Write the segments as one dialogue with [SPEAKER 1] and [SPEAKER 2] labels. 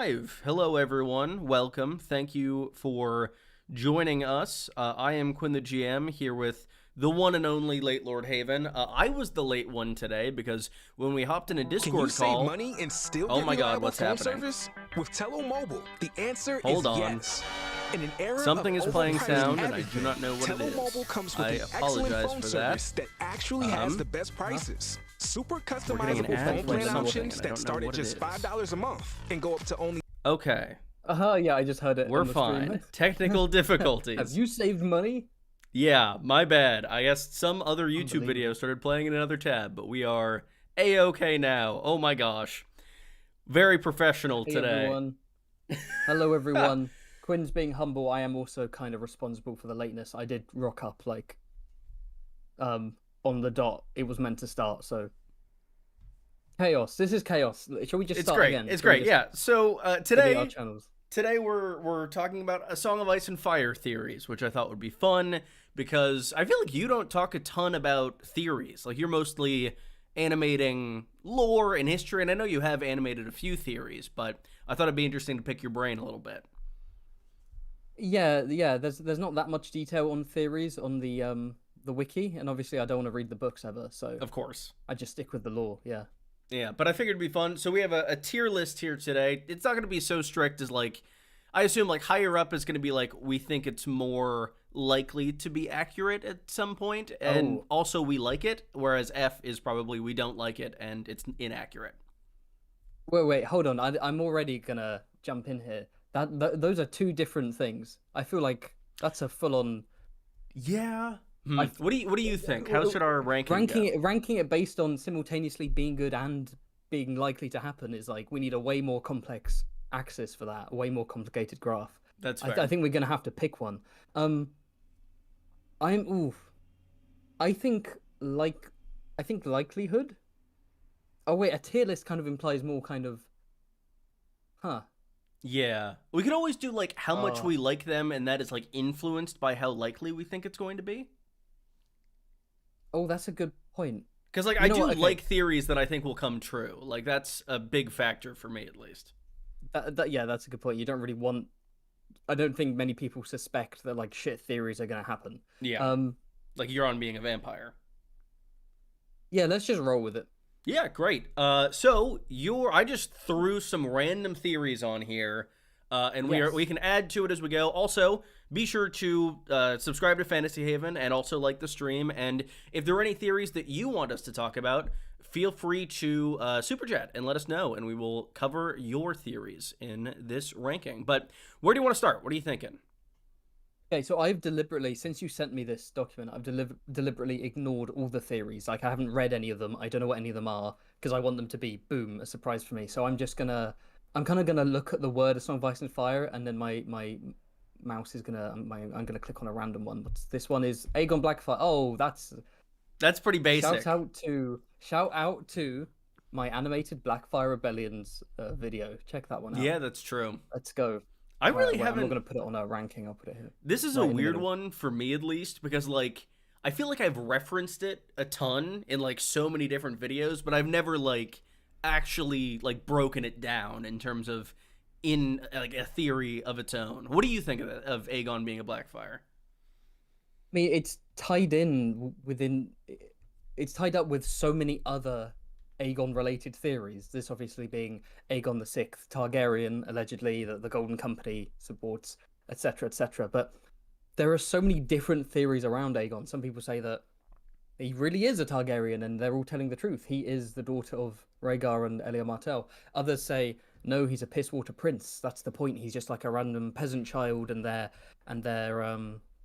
[SPEAKER 1] Live. Hello, everyone. Welcome. Thank you for joining us. I am Quinn the GM here with the one and only Late Lord Haven. I was the late one today because when we hopped in a
[SPEAKER 2] Can you
[SPEAKER 1] Discord
[SPEAKER 2] save
[SPEAKER 1] call,
[SPEAKER 2] money and still
[SPEAKER 1] oh
[SPEAKER 2] get
[SPEAKER 1] my God,
[SPEAKER 2] reliable
[SPEAKER 1] what's
[SPEAKER 2] phone
[SPEAKER 1] happening?
[SPEAKER 2] service? With Tello Mobile, the answer
[SPEAKER 1] Hold
[SPEAKER 2] is
[SPEAKER 1] on.
[SPEAKER 2] yes. In an era
[SPEAKER 1] Something
[SPEAKER 2] of
[SPEAKER 1] is playing
[SPEAKER 2] overpriced
[SPEAKER 1] sound, and I do
[SPEAKER 2] everything,
[SPEAKER 1] not know what it
[SPEAKER 2] Tello
[SPEAKER 1] is.
[SPEAKER 2] Mobile comes with
[SPEAKER 1] I
[SPEAKER 2] an excellent
[SPEAKER 1] apologize
[SPEAKER 2] phone
[SPEAKER 1] for
[SPEAKER 2] service that actually has the best prices. Super
[SPEAKER 1] getting an
[SPEAKER 2] customizable
[SPEAKER 1] ad
[SPEAKER 2] phone
[SPEAKER 1] for
[SPEAKER 2] plan
[SPEAKER 1] something,
[SPEAKER 2] options
[SPEAKER 1] and I
[SPEAKER 2] that
[SPEAKER 1] don't know
[SPEAKER 2] start at
[SPEAKER 1] what it
[SPEAKER 2] just
[SPEAKER 1] is.
[SPEAKER 2] $5 a month and go up to only.
[SPEAKER 1] Okay,
[SPEAKER 3] Yeah, I just heard it.
[SPEAKER 1] we're
[SPEAKER 3] on the
[SPEAKER 1] fine.
[SPEAKER 3] stream.
[SPEAKER 1] Technical
[SPEAKER 3] Have
[SPEAKER 1] difficulties.
[SPEAKER 3] you saved money?
[SPEAKER 1] Yeah, my bad. I guess some other YouTube
[SPEAKER 3] Unbelievable.
[SPEAKER 1] video started playing in another tab, but we are A-okay now. Oh my gosh. Very professional
[SPEAKER 3] Hey
[SPEAKER 1] today.
[SPEAKER 3] everyone. Hello everyone. Quinn's being humble. I am also kind of responsible for the lateness. I did rock up on the dot. It was meant to start, so chaos. This is chaos. Shall we just
[SPEAKER 1] It's
[SPEAKER 3] start
[SPEAKER 1] great.
[SPEAKER 3] again?
[SPEAKER 1] It's
[SPEAKER 3] Shall we
[SPEAKER 1] great.
[SPEAKER 3] just
[SPEAKER 1] Yeah. So
[SPEAKER 3] delete our
[SPEAKER 1] today
[SPEAKER 3] channels?
[SPEAKER 1] we're talking about a Song of Ice and Fire theories, which I thought would be fun because I feel like you don't talk a ton about theories. Like you're mostly animating lore and history, and I know you have animated a few theories, but I thought it'd be interesting to pick your brain a little bit.
[SPEAKER 3] Yeah. There's not that much detail on theories on the wiki, and obviously I don't want to read the books ever, so
[SPEAKER 1] Of course.
[SPEAKER 3] I just stick with the lore. Yeah.
[SPEAKER 1] Yeah, but I figured it'd be fun. So we have a tier list here today. It's not going to be so strict as like, I assume like higher up is going to be like, we think it's more likely to be accurate at some point, and also we like it, whereas F is probably we don't like it and it's inaccurate.
[SPEAKER 3] Wait, hold on. I'm already gonna jump in here. Those are two different things. I feel like that's a full-on
[SPEAKER 1] Yeah.
[SPEAKER 3] I-
[SPEAKER 1] What do you think? How should our ranking go?
[SPEAKER 3] ranking it based on simultaneously being good and being likely to happen is like we need a way more complex axis for that, a way more complicated graph.
[SPEAKER 1] That's fair.
[SPEAKER 3] I think we're gonna have to pick one. I'm oof. I think like I think likelihood. Oh wait, a tier list kind of implies more kind of, huh?
[SPEAKER 1] Yeah. We could always do like how much
[SPEAKER 3] Oh.
[SPEAKER 1] we like them, and that is like influenced by how likely we think it's going to be.
[SPEAKER 3] Oh, that's a good point.
[SPEAKER 1] Because like
[SPEAKER 3] You
[SPEAKER 1] I
[SPEAKER 3] know
[SPEAKER 1] do
[SPEAKER 3] what? Okay.
[SPEAKER 1] like theories that I think will come true. Like that's a big factor for me at least.
[SPEAKER 3] Yeah, that's a good point. You don't really want. I don't think many people suspect that like shit theories are gonna happen.
[SPEAKER 1] Yeah. Like Euron being a vampire.
[SPEAKER 3] Yeah, let's just roll with it.
[SPEAKER 1] Yeah, great. So I just threw some random theories on here, and
[SPEAKER 3] Yes.
[SPEAKER 1] we can add to it as we go. Also, be sure to subscribe to Fantasy Haven and also like the stream. And if there are any theories that you want us to talk about, feel free to super chat and let us know, and we will cover your theories in this ranking. But where do you want to start? What are you thinking?
[SPEAKER 3] Okay, so I've deliberately, since you sent me this document, I've deliberately ignored all the theories. Like I haven't read any of them. I don't know what any of them are because I want them to be boom, a surprise for me. So I'm kind of gonna look at the word A Song of Ice and Fire, and then my mouse is I'm gonna click on a random one. But this one is Aegon Blackfyre. Oh, that's
[SPEAKER 1] pretty basic.
[SPEAKER 3] Shout out to my animated Blackfyre Rebellions video. Check that one out.
[SPEAKER 1] Yeah, that's true.
[SPEAKER 3] Let's go.
[SPEAKER 1] I really
[SPEAKER 3] I'm
[SPEAKER 1] haven't.
[SPEAKER 3] not gonna put it on a ranking. I'll put it here.
[SPEAKER 1] This is
[SPEAKER 3] Right
[SPEAKER 1] a
[SPEAKER 3] in the
[SPEAKER 1] weird
[SPEAKER 3] middle.
[SPEAKER 1] one for me at least because like I feel like I've referenced it a ton in like so many different videos, but I've never like actually like broken it down in terms of in like a theory of its own. What do you think of Aegon being a Blackfyre?
[SPEAKER 3] I mean, it's tied in within. It's tied up with so many other Aegon-related theories. This obviously being Aegon the Sixth, Targaryen, allegedly that the Golden Company supports, etc., etc. But there are so many different theories around Aegon. Some people say that he really is a Targaryen, and they're all telling the truth. He is the daughter of Rhaegar and Elia Martell. Others say no, he's a pisswater prince. That's the point. He's just like a random peasant child, and they're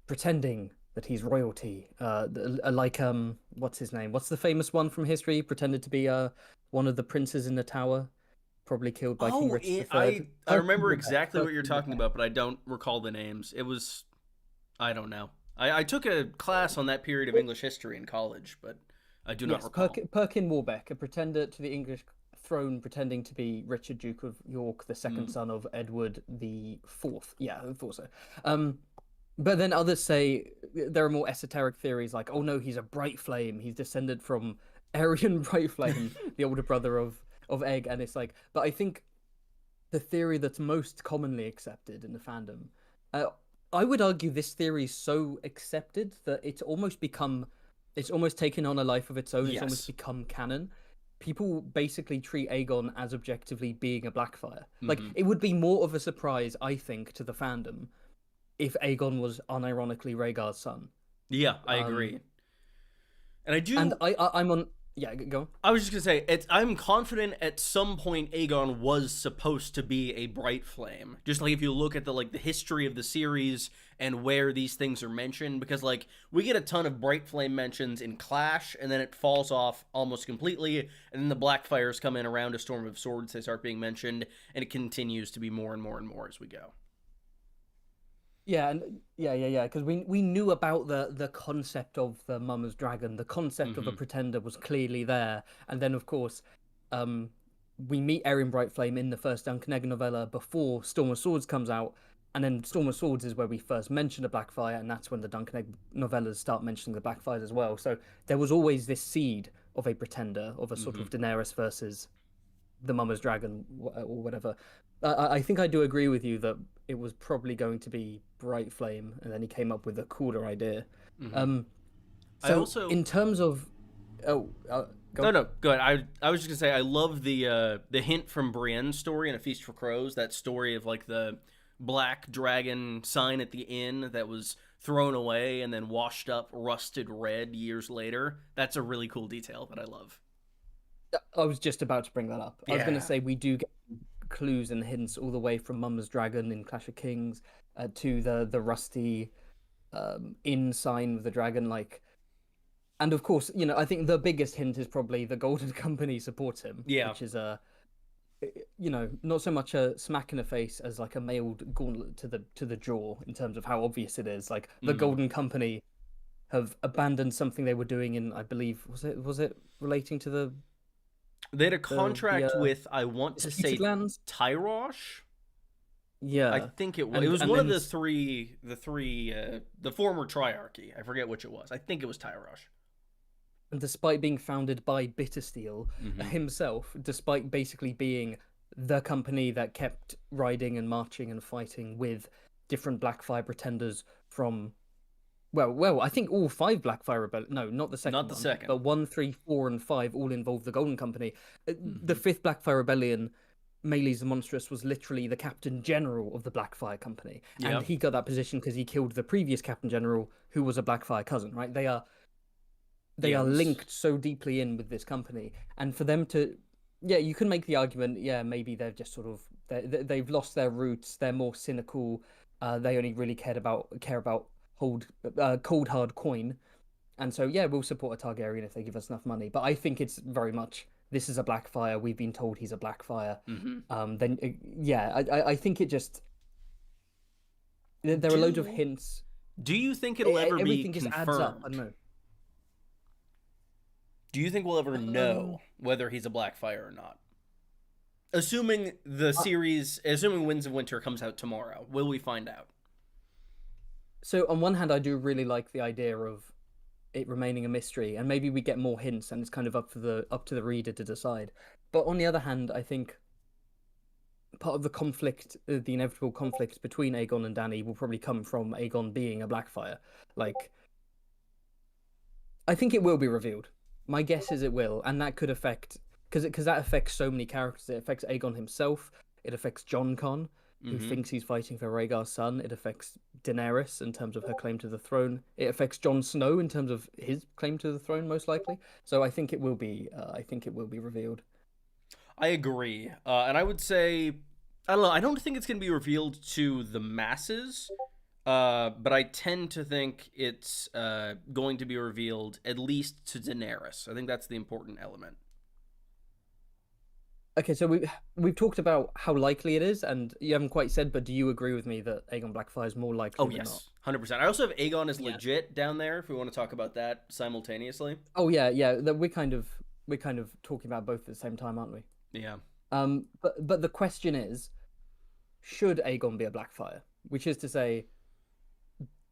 [SPEAKER 3] pretending that he's royalty. Like what's his name? What's the famous one from history? Pretended to be one of the princes in the tower, probably killed by King Richard III.
[SPEAKER 1] I remember exactly what you're talking about, but I don't recall the names. It was I don't know. I took a class on that period of English history in college, but I do not recall.
[SPEAKER 3] Perkin Warbeck, a pretender to the English throne, pretending to be Richard, Duke of York, the second son of Edward the Fourth. Yeah, I thought so. But then others say there are more esoteric theories like, oh no, he's a bright flame. He's descended from Aryan Bright Flame, the older brother of Egg. And it's like, but I think the theory that's most commonly accepted in the fandom. I would argue this theory is so accepted that it's almost taken on a life of its own. It's almost become canon. People basically treat Aegon as objectively being a Blackfyre. Like, it would be more of a surprise, I think, to the fandom if Aegon was unironically Rhaegar's son.
[SPEAKER 1] Yeah, I agree. And I do.
[SPEAKER 3] And I'm on. Yeah, go on.
[SPEAKER 1] I was just gonna say, I'm confident at some point Aegon was supposed to be a bright flame. Just like if you look at the history of the series and where these things are mentioned, because like we get a ton of bright flame mentions in Clash, and then it falls off almost completely, and then the Blackfyres come in around A Storm of Swords, they start being mentioned, and it continues to be more and more and more as we go.
[SPEAKER 3] Yeah, and yeah. Because we knew about the concept of the Mama's Dragon, the concept of a pretender was clearly there, and then of course, we meet Aerion Brightflame in the first Duncan Egg novella before Storm of Swords comes out, and then Storm of Swords is where we first mention a Blackfyre, and that's when the Duncan Egg novellas start mentioning the Blackfyres as well. So there was always this seed of a pretender, of a sort of Daenerys versus the Mama's Dragon or whatever. I think I do agree with you that it was probably going to be Bright Flame, and then he came up with a cooler idea. In terms of, go
[SPEAKER 1] ahead. I was just gonna say I love the hint from Brienne's story in A Feast for Crows. That story of like the black dragon sign at the inn that was thrown away and then washed up rusted red years later. That's a really cool detail that I love.
[SPEAKER 3] I was just about to bring that up. I was going to say we do get clues and hints all the way from Mama's Dragon in Clash of Kings to the rusty inn sign with the dragon. And of course, I think the biggest hint is probably the Golden Company supports him. Yeah, which is not so much a smack in the face as like a mailed gauntlet to the jaw in terms of how obvious it is. Like the Golden Company have abandoned something they were doing in, I believe, was it relating to the.
[SPEAKER 1] They had a contract with, I want to say, Tyrosh.
[SPEAKER 3] Yeah,
[SPEAKER 1] I think it was. It was one of the former Triarchy. I forget which it was. I think it was Tyrosh.
[SPEAKER 3] And despite being founded by Bittersteel himself, despite basically being the company that kept riding and marching and fighting with different Blackfyre pretenders from. Well, I think all 5 Blackfyre rebellion. No, not the second.
[SPEAKER 1] Not the second.
[SPEAKER 3] But 1, 3, 4, and 5 all involve the Golden Company. The 5th Blackfyre rebellion, Maelys the Monstrous, was literally the Captain General of the Blackfyre Company, and he got that position because he killed the previous Captain General, who was a Blackfyre cousin. Right? They are linked so deeply in with this company, and for them to, you can make the argument. Yeah, maybe they're just sort of they've lost their roots. They're more cynical. They only really care about cold hard coin, and so we'll support a Targaryen if they give us enough money. But I think it's very much this is a Blackfyre. We've been told he's a Blackfyre. I think it just there are loads of hints.
[SPEAKER 1] Do you think it'll ever be confirmed?
[SPEAKER 3] Just adds up. I don't know.
[SPEAKER 1] Do you think we'll ever know whether he's a Blackfyre or not? Assuming the series, assuming Winds of Winter comes out tomorrow, will we find out?
[SPEAKER 3] So on one hand, I do really like the idea of it remaining a mystery, and maybe we get more hints, and it's kind of up to the reader to decide. But on the other hand, I think part of the conflict, the inevitable conflict between Aegon and Dany, will probably come from Aegon being a Blackfyre. Like, I think it will be revealed. My guess is it will, and that could affect because that affects so many characters. It affects Aegon himself. It affects Jon Con, who thinks he's fighting for Rhaegar's son. It affects Daenerys in terms of her claim to the throne. It affects Jon Snow in terms of his claim to the throne, most likely. So I think it will be. I think it will be revealed.
[SPEAKER 1] I agree, and I would say, I don't know. I don't think it's going to be revealed to the masses, but I tend to think it's going to be revealed at least to Daenerys. I think that's the important element.
[SPEAKER 3] Okay, so we've talked about how likely it is, and you haven't quite said, but do you agree with me that Aegon Blackfyre is more likely than not?
[SPEAKER 1] 100%. I also have Aegon as legit down there, if we want to talk about that simultaneously.
[SPEAKER 3] Oh, yeah. We're kind of talking about both at the same time, aren't we?
[SPEAKER 1] Yeah.
[SPEAKER 3] But the question is, should Aegon be a Blackfyre? Which is to say,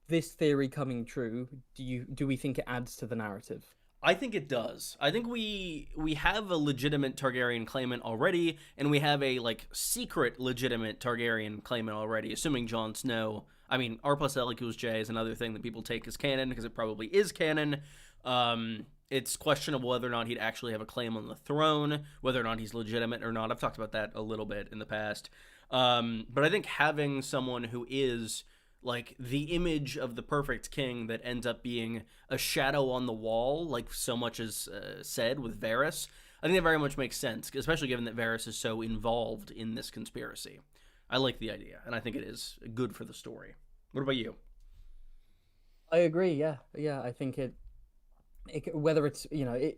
[SPEAKER 3] this theory coming true, do we think it adds to the narrative?
[SPEAKER 1] I think it does. I think we have a legitimate Targaryen claimant already, and we have a like secret legitimate Targaryen claimant already, assuming Jon Snow. I mean, R plus L equals J is another thing that people take as canon because it probably is canon. It's questionable whether or not he'd actually have a claim on the throne, whether or not he's legitimate or not. I've talked about that a little bit in the past. But I think having someone who is like the image of the perfect king that ends up being a shadow on the wall, like so much is said with Varys, I think that very much makes sense, especially given that Varys is so involved in this conspiracy. I like the idea, and I think it is good for the story. What about you?
[SPEAKER 3] I agree. Yeah, yeah. I think whether it's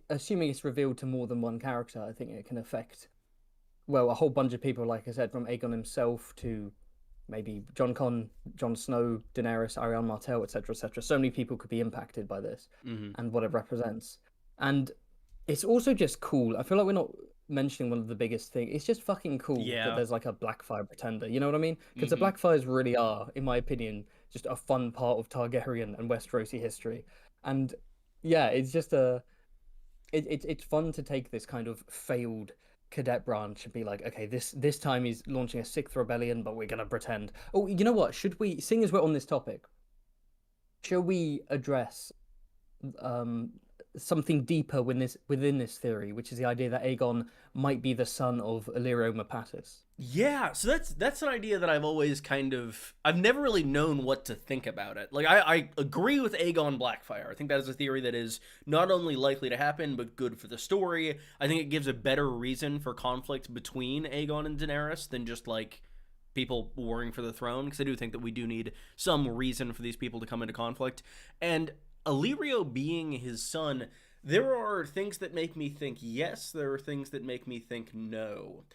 [SPEAKER 3] assuming it's revealed to more than one character, I think it can affect a whole bunch of people. Like I said, from Aegon himself to maybe Jon Snow, Daenerys, Arianne Martell, etc., etc. So many people could be impacted by this and what it represents. And it's also just cool. I feel like we're not mentioning one of the biggest things. It's just fucking cool that there's like a Blackfyre pretender. You know what I mean? Because the Blackfyres really are, in my opinion, just a fun part of Targaryen and Westerosi history. And yeah, it's just it's fun to take this kind of failed cadet branch and be like, okay, this time he's launching a sixth rebellion, but we're gonna pretend. Oh, you know what? Should we, seeing as we're on this topic, shall we address something deeper within this theory, which is the idea that Aegon might be the son of Illyrio Mopatis?
[SPEAKER 1] Yeah, so that's an idea that I've never really known what to think about it. Like I agree with Aegon Blackfyre. I think that is a theory that is not only likely to happen but good for the story. I think it gives a better reason for conflict between Aegon and Daenerys than just like people warring for the throne, because I do think that we do need some reason for these people to come into conflict. And Illyrio being his son, there are things that make me think yes, there are things that make me think no.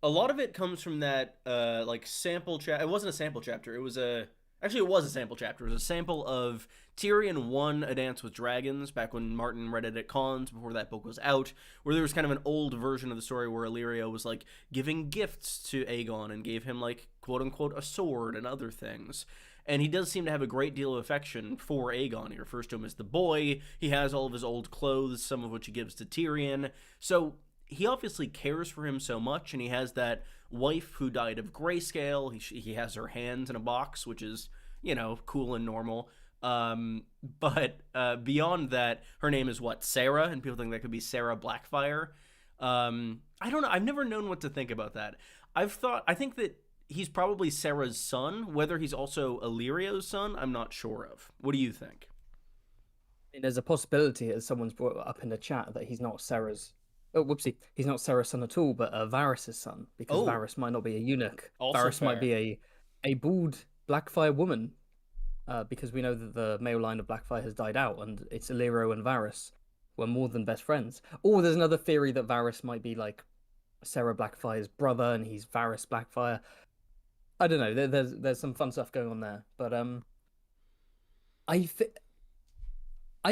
[SPEAKER 1] A lot of it comes from that like sample chapter. It wasn't a sample chapter. It was a sample chapter. It was a sample of Tyrion 1, A Dance with Dragons, back when Martin read it at cons before that book was out, where there was kind of an old version of the story where Illyrio was like giving gifts to Aegon and gave him like quote unquote a sword and other things. And he does seem to have a great deal of affection for Aegon. He refers to him as the boy. He has all of his old clothes, some of which he gives to Tyrion. So he obviously cares for him so much, and he has that wife who died of grayscale. He has her hands in a box, which is, cool and normal. But beyond that, her name is what? Sarah, and people think that could be Sarah Blackfyre. I don't know. I've never known what to think about that. I think that he's probably Sarah's son. Whether he's also Illyrio's son, I'm not sure of. What do you think?
[SPEAKER 3] There's a possibility, as someone's brought up in the chat, that he's not Sarah's. Oh, whoopsie. He's not Sarah's son at all, but Varys' son, because Varys might not be a eunuch.
[SPEAKER 1] Also
[SPEAKER 3] Varys
[SPEAKER 1] fair.
[SPEAKER 3] might be a bald Blackfyre woman, because we know that the male line of Blackfyre has died out, and it's Illyrio and Varys were more than best friends. Or there's another theory that Varys might be like Sarah Blackfyre's brother, and he's Varys Blackfyre. I don't know. There's some fun stuff going on there, but I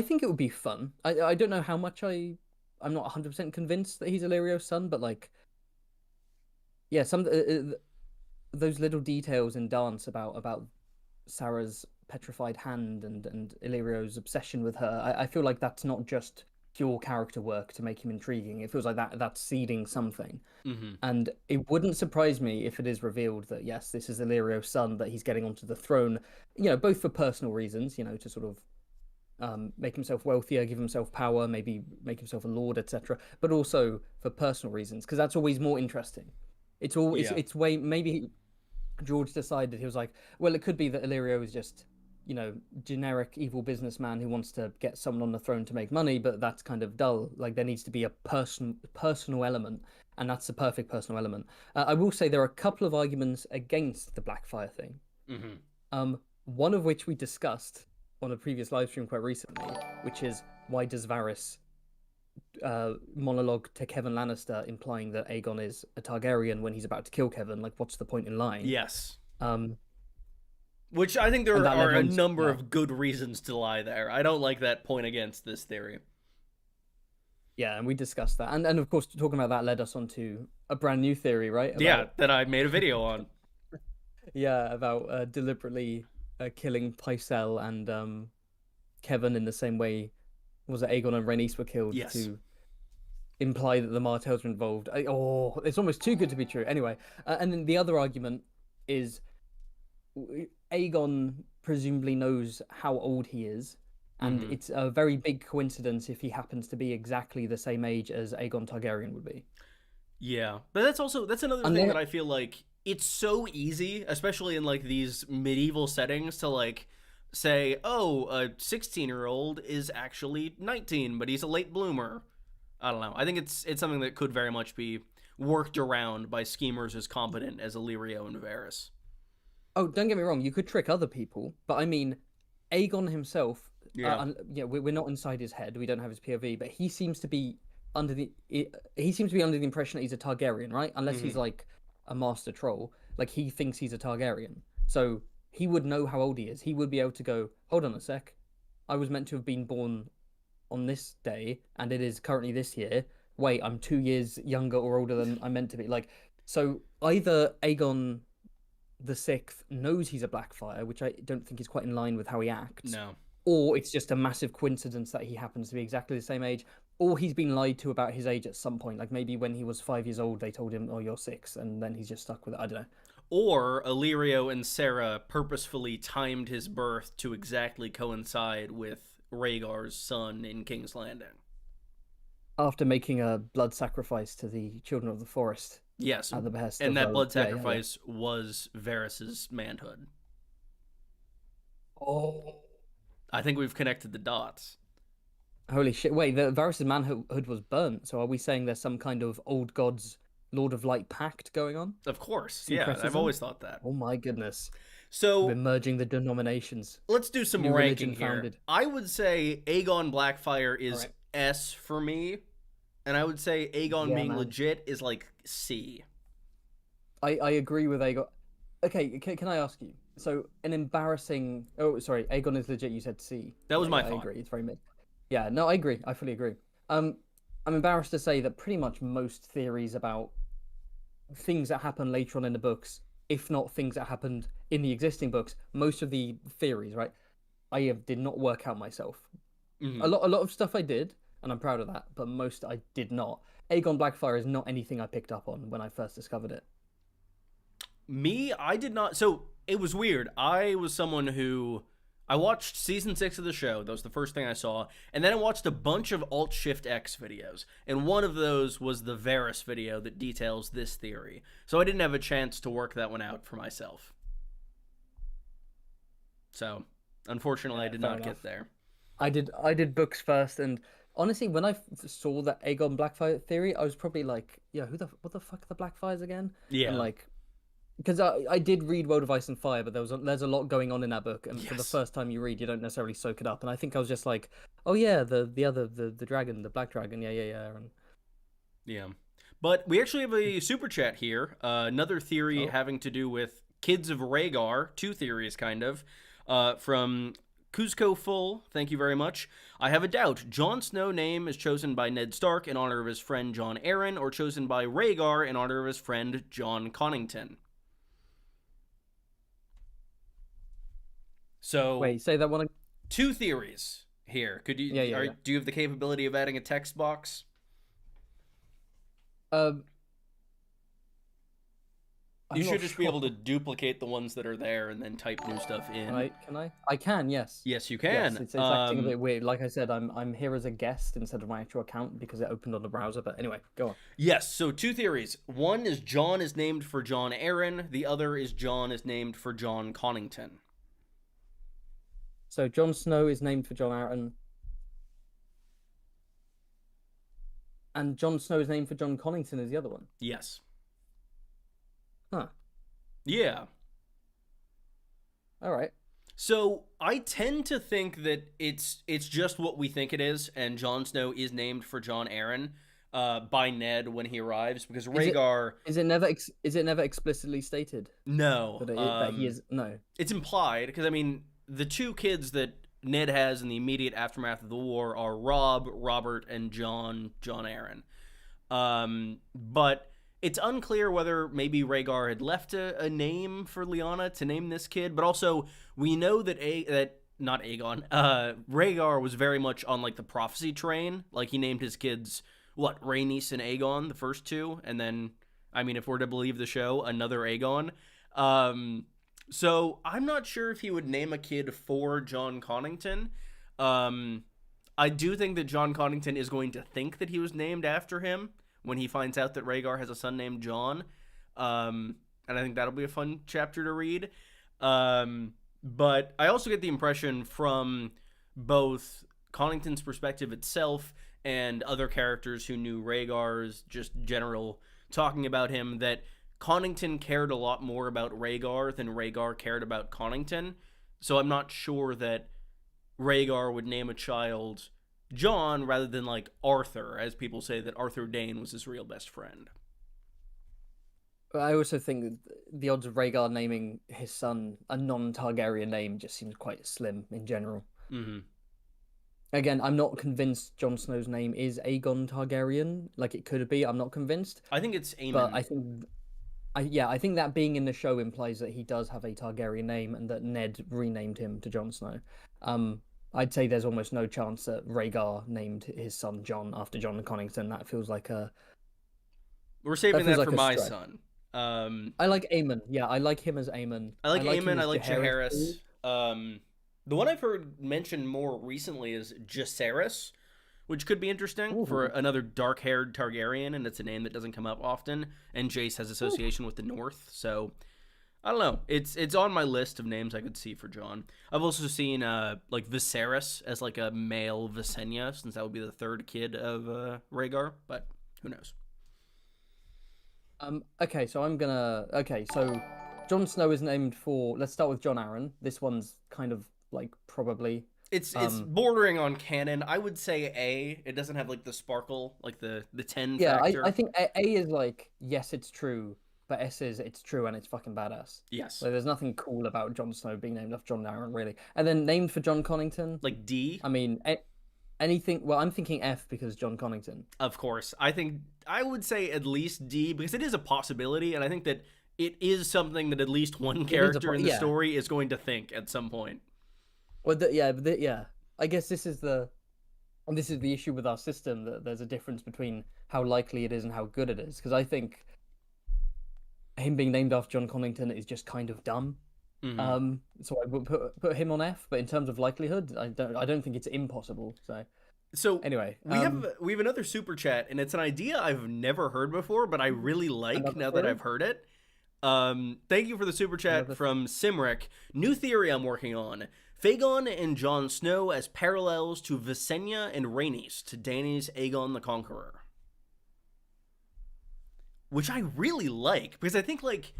[SPEAKER 3] think it would be fun. I don't know how much I'm not 100% convinced that he's Illyrio's son, but like, yeah, some those little details in Dance about Sarah's petrified hand and Illyrio's obsession with her, I feel like that's not just pure character work to make him intriguing. It feels like that's seeding something. And it wouldn't surprise me if it is revealed that yes, this is Illyrio's son, that he's getting onto the throne, both for personal reasons, to sort of make himself wealthier, give himself power, maybe make himself a lord, etc., but also for personal reasons, because that's always more interesting. It's way, maybe George decided, he was like, well, it could be that Illyrio is just generic evil businessman who wants to get someone on the throne to make money, but that's kind of dull. Like, there needs to be a personal element, and that's the perfect personal element. I will say there are a couple of arguments against the Blackfyre thing. One of which we discussed on a previous live stream quite recently, which is, why does Varys monologue to Kevin Lannister implying that Aegon is a Targaryen when he's about to kill Kevin? Like, what's the point in lying?
[SPEAKER 1] Yes. Which I think there are a number of good reasons to lie there. I don't like that point against this theory.
[SPEAKER 3] Yeah, and we discussed that. And of course, talking about that led us on to a brand new theory, right?
[SPEAKER 1] That I made a video on.
[SPEAKER 3] Yeah, about deliberately killing Pycelle and Kevin in the same way was it Aegon and Rhaenys were killed
[SPEAKER 1] Yes.
[SPEAKER 3] to imply that the Martells were involved. It's almost too good to be true. Anyway, and then the other argument is Aegon presumably knows how old he is, and it's a very big coincidence if he happens to be exactly the same age as Aegon Targaryen would be.
[SPEAKER 1] Yeah, but that's another thing that I feel like it's so easy, especially in like these medieval settings, to like say, oh, a 16-year-old is actually 19, but he's a late bloomer. I don't know. I think it's something that could very much be worked around by schemers as competent as Illyrio and Varys.
[SPEAKER 3] Oh, don't get me wrong. You could trick other people, but I mean, Aegon himself.
[SPEAKER 1] Yeah.
[SPEAKER 3] We're not inside his head. We don't have his POV, but he seems to be under the impression that he's a Targaryen, right? Unless he's like a master troll. Like he thinks he's a Targaryen, so he would know how old he is. He would be able to go, hold on a sec, I was meant to have been born on this day, and it is currently this year. Wait, I'm 2 years younger or older than I'm meant to be. Like, so either Aegon the Sixth knows he's a Blackfyre, which I don't think is quite in line with how he acts.
[SPEAKER 1] No.
[SPEAKER 3] Or it's just a massive coincidence that he happens to be exactly the same age, or he's been lied to about his age at some point. Like maybe when he was 5 years old, they told him, "Oh, you're 6," and then he's just stuck with it. I don't know.
[SPEAKER 1] Or Illyrio and Sarah purposefully timed his birth to exactly coincide with Rhaegar's son in King's Landing.
[SPEAKER 3] After making a blood sacrifice to the children of the forest.
[SPEAKER 1] Yes,
[SPEAKER 3] at the behest
[SPEAKER 1] and
[SPEAKER 3] of
[SPEAKER 1] that blood sacrifice was Varys's manhood.
[SPEAKER 3] Oh.
[SPEAKER 1] I think we've connected the dots.
[SPEAKER 3] Holy shit. Wait, the Varys' manhood was burnt, so are we saying there's some kind of old gods, Lord of Light pact going on?
[SPEAKER 1] Of course,
[SPEAKER 3] Syncretism?
[SPEAKER 1] yeah, I've always thought that.
[SPEAKER 3] Oh my goodness.
[SPEAKER 1] So
[SPEAKER 3] we're merging the denominations.
[SPEAKER 1] Let's do some
[SPEAKER 3] New
[SPEAKER 1] ranking here.
[SPEAKER 3] founded.
[SPEAKER 1] I would say Aegon Blackfyre is S for me, and I would say Aegon being legit is like C.
[SPEAKER 3] I agree with Aegon. Okay, can I ask you? So an embarrassing. Oh, sorry, Aegon is legit. You said C.
[SPEAKER 1] That was my thought.
[SPEAKER 3] I agree. It's very mid. Yeah, no, I agree. I fully agree. I'm embarrassed to say that pretty much most theories about things that happen later on in the books, if not things that happened in the existing books, most of the theories, right, did not work out myself. A lot of stuff I did, and I'm proud of that, but most I did not. Aegon Blackfyre is not anything I picked up on when I first discovered it.
[SPEAKER 1] Me, I did not. So it was weird. I was someone who I watched season 6 of the show. That was the first thing I saw, and then I watched a bunch of Alt Shift X videos, and one of those was the Varys video that details this theory. So I didn't have a chance to work that one out for myself. So unfortunately, I did not get there.
[SPEAKER 3] I did books first, and honestly, when I saw that Aegon Blackfyre theory, I was probably like, yeah, what the fuck are the Blackfyres again?
[SPEAKER 1] Yeah.
[SPEAKER 3] And like, because I did read World of Ice and Fire, but there's a lot going on in that book, and for the first time you read, you don't necessarily soak it up. And I think I was just like, oh yeah, the dragon, the black dragon,
[SPEAKER 1] yeah. But we actually have a super chat here. Another theory having to do with kids of Rhaegar. 2 theories, kind of, from Kuzco Full. Thank you very much. I have a doubt. Jon Snow name is chosen by Ned Stark in honor of his friend Jon Arryn, or chosen by Rhaegar in honor of his friend Jon Connington. So
[SPEAKER 3] wait, say that one.
[SPEAKER 1] 2 theories here. Could you? Do you have the capability of adding a text box? You should just be able to duplicate the ones that are there and then type new stuff in.
[SPEAKER 3] Can I? I can. Yes.
[SPEAKER 1] Yes, you can.
[SPEAKER 3] Yes, it's acting a bit weird. Like I said, I'm here as a guest instead of my actual account because it opened on the browser. But anyway, go on.
[SPEAKER 1] Yes. So 2 theories. One is Jon is named for Jon Arryn. The other is Jon is named for Jon Connington.
[SPEAKER 3] So Jon Snow is named for Jon Arryn. And Jon Snow is named for Jon Connington is the other one.
[SPEAKER 1] Yes.
[SPEAKER 3] Huh.
[SPEAKER 1] Yeah.
[SPEAKER 3] All right.
[SPEAKER 1] So I tend to think that it's just what we think it is, and Jon Snow is named for Jon Arryn by Ned when he arrives, because Rhaegar
[SPEAKER 3] is it never explicitly stated?
[SPEAKER 1] No.
[SPEAKER 3] That he is no.
[SPEAKER 1] It's implied, because I mean the 2 kids that Ned has in the immediate aftermath of the war are Robb, Robert, and Jon Arryn. But it's unclear whether maybe Rhaegar had left a name for Lyanna to name this kid, but also we know that not Aegon, Rhaegar was very much on, like, the prophecy train. Like, he named his kids, Rhaenys and Aegon, the first two, and then, I mean, if we're to believe the show, another Aegon. So I'm not sure if he would name a kid for Jon Connington. I do think that Jon Connington is going to think that he was named after him when he finds out that Rhaegar has a son named Jon. And I think that'll be a fun chapter to read. But I also get the impression from both Connington's perspective itself and other characters who knew Rhaegar's just general talking about him that Connington cared a lot more about Rhaegar than Rhaegar cared about Connington. So I'm not sure that Rhaegar would name a child Jon rather than, like, Arthur, as people say that Arthur Dayne was his real best friend.
[SPEAKER 3] But I also think the odds of Rhaegar naming his son a non-Targaryen name just seems quite slim in general.
[SPEAKER 1] Mm-hmm.
[SPEAKER 3] Again, I'm not convinced Jon Snow's name is Aegon Targaryen. Like, it could be. I'm not convinced.
[SPEAKER 1] I think it's Aemon.
[SPEAKER 3] But I think that being in the show implies that he does have a Targaryen name and that Ned renamed him to Jon Snow. I'd say there's almost no chance that Rhaegar named his son Jon after Jon Connington. That feels like a...
[SPEAKER 1] We're saving that
[SPEAKER 3] like
[SPEAKER 1] for
[SPEAKER 3] a
[SPEAKER 1] my
[SPEAKER 3] stretch.
[SPEAKER 1] son.
[SPEAKER 3] I like Aemon. Yeah, I like him as Aemon.
[SPEAKER 1] I like
[SPEAKER 3] him
[SPEAKER 1] Aemon.
[SPEAKER 3] as
[SPEAKER 1] I like
[SPEAKER 3] Jaehaerys.
[SPEAKER 1] Jaehaerys. The one I've heard mentioned more recently is Jacaerys, which could be interesting for another dark-haired Targaryen, and it's a name that doesn't come up often. And Jace has association with the North, so I don't know. It's on my list of names I could see for Jon. I've also seen like Viserys as like a male Visenya, since that would be the third kid of Rhaegar, but who knows?
[SPEAKER 3] Okay, so Jon Snow is named for... Let's start with Jon Arryn. This one's kind of, like, probably...
[SPEAKER 1] It's bordering on canon. I would say A. It doesn't have, like, the sparkle, like the 10 factor.
[SPEAKER 3] I think A is like, yes, it's true, but S is it's true and it's fucking badass.
[SPEAKER 1] Yes.
[SPEAKER 3] So there's nothing cool about Jon Snow being named after Jon Arryn, really. And then named for Jon Connington?
[SPEAKER 1] Like D?
[SPEAKER 3] I mean, anything... Well, I'm thinking F because Jon Connington.
[SPEAKER 1] Of course. I would say at least D, because it is a possibility, and I think that it is something that at least one character in the story is going to think at some point.
[SPEAKER 3] Well, I guess this is the issue with our system, that there's a difference between how likely it is and how good it is. Because I think him being named after Jon Connington is just kind of dumb. Mm-hmm. So I would put him on F. But in terms of likelihood, I don't think it's impossible. So anyway,
[SPEAKER 1] we have another super chat, and it's an idea I've never heard before, but I really like now that I've heard it. Thank you for the super chat from Simric. New theory I'm working on. Aegon and Jon Snow as parallels to Visenya and Rhaenys to Dany's Aegon the Conqueror. Which I really like, because I think, like,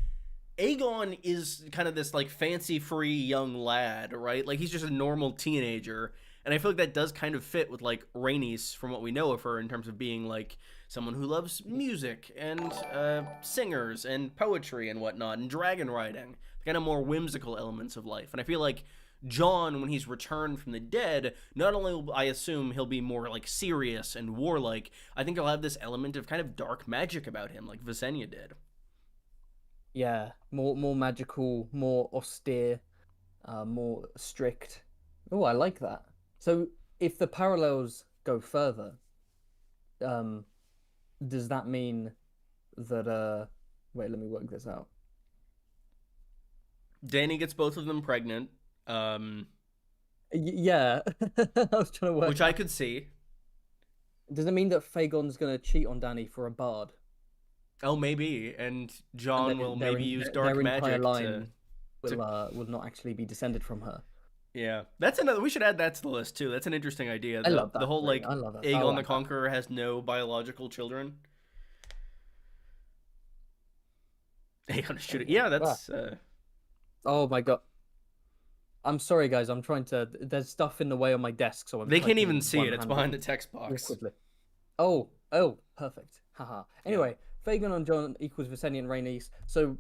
[SPEAKER 1] Aegon is kind of this, like, fancy-free young lad, right? Like, he's just a normal teenager, and I feel like that does kind of fit with, like, Rhaenys from what we know of her in terms of being, like, someone who loves music and singers and poetry and whatnot, and dragon riding, the kind of more whimsical elements of life. And I feel like Jon, when he's returned from the dead, not only will I assume he'll be more, like, serious and warlike, I think he'll have this element of kind of dark magic about him, like Visenya did.
[SPEAKER 3] Yeah, more magical, more austere, more strict. Oh, I like that. So if the parallels go further, does that mean that wait, let me work this out.
[SPEAKER 1] Dany gets both of them pregnant.
[SPEAKER 3] Yeah. I was trying to work
[SPEAKER 1] which I could see.
[SPEAKER 3] Does it mean that Aegon's gonna cheat on Dany for a bard?
[SPEAKER 1] Oh, maybe, and Jon will maybe use dark magic to...
[SPEAKER 3] will not actually be descended from her.
[SPEAKER 1] Yeah, that's another. We should add that to the list too. That's an interesting idea.
[SPEAKER 3] I love that.
[SPEAKER 1] The whole, like,
[SPEAKER 3] I love that.
[SPEAKER 1] Aegon the Conqueror has no biological children. Aegon is shooting. Yeah, that's.
[SPEAKER 3] Oh my god. I'm sorry, guys. I'm trying to. There's stuff in the way on my desk, so
[SPEAKER 1] they can't even see it. It's behind the text box.
[SPEAKER 3] Oh, perfect. Haha. Anyway, Aegon and Jon equals Visenya and Rhaenys. So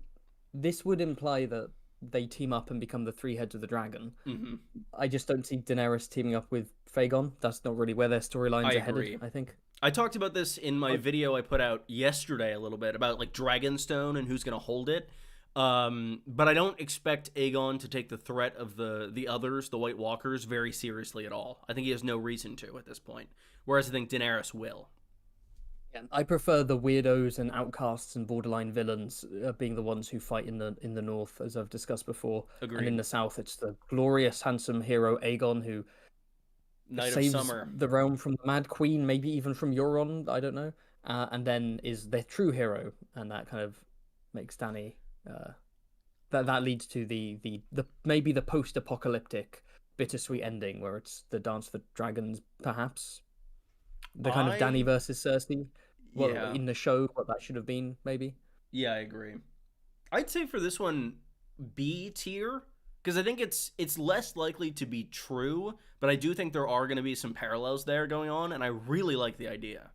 [SPEAKER 3] this would imply that they team up and become the three heads of the dragon.
[SPEAKER 1] Mm-hmm.
[SPEAKER 3] I just don't see Daenerys teaming up with Aegon. That's not really where their storylines are headed, I think.
[SPEAKER 1] I talked about this in my video I put out yesterday a little bit about, like, Dragonstone and who's going to hold it. But I don't expect Aegon to take the threat of the others, the White Walkers, very seriously at all. I think he has no reason to at this point. Whereas I think Daenerys will.
[SPEAKER 3] Yeah, I prefer the weirdos and outcasts and borderline villains being the ones who fight in the north, as I've discussed before.
[SPEAKER 1] Agreed.
[SPEAKER 3] And in the south, it's the glorious, handsome hero Aegon who
[SPEAKER 1] Night
[SPEAKER 3] saves
[SPEAKER 1] of Summer.
[SPEAKER 3] the realm from the Mad Queen, maybe even from Euron. I don't know. And then is their true hero, and that kind of makes Dany. That leads to the maybe the post-apocalyptic bittersweet ending where it's the Dance of the Dragons, perhaps. The kind of Dany versus Cersei. Well, in the show, what that should have been, maybe.
[SPEAKER 1] Yeah, I agree. I'd say for this one, B tier, because I think it's less likely to be true, but I do think there are going to be some parallels there going on, and I really like the idea.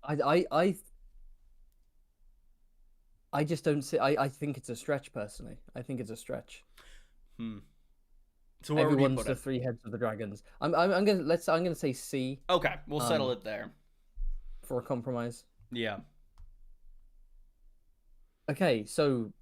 [SPEAKER 3] I just don't see. I think it's a stretch, personally. I think it's a stretch.
[SPEAKER 1] So where
[SPEAKER 3] everyone's
[SPEAKER 1] would you put
[SPEAKER 3] the
[SPEAKER 1] it?
[SPEAKER 3] three heads of the dragons. I'm gonna say C.
[SPEAKER 1] Okay, we'll settle it there
[SPEAKER 3] for a compromise.
[SPEAKER 1] Yeah.
[SPEAKER 3] Okay, so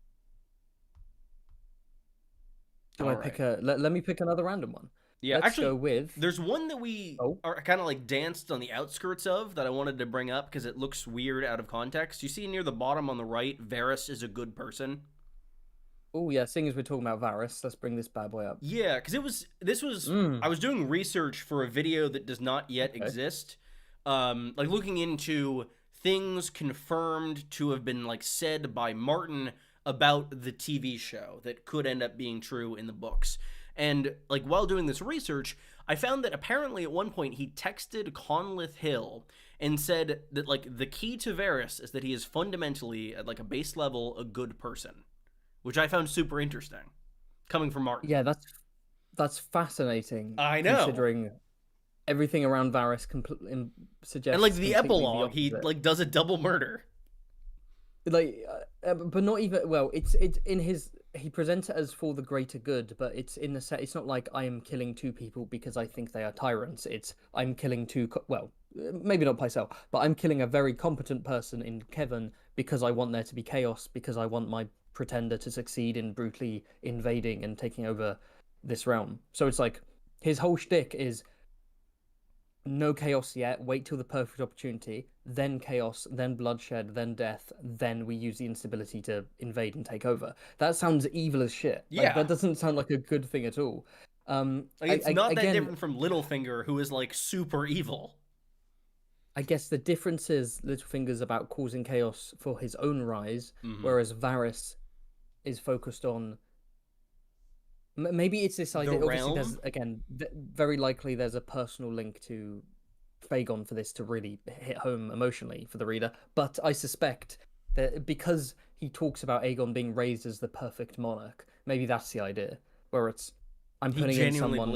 [SPEAKER 3] do I pick a? Let me pick another random one.
[SPEAKER 1] Yeah,
[SPEAKER 3] Let's
[SPEAKER 1] actually,
[SPEAKER 3] go with.
[SPEAKER 1] There's one that we are kind of like danced on the outskirts of that I wanted to bring up because it looks weird out of context. You see near the bottom on the right, Varys is a good person.
[SPEAKER 3] Oh yeah, seeing as we're talking about Varys, let's bring this bad boy up.
[SPEAKER 1] Yeah, because I was doing research for a video that does not yet exist, like looking into things confirmed to have been like said by Martin about the TV show that could end up being true in the books. And like while doing this research, I found that apparently at one point he texted Conleth Hill and said that like the key to Varys is that he is fundamentally at like a base level a good person, which I found super interesting coming from Martin.
[SPEAKER 3] Yeah, that's fascinating.
[SPEAKER 1] I know,
[SPEAKER 3] considering everything around Varys suggests.
[SPEAKER 1] And like the epilogue, he like does a double murder.
[SPEAKER 3] Like, but not even. Well, it's in his. He presents it as for the greater good, but it's in the set. It's not like I am killing two people because I think they are tyrants. It's I'm killing two. Well, maybe not Pycelle, but I'm killing a very competent person in Kevin because I want there to be chaos, because I want my pretender to succeed in brutally invading and taking over this realm. So it's like his whole shtick is no chaos yet, wait till the perfect opportunity, then chaos, then bloodshed, then death, then we use the instability to invade and take over. That sounds evil as shit.
[SPEAKER 1] Yeah.
[SPEAKER 3] Like, that doesn't sound like a good thing at all.
[SPEAKER 1] It's not that different from Littlefinger, who is like super evil.
[SPEAKER 3] I guess the difference is Littlefinger's about causing chaos for his own rise, whereas Varys is focused on maybe it's this idea. Obviously, there's very likely there's a personal link to Aegon for this to really hit home emotionally for the reader. But I suspect that because he talks about Aegon being raised as the perfect monarch, maybe that's the idea. Where it's I'm putting in someone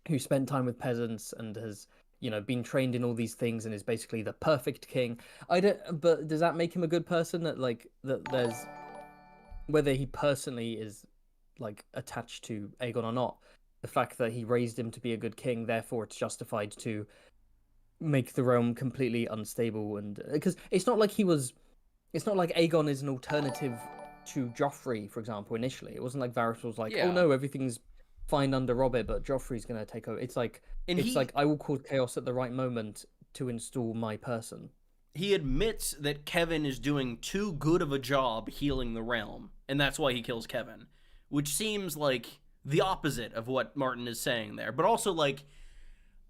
[SPEAKER 3] who spent time with peasants and has been trained in all these things and is basically the perfect king. But does that make him a good person? That there's whether he personally is like attached to Aegon or not, the fact that he raised him to be a good king, therefore it's justified to make the realm completely unstable. And because it's not like Aegon is an alternative to Joffrey, for example. Initially, it wasn't like Varys was like, oh no, everything's fine under Robert, but Joffrey's gonna take over. It's like I will cause chaos at the right moment to install my person.
[SPEAKER 1] He admits that Kevin is doing too good of a job healing the realm, and that's why he kills Kevin, which seems like the opposite of what Martin is saying there. But also, like,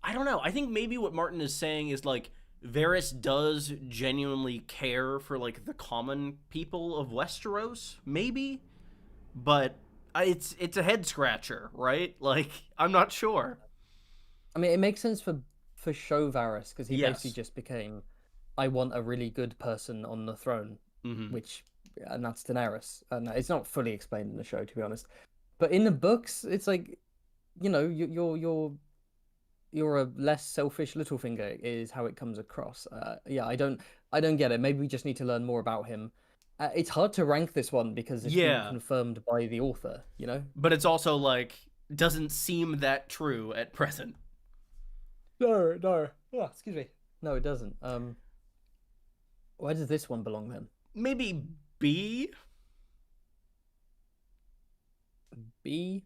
[SPEAKER 1] I don't know. I think maybe what Martin is saying is, like, Varys does genuinely care for, like, the common people of Westeros, maybe? But it's a head-scratcher, right? Like, I'm not sure.
[SPEAKER 3] I mean, it makes sense for show Varys, because he basically just became, I want a really good person on the throne, and that's Daenerys. And it's not fully explained in the show, to be honest. But in the books, it's like, you're a less selfish Littlefinger is how it comes across. I don't get it. Maybe we just need to learn more about him. It's hard to rank this one because it's been confirmed by the author, But
[SPEAKER 1] it's also like doesn't seem that true at present.
[SPEAKER 3] No. Oh, excuse me. No, it doesn't. Where does this one belong then?
[SPEAKER 1] maybe B?
[SPEAKER 3] B?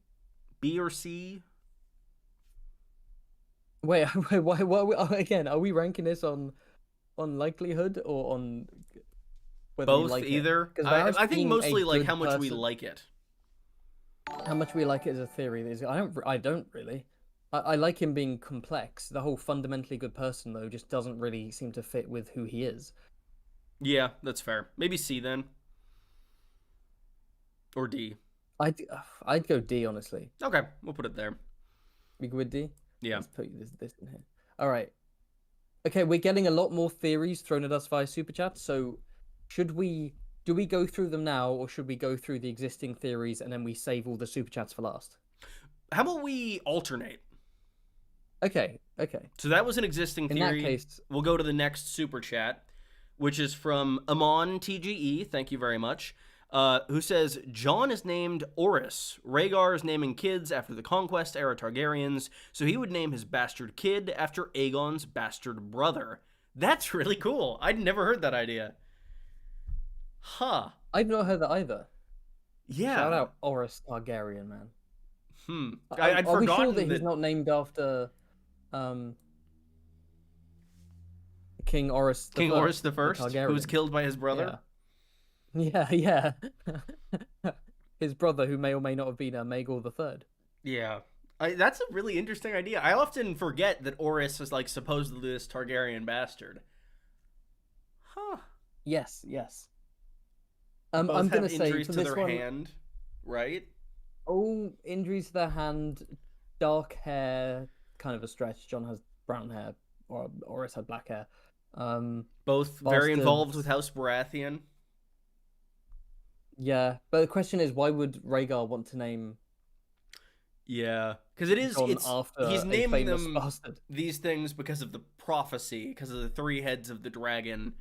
[SPEAKER 1] B or C?
[SPEAKER 3] Wait, why again, are we ranking this on likelihood or on whether we
[SPEAKER 1] Both,
[SPEAKER 3] like
[SPEAKER 1] either?
[SPEAKER 3] it? Because
[SPEAKER 1] I think mostly like
[SPEAKER 3] good
[SPEAKER 1] how much we
[SPEAKER 3] person,
[SPEAKER 1] like it.
[SPEAKER 3] how much we like it as a theory. I don't really. I like him being complex. The whole fundamentally good person though just doesn't really seem to fit with who he is.
[SPEAKER 1] Yeah, that's fair. Maybe C then. Or D.
[SPEAKER 3] I'd go D, honestly.
[SPEAKER 1] Okay, we'll put it there.
[SPEAKER 3] We go with D?
[SPEAKER 1] Yeah.
[SPEAKER 3] Let's put this in here. All right. Okay, we're getting a lot more theories thrown at us via Super Chat, so do we go through them now, or should we go through the existing theories and then we save all the Super Chats for last?
[SPEAKER 1] How about we alternate?
[SPEAKER 3] Okay.
[SPEAKER 1] So that was an existing theory.
[SPEAKER 3] In that case,
[SPEAKER 1] we'll go to the next Super Chat, which is from Amon TGE, thank you very much, who says, Jon is named Orys. Rhaegar is naming kids after the Conquest era Targaryens, so he would name his bastard kid after Aegon's bastard brother. That's really cool. I'd never heard that idea. Huh.
[SPEAKER 3] I've not heard that either.
[SPEAKER 1] Yeah.
[SPEAKER 3] Shout out Orys Targaryen, man.
[SPEAKER 1] I'd
[SPEAKER 3] Are we
[SPEAKER 1] forgotten
[SPEAKER 3] sure that he's not named after King Orys
[SPEAKER 1] the First, who was killed by his brother?
[SPEAKER 3] Yeah. His brother, who may or may not have been Maegor the Third.
[SPEAKER 1] Yeah. That's a really interesting idea. I often forget that Orys is like supposedly this Targaryen bastard. Huh.
[SPEAKER 3] Yes.
[SPEAKER 1] Both
[SPEAKER 3] I'm gonna
[SPEAKER 1] have
[SPEAKER 3] say
[SPEAKER 1] injuries
[SPEAKER 3] for
[SPEAKER 1] to
[SPEAKER 3] this
[SPEAKER 1] their
[SPEAKER 3] one,
[SPEAKER 1] hand, right?
[SPEAKER 3] Oh, injuries to their hand, dark hair, kind of a stretch. Jon has brown hair, or Orys had black hair.
[SPEAKER 1] Both very involved with House Baratheon.
[SPEAKER 3] Yeah, but the question is, why would Rhaegar want to name?
[SPEAKER 1] Yeah, because he's naming them
[SPEAKER 3] bastard.
[SPEAKER 1] These things because of the prophecy, because of the three heads of the dragon.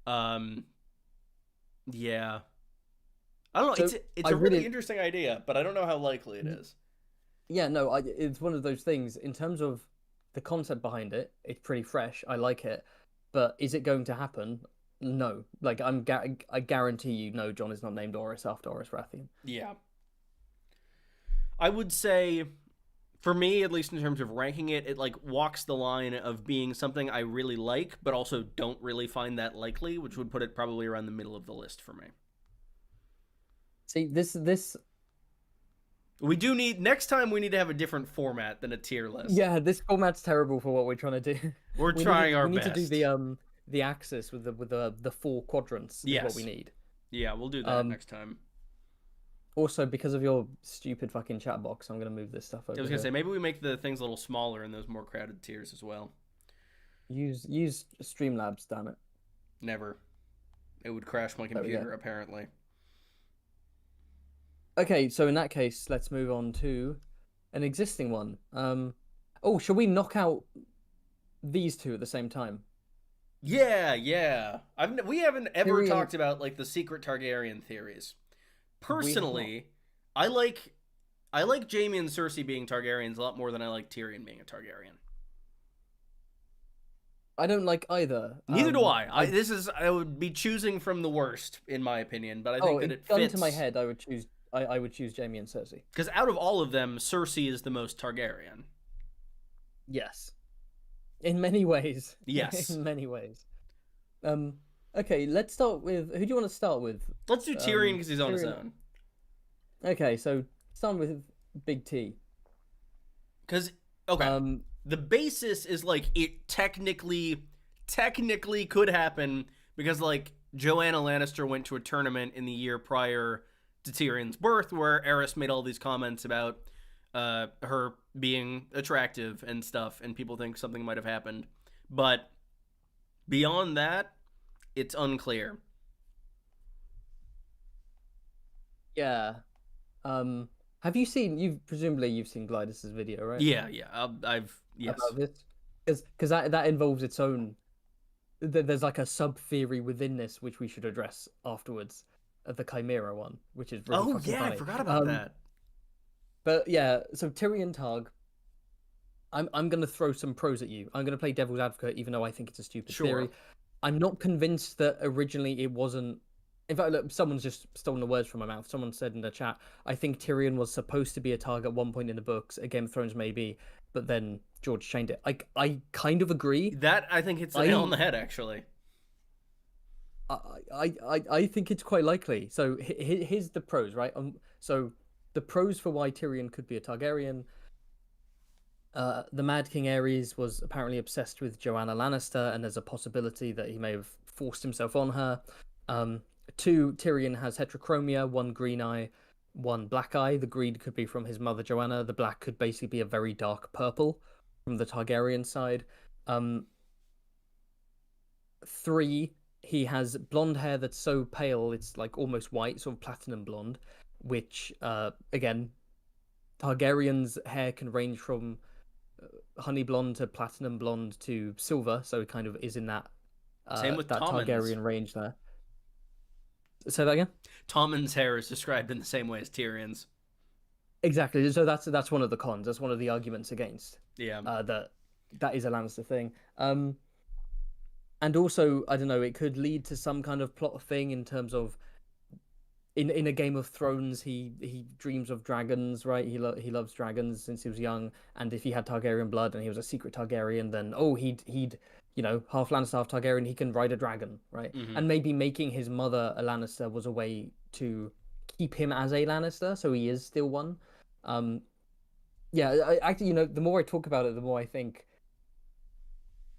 [SPEAKER 1] Yeah, I don't know. So it's a really interesting idea, but I don't know how likely it is.
[SPEAKER 3] Yeah, no, it's one of those things. In terms of the concept behind it, it's pretty fresh. I like it, but is it going to happen? No. Like I guarantee you, no. Jon is not named Orys after Orys Baratheon.
[SPEAKER 1] Yeah. I would say, for me, at least in terms of ranking it, it like walks the line of being something I really like, but also don't really find that likely, which would put it probably around the middle of the list for me.
[SPEAKER 3] See, this.
[SPEAKER 1] We do need, next time we need to have a different format than a tier list.
[SPEAKER 3] Yeah, this format's terrible for what we're trying to do.
[SPEAKER 1] We're trying our best.
[SPEAKER 3] We need to do the axis with the four quadrants. Yes. Is what we need.
[SPEAKER 1] Yeah, we'll do that next time.
[SPEAKER 3] Also, because of your stupid fucking chat box, I'm gonna move this stuff over.
[SPEAKER 1] I was gonna say, maybe we make the things a little smaller in those more crowded tiers as well.
[SPEAKER 3] Use Streamlabs, damn it.
[SPEAKER 1] Never. It would crash my computer, apparently.
[SPEAKER 3] Okay, so in that case, let's move on to an existing one. Oh, shall we knock out these two at the same time?
[SPEAKER 1] Yeah. We haven't ever talked about like the secret Targaryen theories. Personally, I like Jaime and Cersei being Targaryens a lot more than I like Tyrion being a Targaryen.
[SPEAKER 3] I don't like either.
[SPEAKER 1] Neither do I. I would be choosing from the worst, in my opinion, but I think that it fits.
[SPEAKER 3] Gun to my head, I would choose Jaime and Cersei.
[SPEAKER 1] Because out of all of them, Cersei is the most Targaryen.
[SPEAKER 3] Yes. In many ways.
[SPEAKER 1] Yes.
[SPEAKER 3] In many ways. Okay, let's start with... Who do you want to start with?
[SPEAKER 1] Let's do Tyrion because he's on his own.
[SPEAKER 3] Okay, so starting with Big T.
[SPEAKER 1] Because, the basis is, like, it technically could happen because, like, Joanna Lannister went to a tournament in the year prior to Tyrion's birth where Aerys made all these comments about her being attractive and stuff, and people think something might have happened. But beyond that, it's unclear.
[SPEAKER 3] Yeah. Have you seen? Presumably you've seen Glidus's video, right?
[SPEAKER 1] Yeah. Yes.
[SPEAKER 3] About this, because that involves its own. There's like a sub theory within this which we should address afterwards, the Chimera one, which is really fucking funny.
[SPEAKER 1] I forgot about that.
[SPEAKER 3] But yeah, so Tyrion Targ. I'm gonna throw some pros at you. I'm gonna play devil's advocate, even though I think it's a stupid theory. I'm not convinced that originally it wasn't In fact, look, someone's just stolen the words from my mouth. Someone said in the chat, I think Tyrion was supposed to be a target at one point in the books. A Game of Thrones maybe, but then George changed it. I kind of agree.
[SPEAKER 1] That, I think, hits the nail on the head, actually.
[SPEAKER 3] I think it's quite likely. So here's the pros, right? So the pros for why Tyrion could be a Targaryen. The Mad King Aerys was apparently obsessed with Joanna Lannister, and there's a possibility that he may have forced himself on her. 2, Tyrion has heterochromia, 1 green eye, 1 black eye. The green could be from his mother Joanna. The black could basically be a very dark purple from the Targaryen side. 3, he has blonde hair that's so pale it's like almost white, sort of platinum blonde, which again, Targaryen's hair can range from honey blonde to platinum blonde to silver, so it kind of is in that
[SPEAKER 1] Same with
[SPEAKER 3] that
[SPEAKER 1] Tommen's.
[SPEAKER 3] Targaryen range there. Say that again?
[SPEAKER 1] Tommen's hair is described in the same way as Tyrion's.
[SPEAKER 3] Exactly. So that's one of the cons. That's one of the arguments against.
[SPEAKER 1] Yeah.
[SPEAKER 3] That is a Lannister thing. And also, I don't know, it could lead to some kind of plot thing in terms of in a Game of Thrones, he dreams of dragons, right? He loves dragons since he was young, and if he had Targaryen blood and he was a secret Targaryen, then he'd half Lannister, half Targaryen, he can ride a dragon, right?
[SPEAKER 1] Mm-hmm.
[SPEAKER 3] And maybe making his mother a Lannister was a way to keep him as a Lannister, so he is still one. Yeah, actually, the more I talk about it, the more I think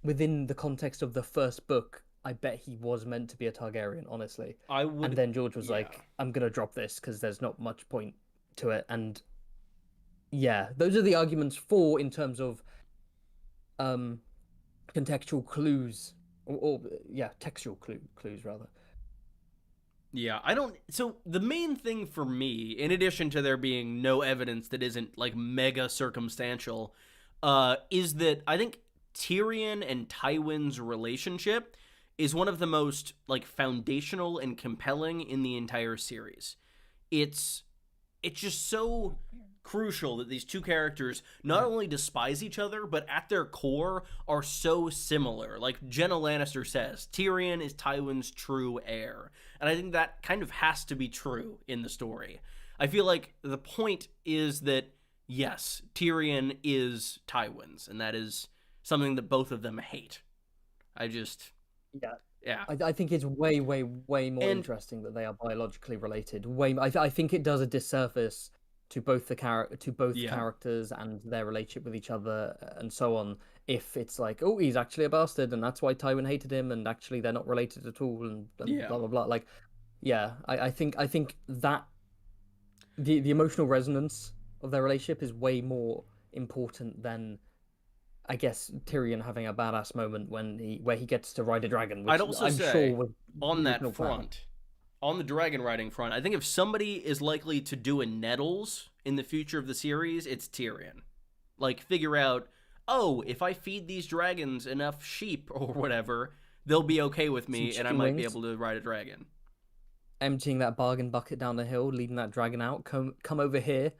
[SPEAKER 3] within the context of the first book, I bet he was meant to be a Targaryen, honestly.
[SPEAKER 1] I would.
[SPEAKER 3] And then George was like, I'm going to drop this because there's not much point to it. And yeah, those are the arguments for in terms of contextual clues, or textual clues, rather.
[SPEAKER 1] Yeah, so the main thing for me, in addition to there being no evidence that isn't like mega circumstantial, is that I think Tyrion and Tywin's relationship is one of the most like foundational and compelling in the entire series. It's just so crucial that these two characters not only despise each other, but at their core are so similar. Like Jenna Lannister says, Tyrion is Tywin's true heir. And I think that kind of has to be true in the story. I feel like the point is that, yes, Tyrion is Tywin's, and that is something that both of them hate. Yeah.
[SPEAKER 3] I think it's way more interesting that they are biologically related. I think it does a disservice to both characters and their relationship with each other and so on. If it's like, oh, he's actually a bastard, and that's why Tywin hated him, and actually they're not related at all, and blah blah blah. Like, yeah, I think that the emotional resonance of their relationship is way more important than, I guess, Tyrion having a badass moment where he gets to ride a dragon. Which
[SPEAKER 1] I'd also say, on that front, on the dragon riding front, I think if somebody is likely to do a Nettles in the future of the series, it's Tyrion. Like, figure out, if I feed these dragons enough sheep or whatever, they'll be okay with me, and I might be able to ride a dragon.
[SPEAKER 3] Emptying that bargain bucket down the hill, leading that dragon out. Come over here,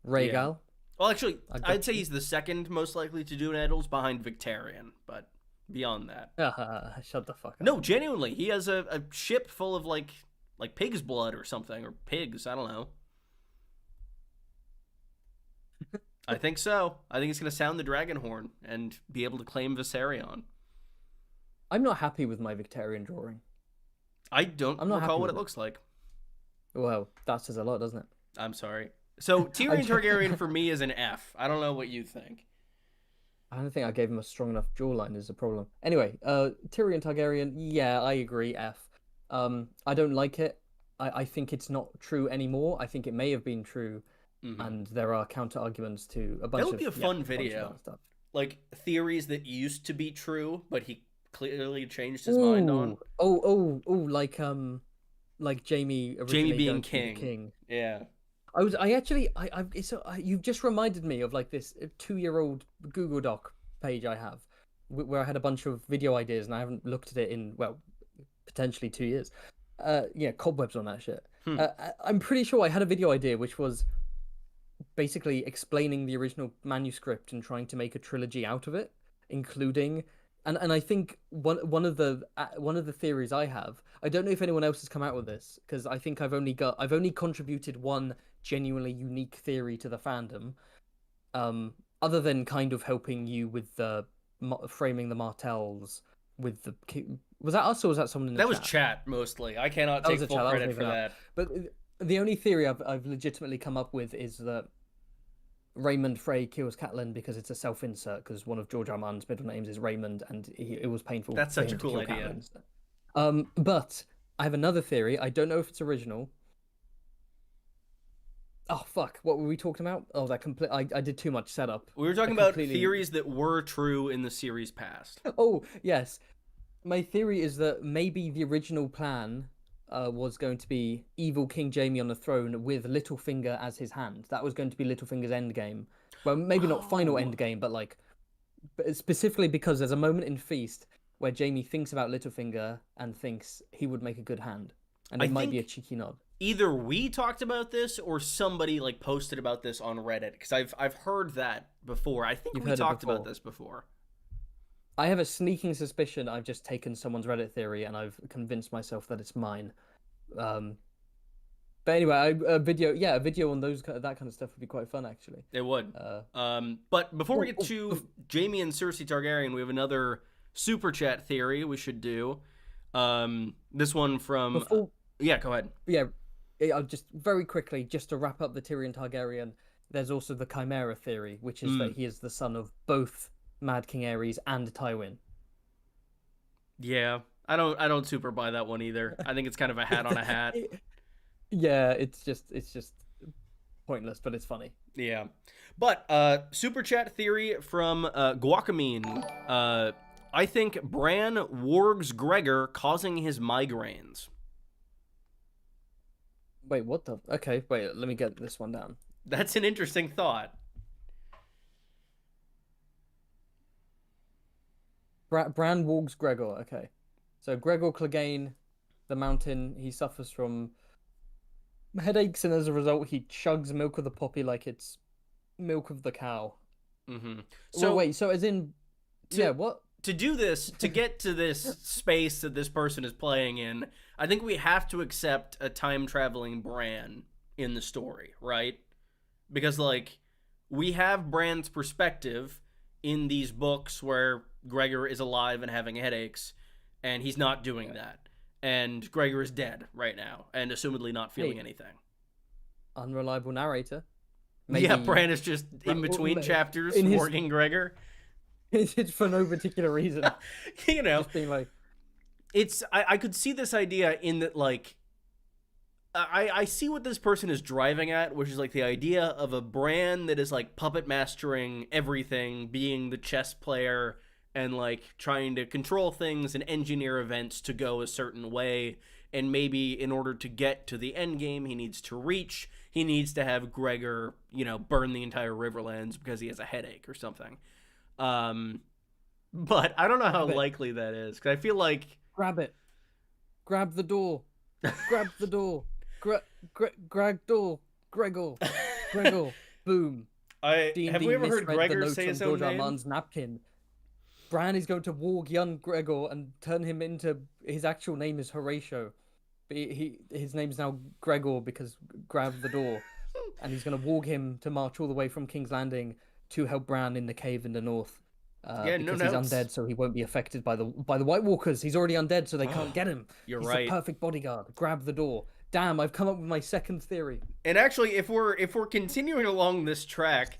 [SPEAKER 3] Rhaegal.
[SPEAKER 1] Yeah. Well, actually, I'd say he's the second most likely to do Nettles behind Victarion, but beyond that.
[SPEAKER 3] Shut the fuck up.
[SPEAKER 1] No, genuinely, he has a ship full of, like pig's blood or something, or pigs, I don't know. I think so. I think he's going to sound the dragon horn and be able to claim Viserion.
[SPEAKER 3] I'm not happy with my Victarion drawing.
[SPEAKER 1] I'm not recall what it looks like.
[SPEAKER 3] Well, that says a lot, doesn't it?
[SPEAKER 1] I'm sorry. So, Tyrion Targaryen for me is an F. I don't know what you think.
[SPEAKER 3] I don't think I gave him a strong enough jawline is the problem. Anyway, Tyrion Targaryen, yeah, I agree, F. I don't like it. I think it's not true anymore. I think it may have been true, and there are counter arguments to a bunch of...
[SPEAKER 1] That would be a fun video. Like, theories that used to be true, but he clearly changed his mind on.
[SPEAKER 3] Like Jaime
[SPEAKER 1] being king. Yeah.
[SPEAKER 3] You've just reminded me of like this 2-year-old Google Doc page I have where I had a bunch of video ideas and I haven't looked at it in, well, potentially 2 years. Cobwebs on that shit. I'm pretty sure I had a video idea which was basically explaining the original manuscript and trying to make a trilogy out of it, including And I think one of the theories I have, I don't know if anyone else has come out with this, because I think I've only contributed one genuinely unique theory to the fandom, other than kind of helping you with the framing the Martells with the was that us or was that someone in the
[SPEAKER 1] That
[SPEAKER 3] chat?
[SPEAKER 1] was chat mostly. I cannot take full credit for that.
[SPEAKER 3] But the only theory I've legitimately come up with is that Raymond Frey kills Catelyn because it's a self-insert, because one of George R. R. Martin's middle names is Raymond, and it was painful.
[SPEAKER 1] That's
[SPEAKER 3] for
[SPEAKER 1] such a
[SPEAKER 3] him to
[SPEAKER 1] cool
[SPEAKER 3] kill
[SPEAKER 1] idea.
[SPEAKER 3] Catelyn. But I have another theory. I don't know if it's original. Oh fuck! What were we talking about? Oh, that complete. I did too much setup.
[SPEAKER 1] We were talking about theories that were true in the series past.
[SPEAKER 3] Oh yes, my theory is that maybe the original plan was going to be evil King Jaime on the throne with Littlefinger as his hand. That was going to be Littlefinger's endgame. Well, maybe not final endgame, but like specifically because there's a moment in Feast where Jaime thinks about Littlefinger and thinks he would make a good hand, and it might be a cheeky nod.
[SPEAKER 1] Either we talked about this or somebody like posted about this on Reddit, because I've heard that before. I think we talked about this before.
[SPEAKER 3] I have a sneaking suspicion I've just taken someone's Reddit theory and I've convinced myself that it's mine. But anyway, a video on that kind of stuff would be quite fun, actually.
[SPEAKER 1] It would. But before we get to Jaime and Cersei Targaryen, we have another super chat theory we should do. This one from... yeah, go ahead.
[SPEAKER 3] Yeah, I'll just very quickly, just to wrap up the Tyrion Targaryen, there's also the Chimera theory, which is that he is the son of both Mad King Aerys and Tywin.
[SPEAKER 1] Yeah, I don't super buy that one either. I think it's kind of a hat on a hat.
[SPEAKER 3] Yeah, it's just pointless, but it's funny.
[SPEAKER 1] Yeah. But super chat theory from Guacamine. I think Bran wargs Gregor, causing his migraines.
[SPEAKER 3] Wait, what the? Okay, wait, let me get this one down.
[SPEAKER 1] That's an interesting thought.
[SPEAKER 3] Bran wargs Gregor. Okay, so Gregor Clegane, the Mountain, he suffers from headaches, and as a result, he chugs milk of the poppy like it's milk of the cow.
[SPEAKER 1] Mm-hmm.
[SPEAKER 3] So wait, so as in, what?
[SPEAKER 1] To do this, to get to this space that this person is playing in, I think we have to accept a time-traveling Bran in the story, right? Because, like, we have Bran's perspective in these books where Gregor is alive and having headaches, and he's not doing that. And Gregor is dead right now, and assumedly not feeling anything.
[SPEAKER 3] Unreliable narrator.
[SPEAKER 1] Maybe... Yeah, Bran is just in between chapters warging Gregor.
[SPEAKER 3] It's for no particular reason.
[SPEAKER 1] You know,
[SPEAKER 3] just being like,
[SPEAKER 1] I could see this idea in that, like, I see what this person is driving at, which is like the idea of a Bran that is like puppet mastering everything, being the chess player and like trying to control things and engineer events to go a certain way. And maybe in order to get to the end game, he needs to have Gregor, you know, burn the entire Riverlands because he has a headache or something. But I don't know how likely that is, because I feel like...
[SPEAKER 3] Grab the door, grab the door, grab door, Gregor, boom.
[SPEAKER 1] Have we ever heard Gregor say his own name?
[SPEAKER 3] Armand's napkin. Bran is going to warg young Gregor and turn him into... His actual name is Horatio. But his name's now Gregor because grab the door. And he's going to warg him to march all the way from King's Landing to help Bran in the cave in the north. Because he's undead, so he won't be affected by the White Walkers. He's already undead, so they can't get him.
[SPEAKER 1] He's
[SPEAKER 3] right. The perfect bodyguard. Grab the door. Damn, I've come up with my second theory.
[SPEAKER 1] And actually, if we're continuing along this track,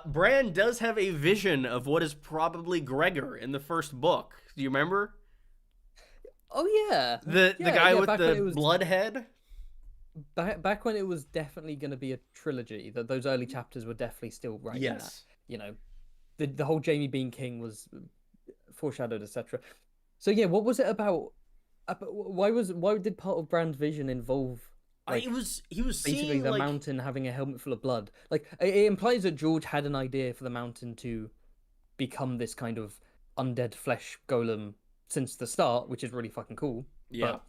[SPEAKER 1] Bran does have a vision of what is probably Gregor in the first book. Do you remember?
[SPEAKER 3] Oh yeah,
[SPEAKER 1] the guy with the blood head.
[SPEAKER 3] Back when it was definitely going to be a trilogy, that those early chapters were definitely still right.
[SPEAKER 1] Yes.
[SPEAKER 3] That, you know, the whole Jaime being king was foreshadowed, etc. So yeah, what was it about? Why did part of Bran's vision involve? Like,
[SPEAKER 1] he was
[SPEAKER 3] basically
[SPEAKER 1] seeing
[SPEAKER 3] the Mountain having a helmet full of blood. Like it implies that George had an idea for the Mountain to become this kind of undead flesh golem since the start, which is really fucking cool.
[SPEAKER 1] Yeah.
[SPEAKER 3] But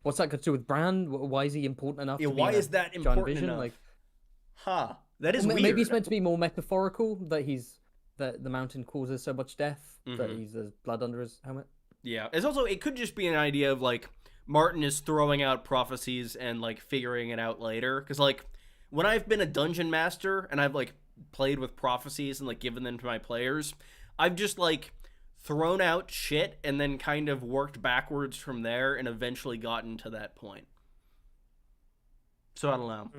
[SPEAKER 3] what's that got to do with Bran? Why is he important enough?
[SPEAKER 1] Yeah,
[SPEAKER 3] to be
[SPEAKER 1] why is that important
[SPEAKER 3] vision?
[SPEAKER 1] enough?
[SPEAKER 3] Like,
[SPEAKER 1] that is weird.
[SPEAKER 3] Maybe it's meant to be more metaphorical, that he's that the mountain causes so much death that there's blood under his helmet.
[SPEAKER 1] Yeah, it's also, it could just be an idea of like Martin is throwing out prophecies and like figuring it out later. Because like when I've been a dungeon master and I've like played with prophecies and like given them to my players, I've just like thrown out shit and then kind of worked backwards from there and eventually gotten to that point. So I don't know.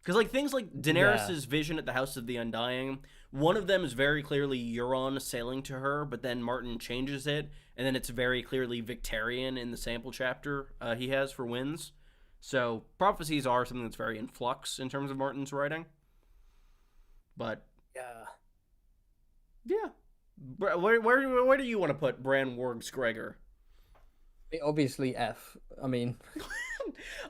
[SPEAKER 1] Because like things like Daenerys' vision at the House of the Undying, one of them is very clearly Euron sailing to her, but then Martin changes it, and then it's very clearly Victarion in the sample chapter he has for Winds. So prophecies are something that's very in flux in terms of Martin's writing. But yeah. Where do you want to put Bran Wargs Gregor?
[SPEAKER 3] Obviously F. I mean,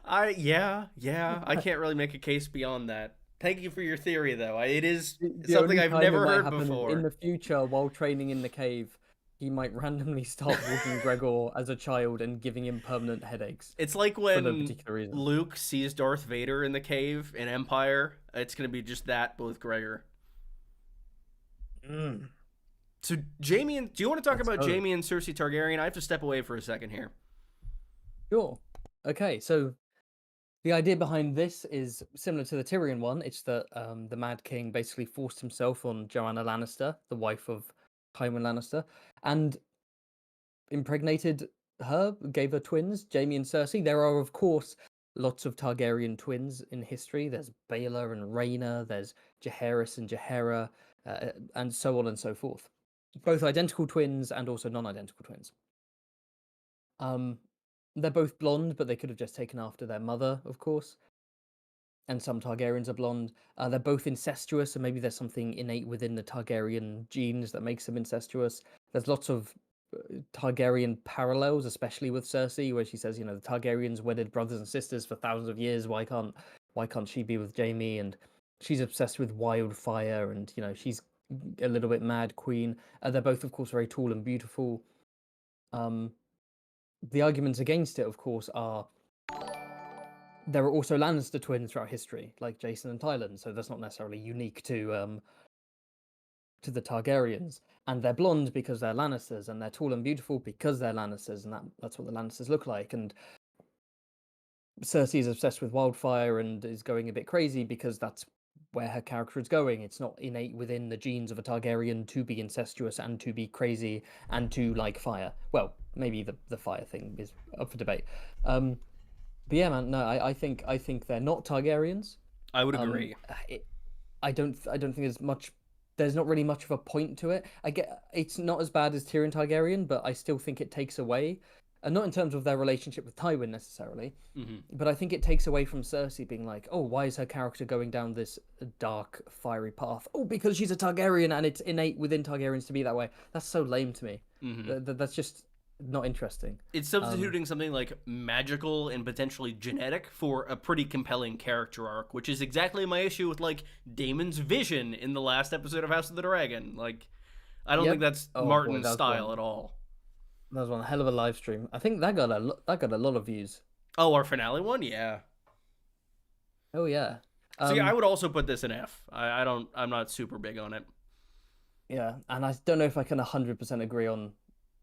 [SPEAKER 1] I can't really make a case beyond that. Thank you for your theory, though. It is something I've never heard before.
[SPEAKER 3] In the future, while training in the cave, he might randomly start walking Gregor as a child and giving him permanent headaches.
[SPEAKER 1] It's like when Luke sees Darth Vader in the cave in Empire. It's going to be just that, but with Gregor. So, Jaime, do you want to talk about Jaime and Cersei Targaryen? I have to step away for a second here.
[SPEAKER 3] Sure. Okay, so the idea behind this is similar to the Tyrion one. It's that the Mad King basically forced himself on Joanna Lannister, the wife of Tywin Lannister, and impregnated her, gave her twins, Jaime and Cersei. There are, of course, lots of Targaryen twins in history. There's Baela and Rhaena, there's Jaehaerys and Jaehaera, and so on and so forth. Both identical twins and also non-identical twins. They're both blonde, but they could have just taken after their mother, of course. And some Targaryens are blonde. They're both incestuous, and maybe there's something innate within the Targaryen genes that makes them incestuous. There's lots of Targaryen parallels, especially with Cersei, where she says, you know, the Targaryens wedded brothers and sisters for thousands of years. Why can't she be with Jaime? And she's obsessed with wildfire, and you know, she's a little bit mad queen. They're both, of course, very tall and beautiful. The arguments against it, of course, are there are also Lannister twins throughout history, like Jason and Tylan, so that's not necessarily unique to the Targaryens. And they're blonde because they're Lannisters, and they're tall and beautiful because they're Lannisters, and that's what the Lannisters look like. And Cersei is obsessed with wildfire and is going a bit crazy because that's where her character is going. It's not innate within the genes of a Targaryen to be incestuous and to be crazy and to like fire. Well, maybe the fire thing is up for debate. But yeah, man, no, I think they're not Targaryens.
[SPEAKER 1] I would agree.
[SPEAKER 3] I don't think there's not really much of a point to it. I get it's not as bad as Tyrion Targaryen, but I still think it takes away. And not in terms of their relationship with Tywin necessarily, but I think it takes away from Cersei being like, oh, why is her character going down this dark, fiery path? Oh, because she's a Targaryen and it's innate within Targaryens to be that way. That's so lame to me. That's just not interesting.
[SPEAKER 1] It's substituting something like magical and potentially genetic for a pretty compelling character arc, which is exactly my issue with like Daemon's vision in the last episode of House of the Dragon. Like, I don't think that's Martin's style at all.
[SPEAKER 3] That was one hell of a live stream. I think that got a lot of views.
[SPEAKER 1] Oh, our finale one, yeah.
[SPEAKER 3] Oh yeah.
[SPEAKER 1] So yeah, I would also put this in F. I'm not super big on it.
[SPEAKER 3] Yeah, and I don't know if I can 100% agree on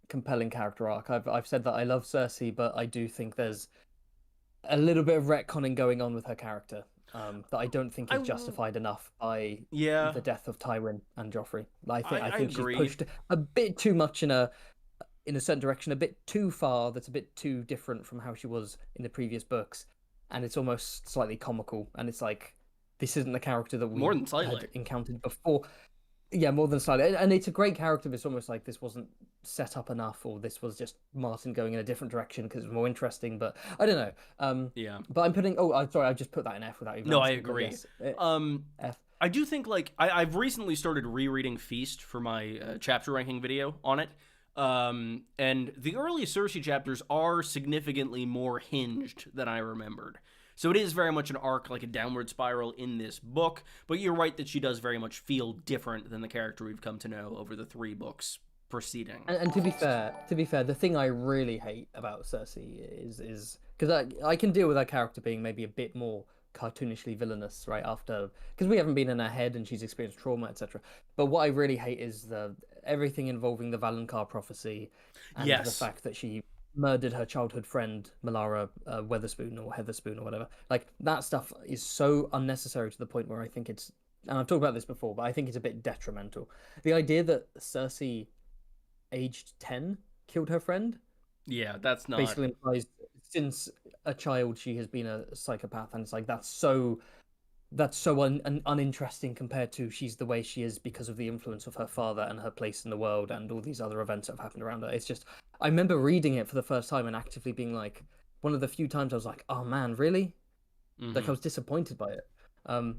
[SPEAKER 3] compelling character arc. I've said that I love Cersei, but I do think there's a little bit of retconning going on with her character that I don't think is justified enough by the death of Tywin and Joffrey. I think she's pushed a bit too much in a certain direction, a bit too far, that's a bit too different from how she was in the previous books, and it's almost slightly comical, and it's like, this isn't the character that we had encountered before. Yeah, more than slightly. And it's a great character, but it's almost like this wasn't set up enough, or this was just Martin going in a different direction because it was more interesting, but I don't know. But I'm putting... Oh, I'm sorry, I just put that in F without even...
[SPEAKER 1] No, I agree. F. I do think, like, I've recently started rereading Feast for my chapter ranking video on it. And the early Cersei chapters are significantly more hinged than I remembered. So it is very much an arc, like a downward spiral in this book, but you're right that she does very much feel different than the character we've come to know over the 3 books preceding.
[SPEAKER 3] And to be fair, the thing I really hate about Cersei is because I can deal with her character being maybe a bit more cartoonishly villainous, right? After, because we haven't been in her head and she's experienced trauma, etc. But what I really hate is everything involving the Valonqar prophecy and the fact that she murdered her childhood friend Melara Weatherspoon or Heatherspoon or whatever. Like, that stuff is so unnecessary to the point where I think it's, and I've talked about this before, but I think it's a bit detrimental. The idea that Cersei, aged 10, killed her friend.
[SPEAKER 1] Yeah, that's not...
[SPEAKER 3] Basically implies since a child she has been a psychopath, and it's like that's so uninteresting compared to she's the way she is because of the influence of her father and her place in the world and all these other events that have happened around her. It's just, I remember reading it for the first time and actively being like, one of the few times I was like, oh man, really? Like, I was disappointed by it.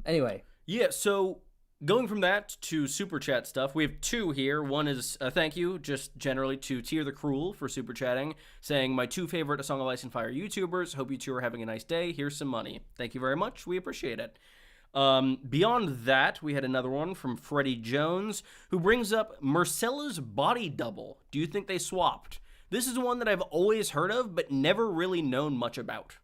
[SPEAKER 3] Anyway.
[SPEAKER 1] Yeah, so going from that to super chat stuff, we have two here. One is a thank you, just generally, to Tyr the Cruel for super chatting, saying, my two favorite A Song of Ice and Fire YouTubers. Hope you two are having a nice day. Here's some money. Thank you very much. We appreciate it. Beyond that, we had another one from Freddie Jones, who brings up Myrcella's body double. Do you think they swapped? This is one that I've always heard of, but never really known much about.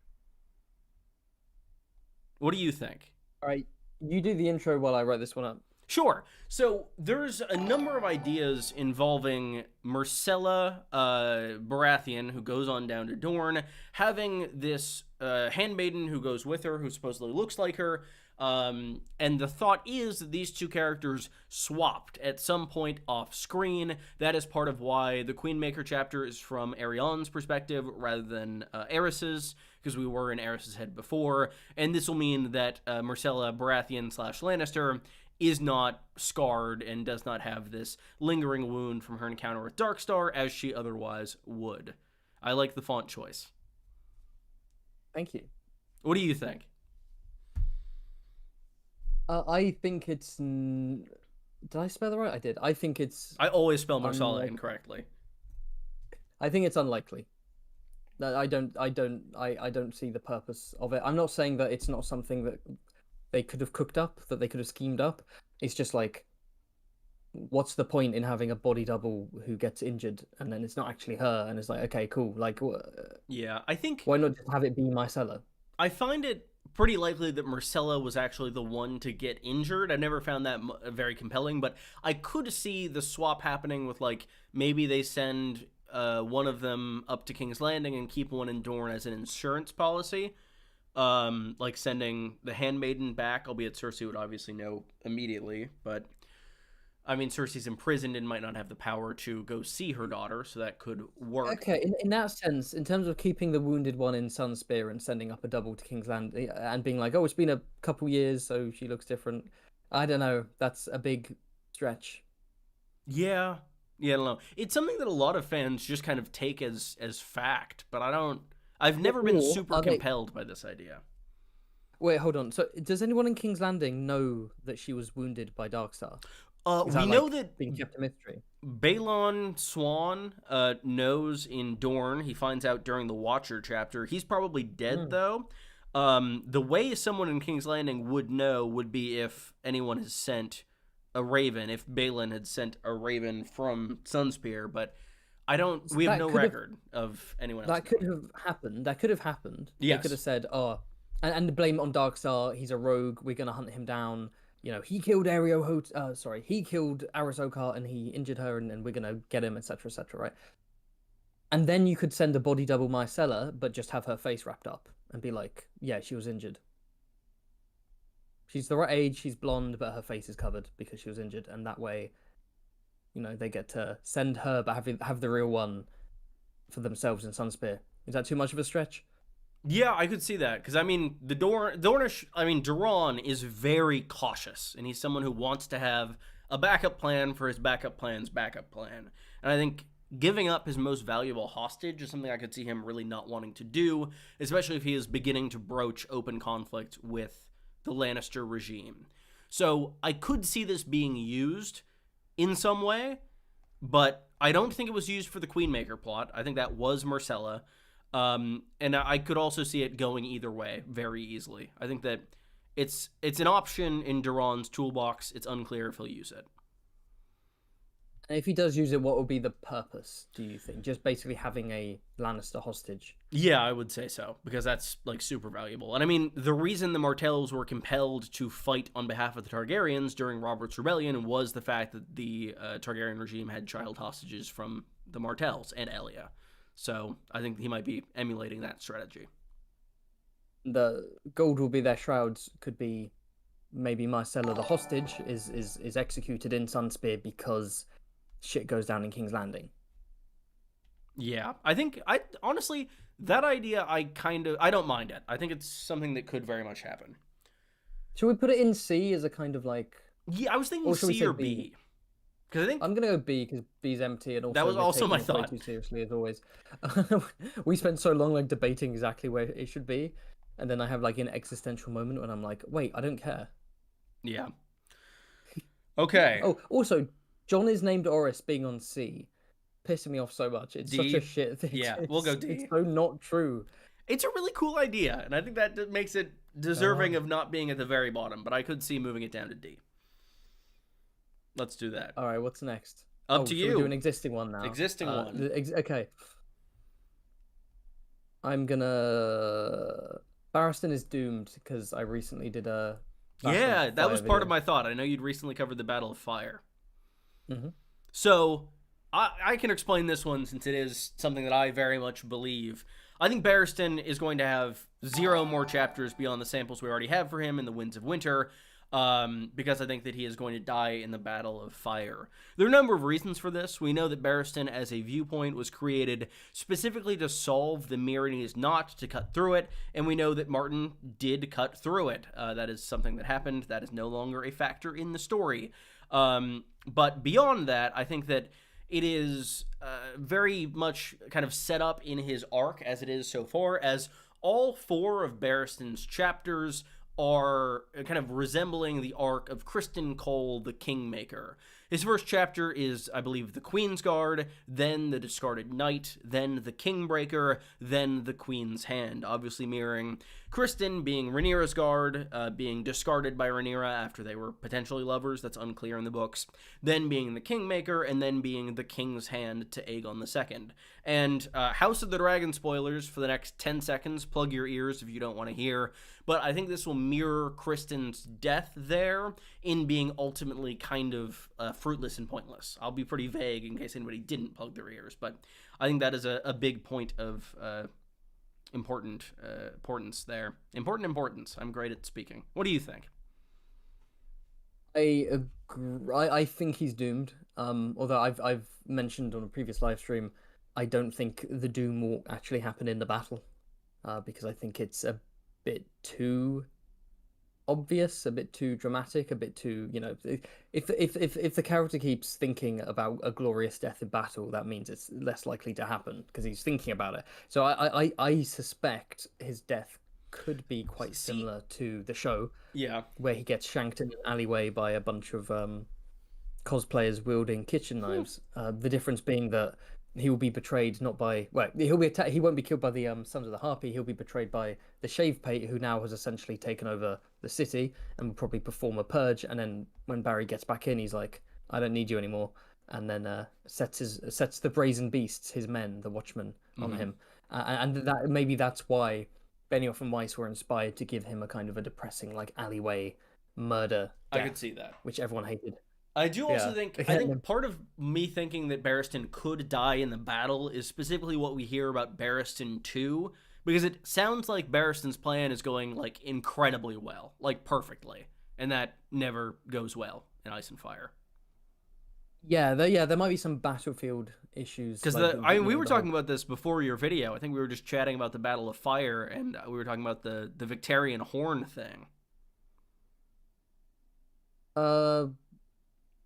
[SPEAKER 1] What do you think?
[SPEAKER 3] All right. You do the intro while I write this one up.
[SPEAKER 1] Sure. So there's a number of ideas involving Myrcella Baratheon, who goes on down to Dorne, having this handmaiden who goes with her, who supposedly looks like her. And the thought is that these two characters swapped at some point off screen. That is part of why the Queenmaker chapter is from Arianne's perspective rather than Aerys's, because we were in Aerys's head before. And this will mean that Myrcella Baratheon / Lannister is not scarred and does not have this lingering wound from her encounter with Darkstar as she otherwise would. I like the font choice.
[SPEAKER 3] Thank you.
[SPEAKER 1] What do you think?
[SPEAKER 3] I think it's... Did I spell that right? I did. I think it's...
[SPEAKER 1] I always spell Myrcella incorrectly.
[SPEAKER 3] I think it's unlikely. I don't see the purpose of it. I'm not saying that it's not something that they could have cooked up, that they could have schemed up. It's just like, what's the point in having a body double who gets injured and then it's not actually her? And it's like, okay, cool. Like,
[SPEAKER 1] yeah, I think...
[SPEAKER 3] Why not just have it be Myrcella?
[SPEAKER 1] I find it pretty likely that Myrcella was actually the one to get injured. I never found that very compelling, but I could see the swap happening with, like, maybe they send one of them up to King's Landing and keep one in Dorne as an insurance policy. Like sending the handmaiden back, albeit Cersei would obviously know immediately, but I mean, Cersei's imprisoned and might not have the power to go see her daughter, so that could work.
[SPEAKER 3] Okay, in that sense, in terms of keeping the wounded one in Sunspear and sending up a double to King's Landing and being like, oh, it's been a couple years, so she looks different. I don't know. That's a big stretch.
[SPEAKER 1] Yeah, I don't know. It's something that a lot of fans just kind of take as fact, but I've never been super compelled by this idea.
[SPEAKER 3] Wait, hold on. So does anyone in King's Landing know that she was wounded by Darkstar?
[SPEAKER 1] We know that
[SPEAKER 3] being kept a mystery.
[SPEAKER 1] Balon Swan knows in Dorne. He finds out during the Watcher chapter. He's probably dead, though. The way someone in King's Landing would know would be if anyone has sent a raven, if Balon had sent a raven from Sunspear, but we have no record of anyone else.
[SPEAKER 3] That could have happened.
[SPEAKER 1] Yes.
[SPEAKER 3] They could have said, oh, and blame it on Darkstar. He's a rogue. We're going to hunt him down. You know, he killed he killed Aris Okar and he injured her and we're going to get him, etc., right? And then you could send a body double Myrcella, but just have her face wrapped up and be like, yeah, she was injured. She's the right age, she's blonde, but her face is covered because she was injured. And that way, you know, they get to send her, but have the real one for themselves in Sunspear. Is that too much of a stretch?
[SPEAKER 1] Yeah, I could see that, because, I mean, Daeron is very cautious, and he's someone who wants to have a backup plan for his backup plan's backup plan. And I think giving up his most valuable hostage is something I could see him really not wanting to do, especially if he is beginning to broach open conflict with the Lannister regime. So I could see this being used in some way, but I don't think it was used for the Queenmaker plot. I think that was Myrcella. And I could also see it going either way very easily. I think that it's an option in Daeron's toolbox. It's unclear if he'll use it.
[SPEAKER 3] And if he does use it, what would be the purpose, do you think? Just basically having a Lannister hostage?
[SPEAKER 1] Yeah, I would say so, because that's, like, super valuable. And I mean, the reason the Martells were compelled to fight on behalf of the Targaryens during Robert's Rebellion was the fact that the Targaryen regime had child hostages from the Martells and Elia. So I think he might be emulating that strategy.
[SPEAKER 3] The gold will be their shrouds, could be maybe Myrcella the hostage is executed in Sunspear because shit goes down in King's Landing.
[SPEAKER 1] Yeah, I honestly, that idea, I don't mind it. I think it's something that could very much happen.
[SPEAKER 3] Should we put it in C as a kind of like...
[SPEAKER 1] Yeah, I was thinking C or B. Because I think...
[SPEAKER 3] I'm going to go B, because B's empty, and also...
[SPEAKER 1] That was also my thought.
[SPEAKER 3] Way too seriously, as always. We spent so long, like, debating exactly where it should be, and then I have, like, an existential moment when I'm like, wait, I don't care.
[SPEAKER 1] Yeah. Okay.
[SPEAKER 3] Oh, also, Jon is named Orys being on C. Pissing me off so much. It's
[SPEAKER 1] D?
[SPEAKER 3] such a shit thing.
[SPEAKER 1] Yeah, we'll go D.
[SPEAKER 3] It's so not true.
[SPEAKER 1] It's a really cool idea, and I think that makes it deserving of not being at the very bottom, but I could see moving it down to D. Let's do that.
[SPEAKER 3] All right, what's next?
[SPEAKER 1] Up to you.
[SPEAKER 3] We'll do an existing one now.
[SPEAKER 1] Existing one.
[SPEAKER 3] Okay. I'm gonna... Barristan is doomed, because I recently did a...
[SPEAKER 1] Yeah, that was part of my thought. I know you'd recently covered the Battle of Fire.
[SPEAKER 3] Mm-hmm.
[SPEAKER 1] So, I can explain this one since it is something that I very much believe. I think Barristan is going to have 0 more chapters beyond the samples we already have for him in the Winds of Winter, because I think that he is going to die in the Battle of Fire. There are a number of reasons for this. We know that Barristan as a viewpoint was created specifically to solve the Meereenese knot, to cut through it, and we know that Martin did cut through it. That is something that happened. That is no longer a factor in the story. But beyond that, I think that it is very much kind of set up in his arc as it is so far, as all 4 of Barristan's chapters are kind of resembling the arc of Criston Cole, the Kingmaker. His first chapter is, I believe, the Queen's Guard, then the Discarded Knight, then the Kingbreaker, then the Queen's Hand, obviously mirroring Criston being Rhaenyra's guard, being discarded by Rhaenyra after they were potentially lovers, that's unclear in the books, then being the Kingmaker, and then being the King's Hand to Aegon II. And House of the Dragon spoilers for the next 10 seconds, plug your ears if you don't want to hear, but I think this will mirror Criston's death there in being ultimately kind of fruitless and pointless. I'll be pretty vague in case anybody didn't plug their ears, but I think that is a big point of importance there. Important importance. I'm great at speaking. What do you think?
[SPEAKER 3] I agree. I think he's doomed. Although I've mentioned on a previous live stream, I don't think the doom will actually happen in the battle, because I think it's a bit too obvious, a bit too dramatic, a bit too, if the character keeps thinking about a glorious death in battle, that means it's less likely to happen because he's thinking about it. So I suspect his death could be quite similar to the show, where he gets shanked in an alleyway by a bunch of cosplayers wielding kitchen knives. The difference being that he will be betrayed not by... Well, he won't be killed by the Sons of the Harpy. He'll be betrayed by the Shave Pate, who now has essentially taken over the city and will probably perform a purge. And then when Barry gets back in, he's like, I don't need you anymore. And then sets the Brazen Beasts, his men, the Watchmen, on him. And that maybe that's why Benioff and Weiss were inspired to give him a kind of a depressing, like, alleyway murder death,
[SPEAKER 1] I could see that.
[SPEAKER 3] which everyone hated.
[SPEAKER 1] I do also think, I think part of me thinking that Barristan could die in the battle is specifically what we hear about Barristan 2, because it sounds like Barristan's plan is going, like, incredibly well, like, perfectly, and that never goes well in Ice and Fire.
[SPEAKER 3] Yeah, there might be some battlefield issues.
[SPEAKER 1] Because we were talking about this before your video. I think we were just chatting about the Battle of Fire, and we were talking about the Victarion horn thing.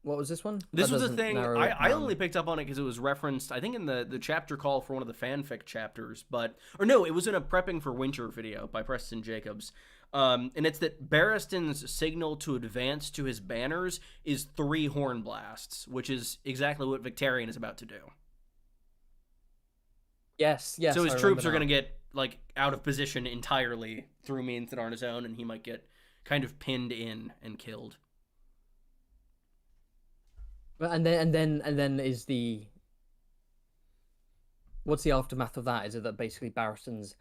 [SPEAKER 3] What was this one?
[SPEAKER 1] This was a thing, I only picked up on it because it was referenced, I think, in the chapter call for one of the fanfic chapters, or no, it was in a Prepping for Winter video by Preston Jacobs. And it's that Barristan's signal to advance to his banners is 3 horn blasts, which is exactly what Victarion is about to do.
[SPEAKER 3] Yes.
[SPEAKER 1] So his troops are going to get, like, out of position entirely through means that aren't his own, and he might get kind of pinned in and killed.
[SPEAKER 3] And then is what's the aftermath of that? Is it that basically Barristan's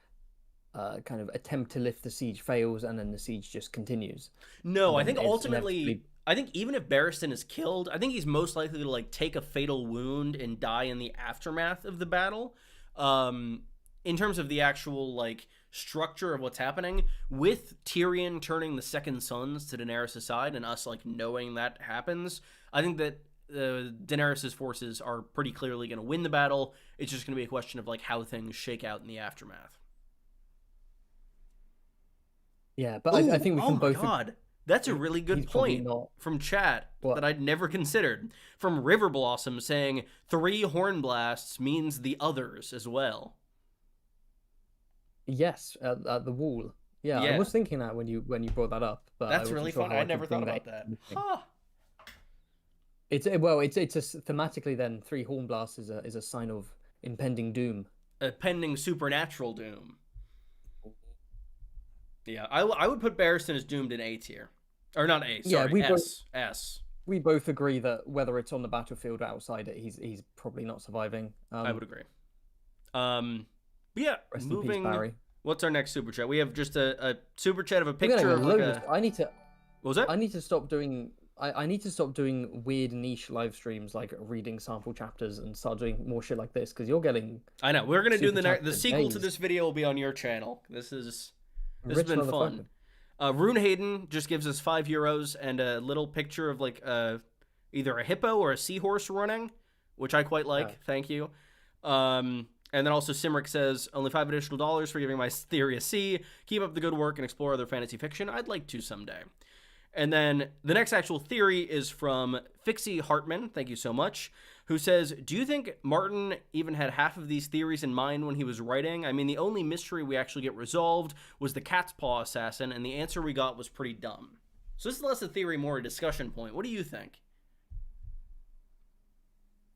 [SPEAKER 3] kind of attempt to lift the siege fails, and then the siege just continues?
[SPEAKER 1] No,
[SPEAKER 3] And
[SPEAKER 1] I
[SPEAKER 3] then
[SPEAKER 1] think
[SPEAKER 3] it's
[SPEAKER 1] ultimately,
[SPEAKER 3] inevitably...
[SPEAKER 1] I think even if Barristan is killed, I think he's most likely to like take a fatal wound and die in the aftermath of the battle. In terms of the actual like structure of what's happening, with Tyrion turning the Second Sons to Daenerys' side and us like knowing that happens, I think that Daenerys' forces are pretty clearly going to win the battle. It's just going to be a question of like how things shake out in the aftermath.
[SPEAKER 3] Yeah, but
[SPEAKER 1] Ooh,
[SPEAKER 3] I think we
[SPEAKER 1] oh
[SPEAKER 3] can
[SPEAKER 1] my
[SPEAKER 3] both...
[SPEAKER 1] God. That's a really good
[SPEAKER 3] He's probably
[SPEAKER 1] point
[SPEAKER 3] not...
[SPEAKER 1] from chat
[SPEAKER 3] What?
[SPEAKER 1] that I'd never considered. From River Blossom saying 3 horn blasts means the others as well.
[SPEAKER 3] Yes, at the wall. Yeah, I
[SPEAKER 1] Yeah.
[SPEAKER 3] was thinking that when you brought that up, but I
[SPEAKER 1] That's
[SPEAKER 3] wasn't
[SPEAKER 1] really
[SPEAKER 3] sure
[SPEAKER 1] fun.
[SPEAKER 3] how
[SPEAKER 1] I
[SPEAKER 3] I could
[SPEAKER 1] never thought
[SPEAKER 3] bring
[SPEAKER 1] about that.
[SPEAKER 3] in.
[SPEAKER 1] Huh.
[SPEAKER 3] It's thematically then 3 horn blasts is a sign of impending doom.
[SPEAKER 1] A pending supernatural doom. Yeah, I would put Barristan as doomed in A tier. Or not A, sorry, S.
[SPEAKER 3] We both agree that whether it's on the battlefield or outside it, he's probably not surviving.
[SPEAKER 1] I would agree. But yeah,
[SPEAKER 3] Rest
[SPEAKER 1] moving.
[SPEAKER 3] in peace, Barry.
[SPEAKER 1] What's our next super chat? We have just a super chat of a
[SPEAKER 3] We're
[SPEAKER 1] picture
[SPEAKER 3] gonna
[SPEAKER 1] of like a.
[SPEAKER 3] I need to.
[SPEAKER 1] What was that?
[SPEAKER 3] I need to stop doing. I need to stop doing weird niche live streams like reading sample chapters and start doing more shit like this, because you're getting...
[SPEAKER 1] I know. We're gonna do
[SPEAKER 3] super
[SPEAKER 1] the
[SPEAKER 3] chapter
[SPEAKER 1] sequel to
[SPEAKER 3] days.
[SPEAKER 1] this video will be on your channel. This has
[SPEAKER 3] Rich
[SPEAKER 1] been fun.
[SPEAKER 3] motherfucker.
[SPEAKER 1] Rune Hayden just gives us €5 and a little picture of like either a hippo or a seahorse running, which I quite like.
[SPEAKER 3] Oh.
[SPEAKER 1] Thank you. And then also Simric says, only $5 additional for giving my theory a C. Keep up the good work and explore other fantasy fiction. I'd like to someday. And then the next actual theory is from Fixie Hartman, thank you so much, who says, do you think Martin even had half of these theories in mind when he was writing? I mean, the only mystery we actually get resolved was the cat's paw assassin, and the answer we got was pretty dumb. So this is less a theory, more a discussion point. What do you think?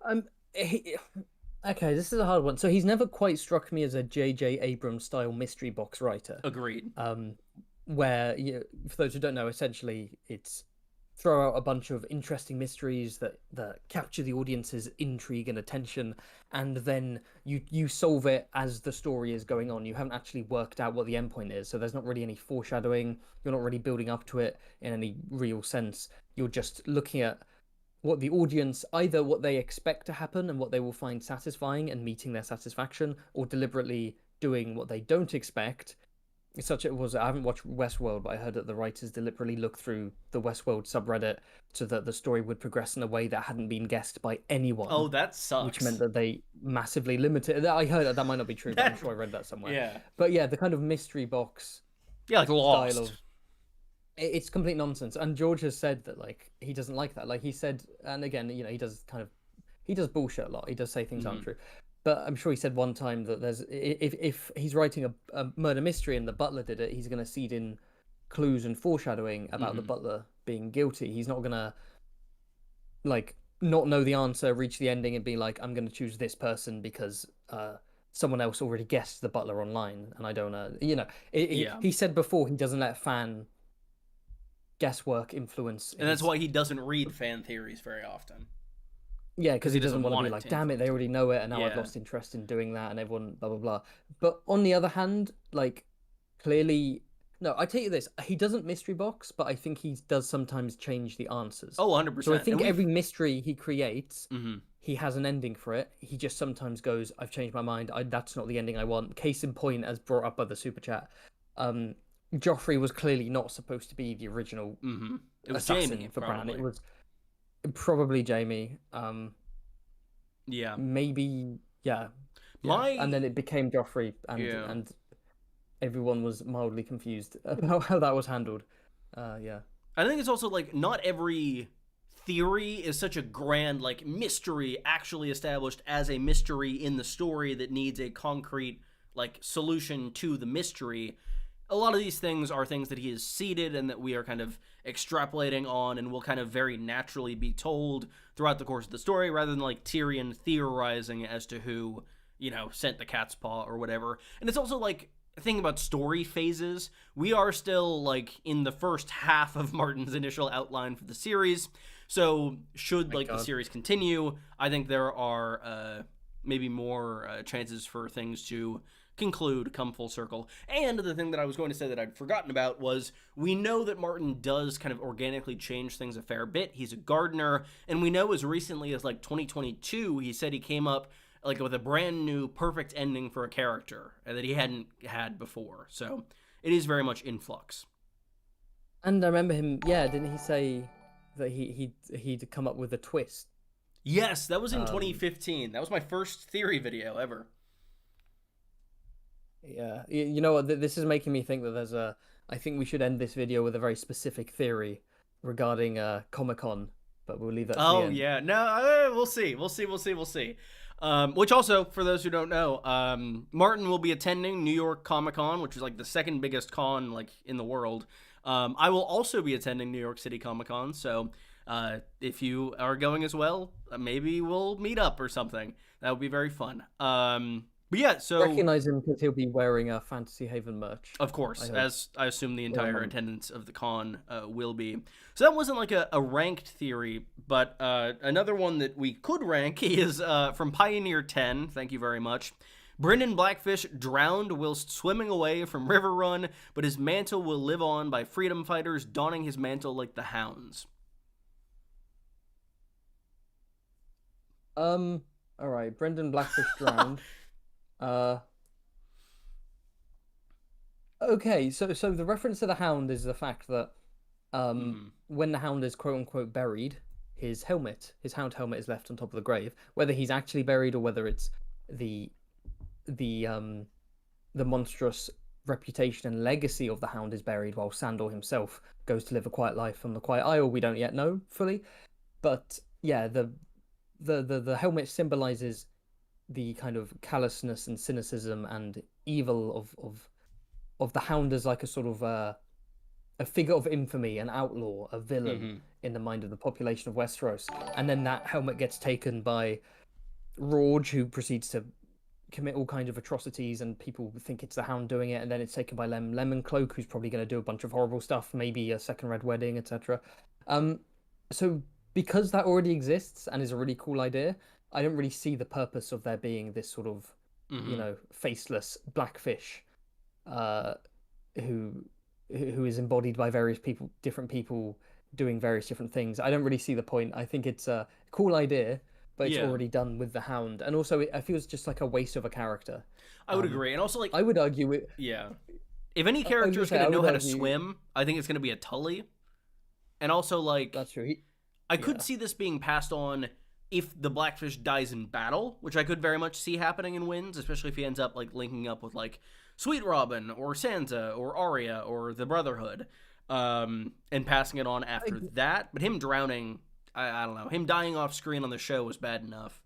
[SPEAKER 3] Okay, this is a hard one. So he's never quite struck me as a J.J. Abrams style mystery box writer.
[SPEAKER 1] Agreed.
[SPEAKER 3] Where, for those who don't know, essentially it's throw out a bunch of interesting mysteries that capture the audience's intrigue and attention, and then you solve it as the story is going on. You haven't actually worked out what the endpoint is, so there's not really any foreshadowing. You're not really building up to it in any real sense. You're just looking at what the audience, either what they expect to happen and what they will find satisfying and meeting their satisfaction, or deliberately doing what they don't expect. I haven't watched Westworld, but I heard that the writers deliberately looked through the Westworld subreddit so that the story would progress in a way that hadn't been guessed by anyone.
[SPEAKER 1] Oh, that sucks.
[SPEAKER 3] Which meant that they massively limited... I heard that might not be true, but I'm sure I read that somewhere.
[SPEAKER 1] Yeah.
[SPEAKER 3] But yeah, the kind of mystery box...
[SPEAKER 1] Yeah, like Lost.
[SPEAKER 3] Style of... It's complete nonsense. And George has said that, like, he doesn't like that. Like, he said... And again, he does bullshit a lot. He does say things aren't true. But I'm sure he said one time that if he's writing a murder mystery and the butler did it, he's going to seed in clues and foreshadowing about the butler being guilty. He's not going to, like, not know the answer, reach the ending, and be like, I'm going to choose this person because someone else already guessed the butler online, and I don't He said before he doesn't let fan guesswork influence.
[SPEAKER 1] And that's why he doesn't read fan theories very often.
[SPEAKER 3] Yeah, because he doesn't want to be like, damn it, they already know it, and now
[SPEAKER 1] Yeah.
[SPEAKER 3] I've lost interest in doing that, and everyone, blah, blah, blah. But on the other hand, like, clearly... No, I tell you this, he doesn't mystery box, but I think he does sometimes change the answers.
[SPEAKER 1] Oh, 100%.
[SPEAKER 3] So I think every mystery he creates,
[SPEAKER 1] Mm-hmm.
[SPEAKER 3] he has an ending for it. He just sometimes goes, I've changed my mind, that's not the ending I want. Case in point, as brought up by the super chat, Joffrey was clearly not supposed to be the original
[SPEAKER 1] It was
[SPEAKER 3] assassin
[SPEAKER 1] Jaime,
[SPEAKER 3] for Bran.
[SPEAKER 1] probably.
[SPEAKER 3] It was probably Jaime.
[SPEAKER 1] Yeah.
[SPEAKER 3] Maybe, yeah. And then it became Joffrey, and everyone was mildly confused about how that was handled. Yeah.
[SPEAKER 1] I think it's also, like, not every theory is such a grand, like, mystery actually established as a mystery in the story that needs a concrete, like, solution to the mystery. A lot of these things are things that he has seeded and that we are kind of extrapolating on and will kind of very naturally be told throughout the course of the story, rather than, like, Tyrion theorizing as to who, sent the cat's paw or whatever. And it's also, like, thinking about story phases, we are still, like, in the first half of Martin's initial outline for the series, So should like the
[SPEAKER 3] God.
[SPEAKER 1] series continue, I think there are maybe more chances for things to conclude, come full circle. And the thing that I was going to say that I'd forgotten about was we know that Martin does kind of organically change things a fair bit. He's a gardener, and we know as recently as like 2022, he said he came up like with a brand new perfect ending for a character that he hadn't had before. So it is very much in flux.
[SPEAKER 3] And I remember him, yeah, didn't he say that he'd come up with a twist?
[SPEAKER 1] Yes, that was in 2015. That was my first theory video ever.
[SPEAKER 3] Yeah, you know what? This is making me think that there's a. I think we should end this video with a very specific theory regarding Comic-Con, but we'll leave that. To the end.
[SPEAKER 1] Yeah, no, we'll see. Which also, for those who don't know, Martin will be attending New York Comic-Con, which is like the second biggest con like in the world. I will also be attending New York City Comic-Con, so if you are going as well, maybe we'll meet up or something. That would be very fun. But yeah, so
[SPEAKER 3] recognize him because he'll be wearing a Fantasy Haven merch.
[SPEAKER 1] Of course, as I assume the entire attendance of the con will be. So that wasn't like a ranked theory, but another one that we could rank is from Pioneer 10. Thank you very much. Brynden Blackfish drowned whilst swimming away from River Run, but his mantle will live on by freedom fighters donning his mantle like the hounds.
[SPEAKER 3] All right, Brynden Blackfish drowned. Okay, so the reference to the hound is the fact that when the hound is quote unquote buried, his hound helmet is left on top of the grave. Whether he's actually buried or whether it's the monstrous reputation and legacy of the hound is buried while Sandor himself goes to live a quiet life on the Quiet Isle, we don't yet know fully. But yeah, the helmet symbolizes the kind of callousness and cynicism and evil of the hound as like a sort of a figure of infamy, an outlaw, a villain in the mind of the population of Westeros. And then that helmet gets taken by Rorge, who proceeds to commit all kinds of atrocities, and people think it's the hound doing it. And then it's taken by Lemoncloak, who's probably going to do a bunch of horrible stuff, maybe a second Red Wedding, etc. So because that already exists and is a really cool idea, I don't really see the purpose of there being this sort of, faceless Blackfish, who is embodied by different people doing various different things. I don't really see the point. I think it's a cool idea, but it's already done with the hound, and also it feels just like a waste of a character.
[SPEAKER 1] I would agree, and also like
[SPEAKER 3] I would argue it.
[SPEAKER 1] Yeah, if any character is going to know how to swim, I think it's going to be a Tully, and also like
[SPEAKER 3] that's true.
[SPEAKER 1] I could see this being passed on if the Blackfish dies in battle, which I could very much see happening and wins, especially if he ends up like linking up with like Sweet Robin or Sansa or Arya or the Brotherhood, and passing it on after that. But him drowning, I don't know. Him dying off screen on the show was bad enough.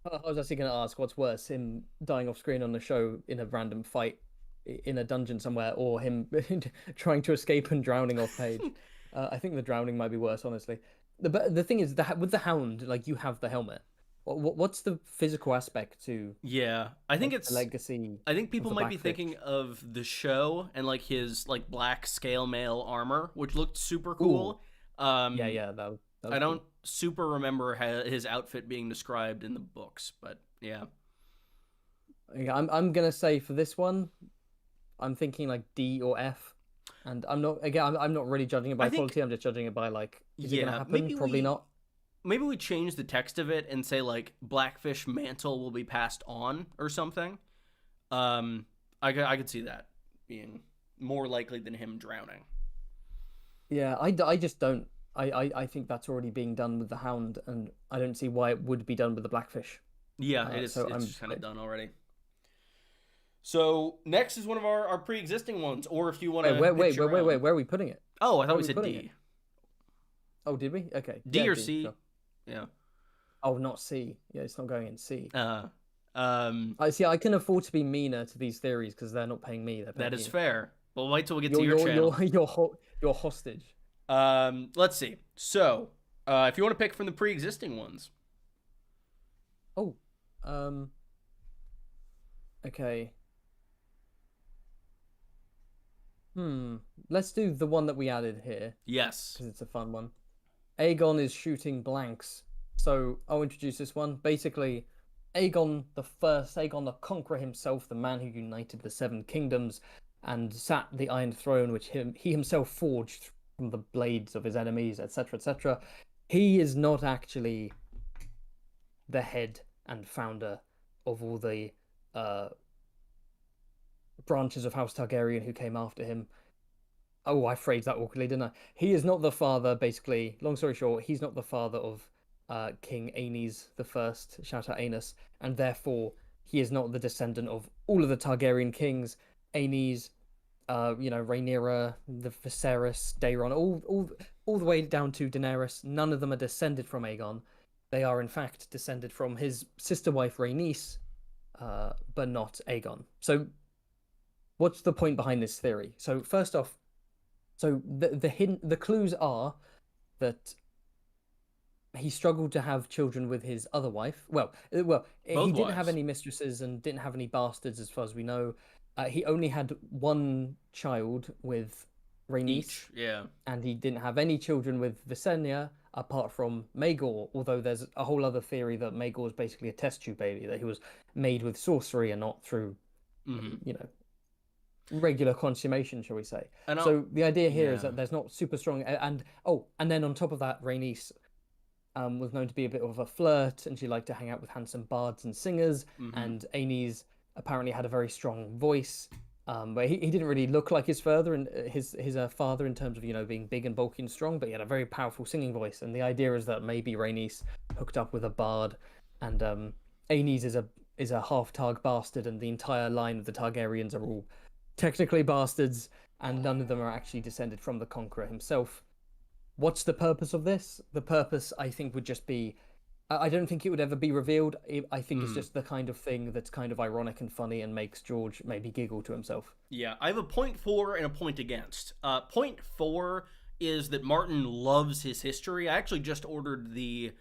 [SPEAKER 3] I was actually going to ask what's worse, him dying off screen on the show in a random fight in a dungeon somewhere, or him trying to escape and drowning off page. I think the drowning might be worse, honestly. The thing is that with the hound, like you have the helmet. What's the physical aspect to?
[SPEAKER 1] Yeah, I think it's
[SPEAKER 3] legacy.
[SPEAKER 1] I think people might be thinking of the show and like his like black scale mail armor, which looked super cool.
[SPEAKER 3] Yeah, that
[SPEAKER 1] I don't super remember his outfit being described in the books, but yeah.
[SPEAKER 3] I'm gonna say for this one, I'm thinking like D or F. And I'm not really judging it by quality. I'm just judging it by like, is it gonna happen? Probably not.
[SPEAKER 1] Maybe we change the text of it and say like Blackfish mantle will be passed on or something. I could see that being more likely than him drowning.
[SPEAKER 3] Yeah, I just don't. I think that's already being done with the hound, and I don't see why it would be done with the Blackfish.
[SPEAKER 1] Yeah, it's kind of done already. So next is one of our pre-existing ones, or if you want to
[SPEAKER 3] wait, where are we putting it?
[SPEAKER 1] Oh, I thought we said D.
[SPEAKER 3] It? Oh, did we? Okay.
[SPEAKER 1] D or C? Sure. Yeah.
[SPEAKER 3] Oh, not C. Yeah, it's not going in C.
[SPEAKER 1] I
[SPEAKER 3] see. I can afford to be meaner to these theories because they're not paying me.
[SPEAKER 1] That is fair. Well, wait till we get to your channel.
[SPEAKER 3] You're hostage.
[SPEAKER 1] Let's see. So, if you want to pick from the pre-existing ones.
[SPEAKER 3] Oh. Okay. Let's do the one that we added here.
[SPEAKER 1] Yes.
[SPEAKER 3] Because it's a fun one. Aegon is shooting blanks. So I'll introduce this one. Basically, Aegon the First, Aegon the Conqueror himself, the man who united the Seven Kingdoms and sat the Iron Throne, which he himself forged from the blades of his enemies, etc., etc. He is not actually the head and founder of all the branches of House Targaryen who came after him. Oh, I phrased that awkwardly, didn't I? He is not the father, basically. Long story short, he's not the father of King Aenys the First, shout out Aenys, and therefore he is not the descendant of all of the Targaryen kings. Aenys, Rhaenyra, the Viserys, Daeron, all the way down to Daenerys. None of them are descended from Aegon. They are in fact descended from his sister wife Rhaenys, but not Aegon. So, what's the point behind this theory? So first off, the clues are that he struggled to have children with his other wife. Well, he didn't have any mistresses and didn't have any bastards, as far as we know. He only had one child with Rhaenys, and he didn't have any children with Visenya apart from Maegor. Although there's a whole other theory that Maegor is basically a test tube baby, that he was made with sorcery and not through, regular consummation, shall we say. So the idea here is that there's not super strong, and then on top of that, Rhaenys was known to be a bit of a flirt, and she liked to hang out with handsome bards and singers, and Aenys apparently had a very strong voice, but he didn't really look like his father and his father in terms of being big and bulky and strong, but he had a very powerful singing voice, and the idea is that maybe Rhaenys hooked up with a bard, and Aenys is a half-Targ bastard, and the entire line of the Targaryens are all technically bastards, and none of them are actually descended from the Conqueror himself. What's the purpose of this? The purpose, I think, would just be... I don't think it would ever be revealed. I think it's just the kind of thing that's kind of ironic and funny and makes George maybe giggle to himself.
[SPEAKER 1] Yeah, I have a point for and a point against. Point for is that Martin loves his history. I actually just ordered the,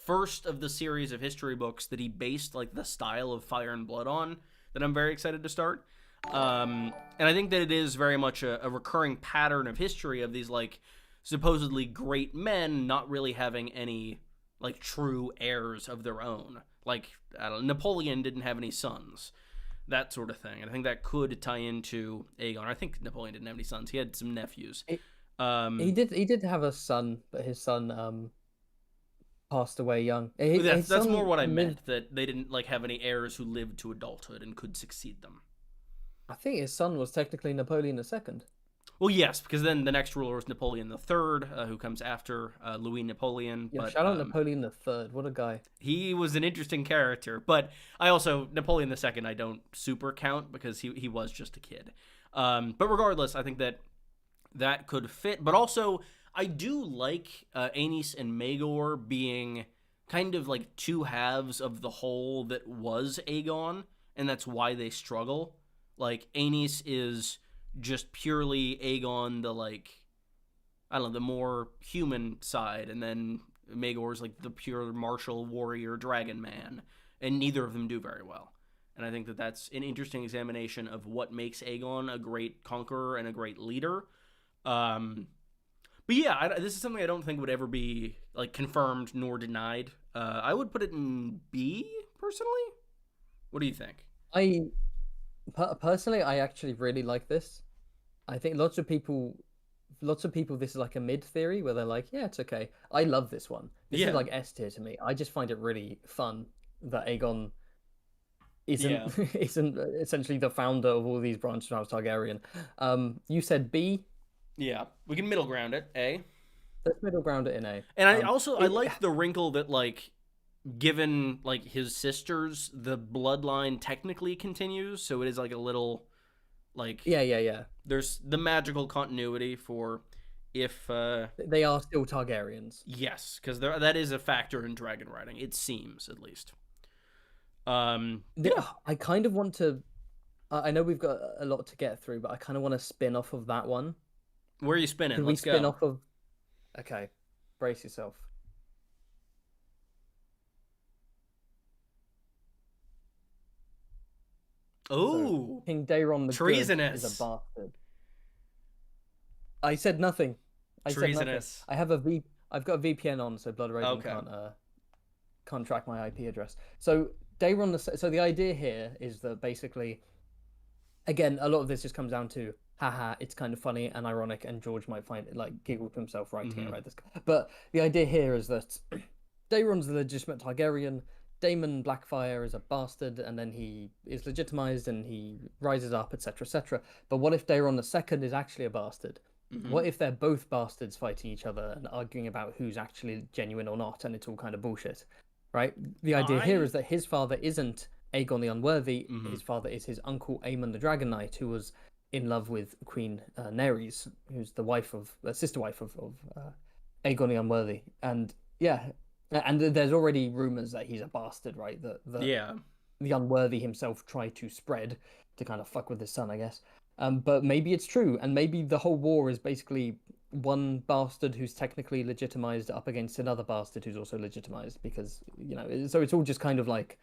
[SPEAKER 1] first of the series of history books that he based, the style of Fire and Blood on, that I'm very excited to start. And I think that it is very much a recurring pattern of history of these, supposedly great men not really having any, true heirs of their own. Napoleon didn't have any sons. That sort of thing. And I think that could tie into Aegon. I think Napoleon didn't have any sons. He had some nephews.
[SPEAKER 3] He did have a son, but his son passed away young.
[SPEAKER 1] That's more what I meant, that they didn't, have any heirs who lived to adulthood and could succeed them.
[SPEAKER 3] I think his son was technically Napoleon II.
[SPEAKER 1] Well, yes, because then the next ruler was Napoleon III, who comes after Louis Napoleon.
[SPEAKER 3] Yeah, shout out Napoleon III. What a guy.
[SPEAKER 1] He was an interesting character, but Napoleon II I don't super count because he was just a kid. But regardless, I think that could fit. But also, I do like Aenys and Maegor being kind of two halves of the whole that was Aegon, and that's why they struggle. Aenys is just purely Aegon, the more human side, and then Maegor's the pure martial warrior dragon man, and neither of them do very well. And I think that that's an interesting examination of what makes Aegon a great conqueror and a great leader. But yeah, this is something I don't think would ever be confirmed nor denied. I would put it in B, personally. What do you think?
[SPEAKER 3] Personally, I actually really like this. I think lots of people, this is a mid theory where they're yeah, it's okay. I love this one. This is S tier to me. I just find it really fun that Aegon isn't essentially the founder of all these branches of House Targaryen. You said B.
[SPEAKER 1] Yeah, we can middle ground it. A.
[SPEAKER 3] Let's middle ground it in A.
[SPEAKER 1] And I like the wrinkle that given his sisters, the bloodline technically continues, so it is a little
[SPEAKER 3] yeah.
[SPEAKER 1] There's the magical continuity for if
[SPEAKER 3] they are still Targaryens.
[SPEAKER 1] Yes, because that is a factor in dragon riding. It seems, at least. Yeah.
[SPEAKER 3] I kind of want to. I know we've got a lot to get through, but I kind of want to spin off of that one.
[SPEAKER 1] Where are you spinning?
[SPEAKER 3] Let's spin off of. Okay, brace yourself.
[SPEAKER 1] Oh,
[SPEAKER 3] so, King Daeron the
[SPEAKER 1] treasonous
[SPEAKER 3] Good is a bastard. I said nothing.
[SPEAKER 1] Treasonous.
[SPEAKER 3] I have a I've got a VPN on, so Blood Raven
[SPEAKER 1] Okay.
[SPEAKER 3] can't track my IP address. So so the idea here is that basically, again, a lot of this just comes down to, haha, it's kind of funny and ironic, and George might find it, like, giggle to himself writing it, right? But the idea here is that Daeron's the legitimate Targaryen. Daemon Blackfyre is a bastard, and then he is legitimized and he rises up, etc., etc. But what if Daeron II is actually a bastard? What if they're both bastards fighting each other and arguing about who's actually genuine or not, and it's all kind of bullshit, right? The idea here is that his father isn't Aegon the Unworthy. His father is his uncle Aemon the Dragon Knight, who was in love with Queen Nerys, who's the sister wife of Aegon the Unworthy. And yeah, and there's already rumors that he's a bastard, right? That the Unworthy himself tried to spread to kind of fuck with his son, I guess. But maybe it's true, and maybe the whole war is basically one bastard who's technically legitimized up against another bastard who's also legitimized, because, so it's all just kind of like,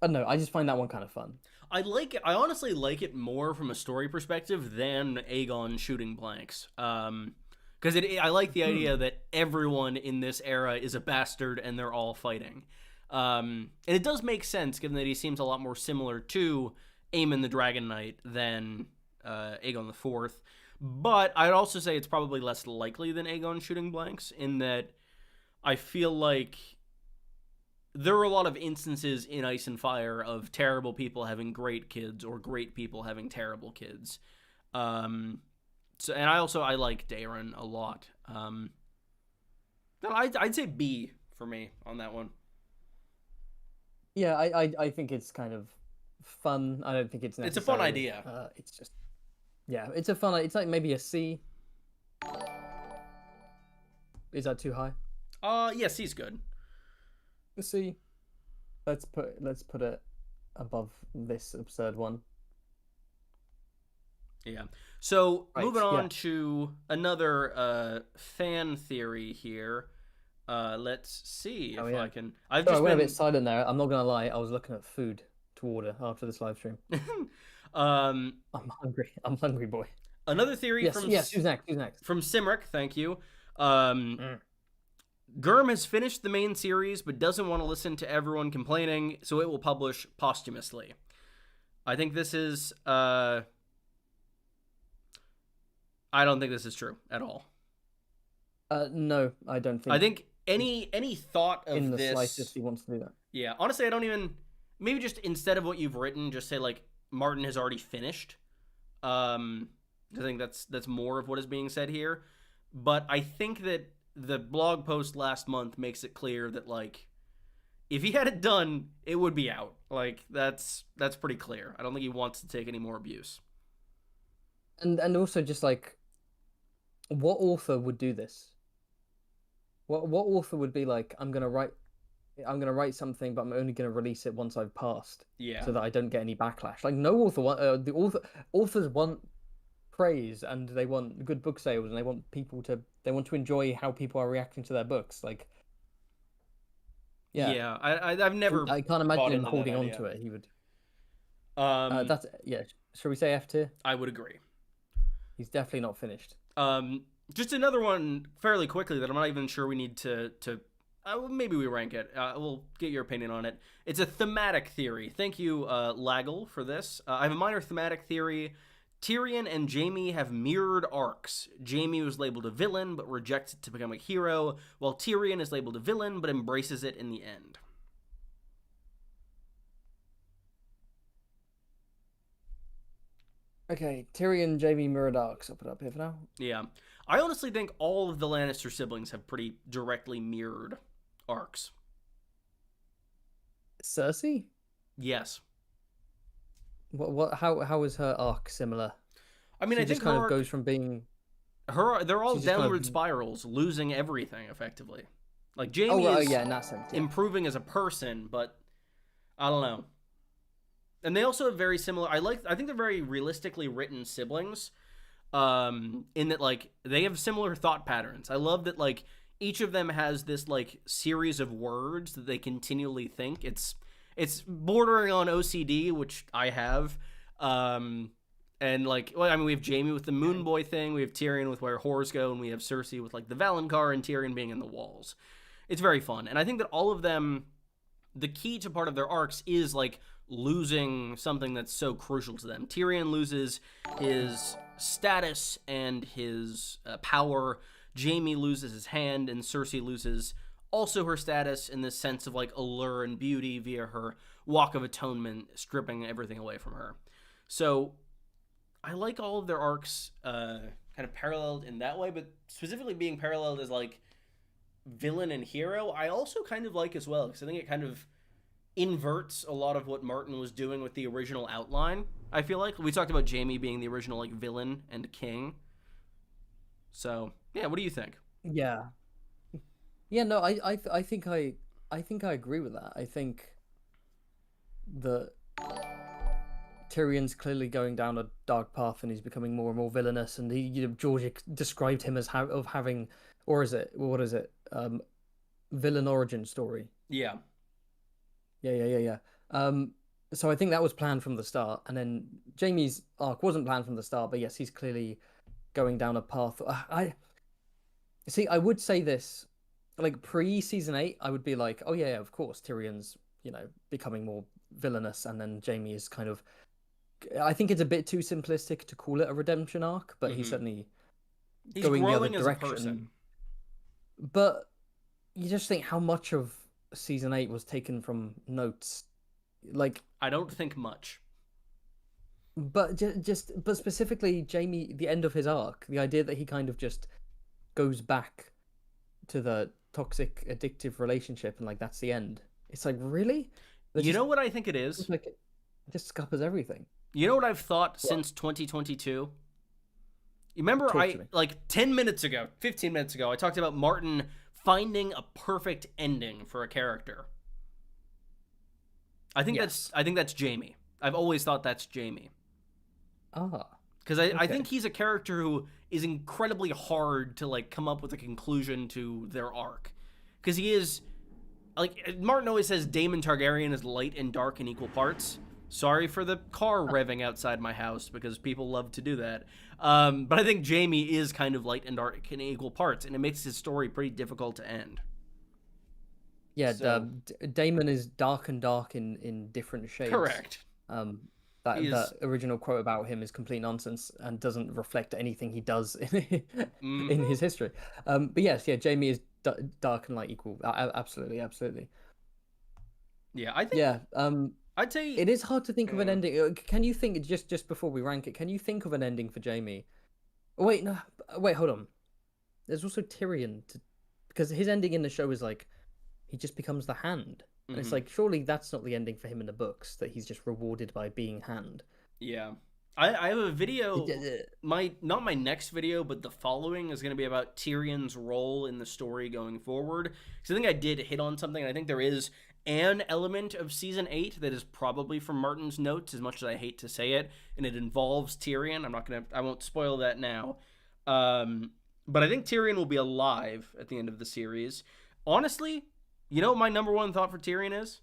[SPEAKER 3] I don't know, I just find that one kind of fun.
[SPEAKER 1] I honestly like it more from a story perspective than Aegon shooting blanks. Because I like the idea that everyone in this era is a bastard and they're all fighting. And it does make sense, given that he seems a lot more similar to Aemon the Dragon Knight than Aegon IV. But I'd also say it's probably less likely than Aegon shooting blanks, in that I feel like there are a lot of instances in Ice and Fire of terrible people having great kids, or great people having terrible kids. And I like Daeron a lot. I'd say B for me on that one.
[SPEAKER 3] Yeah, I think it's kind of fun. I don't think it's necessary.
[SPEAKER 1] It's a fun idea.
[SPEAKER 3] It's just, yeah, it's like maybe a C. Is that too high?
[SPEAKER 1] Yeah, C's good.
[SPEAKER 3] A C. Let's put it above this absurd one.
[SPEAKER 1] Yeah. So moving on to another fan theory here. Let's see if I can. I went
[SPEAKER 3] a bit silent there. I'm not gonna lie. I was looking at food to order after this live stream. I'm hungry, boy.
[SPEAKER 1] Another theory
[SPEAKER 3] from who's next?
[SPEAKER 1] From Simric, thank you. Gurm has finished the main series but doesn't want to listen to everyone complaining, so it will publish posthumously. I think this is I don't think this is true at all.
[SPEAKER 3] No, I don't think.
[SPEAKER 1] I think any thought of
[SPEAKER 3] in the
[SPEAKER 1] this,
[SPEAKER 3] slightest he wants to do that.
[SPEAKER 1] Yeah, honestly, I don't even. Maybe just instead of what you've written, just say like Martin has already finished. I think that's more of what is being said here. But I think that the blog post last month makes it clear that, like, if he had it done, it would be out. Like, that's pretty clear. I don't think he wants to take any more abuse.
[SPEAKER 3] And also just like, what author would do this? What author would be like, I'm gonna write something, but I'm only gonna release it once I've passed, so that I don't get any backlash. Like, no author authors want praise, and they want good book sales, and they want to enjoy how people are reacting to their books. Like,
[SPEAKER 1] I've never.
[SPEAKER 3] I can't imagine him holding on to it. He would. That's Shall we say F tier?
[SPEAKER 1] I would agree.
[SPEAKER 3] He's definitely not finished.
[SPEAKER 1] Just another one fairly quickly that I'm not even sure we need to maybe we rank it. We'll get your opinion on it. It's a thematic theory. Thank you, Laggle, for this. I have a minor thematic theory. Tyrion and Jaime have mirrored arcs. Jaime was labeled a villain but rejects it to become a hero, while Tyrion is labeled a villain but embraces it in the end.
[SPEAKER 3] Okay, Tyrion, Jaime mirrored arcs. I'll put it up here for now.
[SPEAKER 1] Yeah. I honestly think all of the Lannister siblings have pretty directly mirrored arcs.
[SPEAKER 3] Cersei?
[SPEAKER 1] Yes.
[SPEAKER 3] How is her arc similar?
[SPEAKER 1] I mean,
[SPEAKER 3] she
[SPEAKER 1] I think
[SPEAKER 3] just kind of goes from being
[SPEAKER 1] they're all downward spirals, losing everything effectively. Like Jaime is
[SPEAKER 3] in that sense,
[SPEAKER 1] improving as a person, but I don't know. And they also have very similar. I think they're very realistically written siblings, in that, like, they have similar thought patterns. I love that, like, each of them has this, like, series of words that they continually think. It's bordering on OCD, which I have, and And like, well, I mean, we have Jaime with the Moon Boy thing, we have Tyrion with where whores go, and we have Cersei with like the Valonqar and Tyrion being in the walls. It's very fun, and I think that all of them, the key to part of their arcs is like losing something that's so crucial to them. Tyrion loses his status and his power. Jaime loses his hand, and Cersei loses also her status in this sense of like allure and beauty via her walk of atonement, stripping everything away from her. So I like all of their arcs kind of paralleled in that way, but specifically being paralleled as like villain and hero, I also kind of like as well, because I think it kind of inverts a lot of what Martin was doing with the original outline. I feel like we talked about Jaime being the original like villain and king. So yeah, what do you think?
[SPEAKER 3] Yeah. No, I think I agree with that. I think that Tyrion's clearly going down a dark path, and he's becoming more and more villainous. And George described him as having, or is it, what is it, villain origin story?
[SPEAKER 1] Yeah.
[SPEAKER 3] Yeah. So I think that was planned from the start, and then Jaime's arc wasn't planned from the start, but yes, he's clearly going down a path. I would say this, like pre-season 8, I would be like, oh yeah, of course, Tyrion's, becoming more villainous, and then Jaime is kind of, I think it's a bit too simplistic to call it a redemption arc, but he's certainly going the other direction. But you just think how much of season 8 was taken from notes. Like,
[SPEAKER 1] I don't think much.
[SPEAKER 3] But but specifically Jaime, the end of his arc, the idea that he kind of just goes back to the toxic, addictive relationship, and like that's the end. It's like, really?
[SPEAKER 1] You know what I think it is?
[SPEAKER 3] Like, it just scuppers everything.
[SPEAKER 1] You know what I've thought since 2022? You remember like 10 minutes ago, 15 minutes ago, I talked about Martin finding a perfect ending for a character. I think that's Jaime. I've always thought that's Jaime. Because I think he's a character who is incredibly hard to like come up with a conclusion to their arc. Because he is, like, Martin always says Daemon Targaryen is light and dark in equal parts. Sorry for the car revving outside my house, because people love to do that. But I think Jaime is kind of light and dark in equal parts, and it makes his story pretty difficult to end.
[SPEAKER 3] Yeah, so, Daemon is dark and dark in different shades.
[SPEAKER 1] Correct.
[SPEAKER 3] That original quote about him is complete nonsense and doesn't reflect anything he does in his history. But yes, Jaime is dark and light equal. Absolutely.
[SPEAKER 1] Yeah, I think.
[SPEAKER 3] Yeah.
[SPEAKER 1] I'd say
[SPEAKER 3] it is hard to think of an ending. Can you think, just before we rank it, can you think of an ending for Jaime? Wait, hold on. There's also Tyrion, because his ending in the show is like he just becomes the Hand. And it's like, surely that's not the ending for him in the books, that he's just rewarded by being Hand.
[SPEAKER 1] Yeah. I have a video, not my next video, but the following is going to be about Tyrion's role in the story going forward. Because I think I did hit on something. I think there is an element of season 8 that is probably from Martin's notes, as much as I hate to say it, and it involves Tyrion. I won't spoil that now. But I think Tyrion will be alive at the end of the series. Honestly, you know what my number one thought for Tyrion is?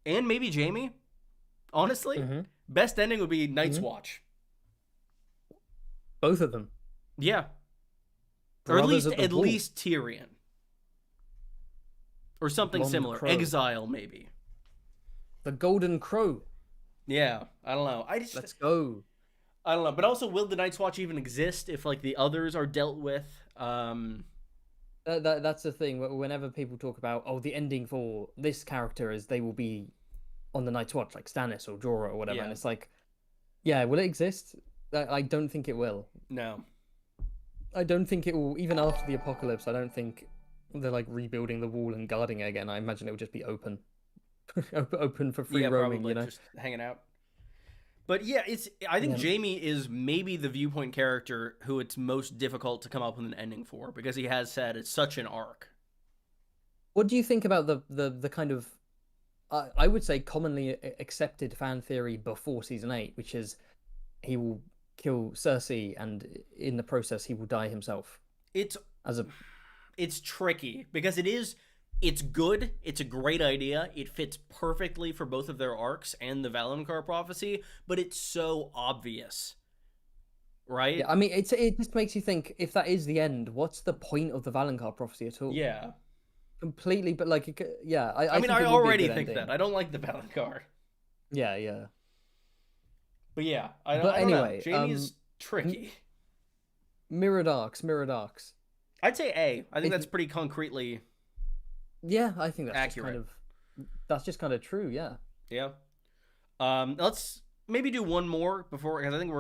[SPEAKER 1] And maybe Jaime? Honestly, best ending would be Night's Watch.
[SPEAKER 3] Both of them.
[SPEAKER 1] Yeah. Or at least Tyrion. Or something similar. Crow. Exile, maybe.
[SPEAKER 3] The Golden Crow.
[SPEAKER 1] Yeah, I don't know.
[SPEAKER 3] Let's go.
[SPEAKER 1] I don't know. But also, will the Night's Watch even exist if like the others are dealt with?
[SPEAKER 3] That's the thing. Whenever people talk about, the ending for this character is they will be on the Night's Watch, like Stannis or Jorah or whatever. Yeah. And it's like, yeah, will it exist? I don't think it will.
[SPEAKER 1] No.
[SPEAKER 3] I don't think it will. Even after the apocalypse, I don't think they're like rebuilding the wall and guarding it again. I imagine it will just be open. Open for free roaming,
[SPEAKER 1] probably, just hanging out. But yeah, I think Jaime is maybe the viewpoint character who it's most difficult to come up with an ending for, because he has said it's such an arc.
[SPEAKER 3] What do you think about the kind of, I would say, commonly accepted fan theory before season 8, which is he will kill Cersei and in the process he will die himself?
[SPEAKER 1] It's tricky because it's good. It's a great idea. It fits perfectly for both of their arcs and the Valonqar prophecy, but it's so obvious right?
[SPEAKER 3] Yeah, I mean, it just makes you think, if that is the end, what's the point of the Valonqar prophecy at all?
[SPEAKER 1] Yeah.
[SPEAKER 3] Completely, but like, yeah,
[SPEAKER 1] I mean,
[SPEAKER 3] think
[SPEAKER 1] I
[SPEAKER 3] it would be a
[SPEAKER 1] already
[SPEAKER 3] good
[SPEAKER 1] think
[SPEAKER 3] ending.
[SPEAKER 1] that. I don't like the Valonqar.
[SPEAKER 3] Yeah, yeah.
[SPEAKER 1] But yeah,
[SPEAKER 3] But
[SPEAKER 1] I don't know.
[SPEAKER 3] anyway,
[SPEAKER 1] Jamie's tricky.
[SPEAKER 3] Mirrored Arcs, Mirrored Arcs.
[SPEAKER 1] I'd say A. I think
[SPEAKER 3] It,
[SPEAKER 1] that's pretty concretely
[SPEAKER 3] yeah, I think
[SPEAKER 1] accurate.
[SPEAKER 3] That's just kind of true. Yeah.
[SPEAKER 1] Yeah. Let's maybe do one more before, because I think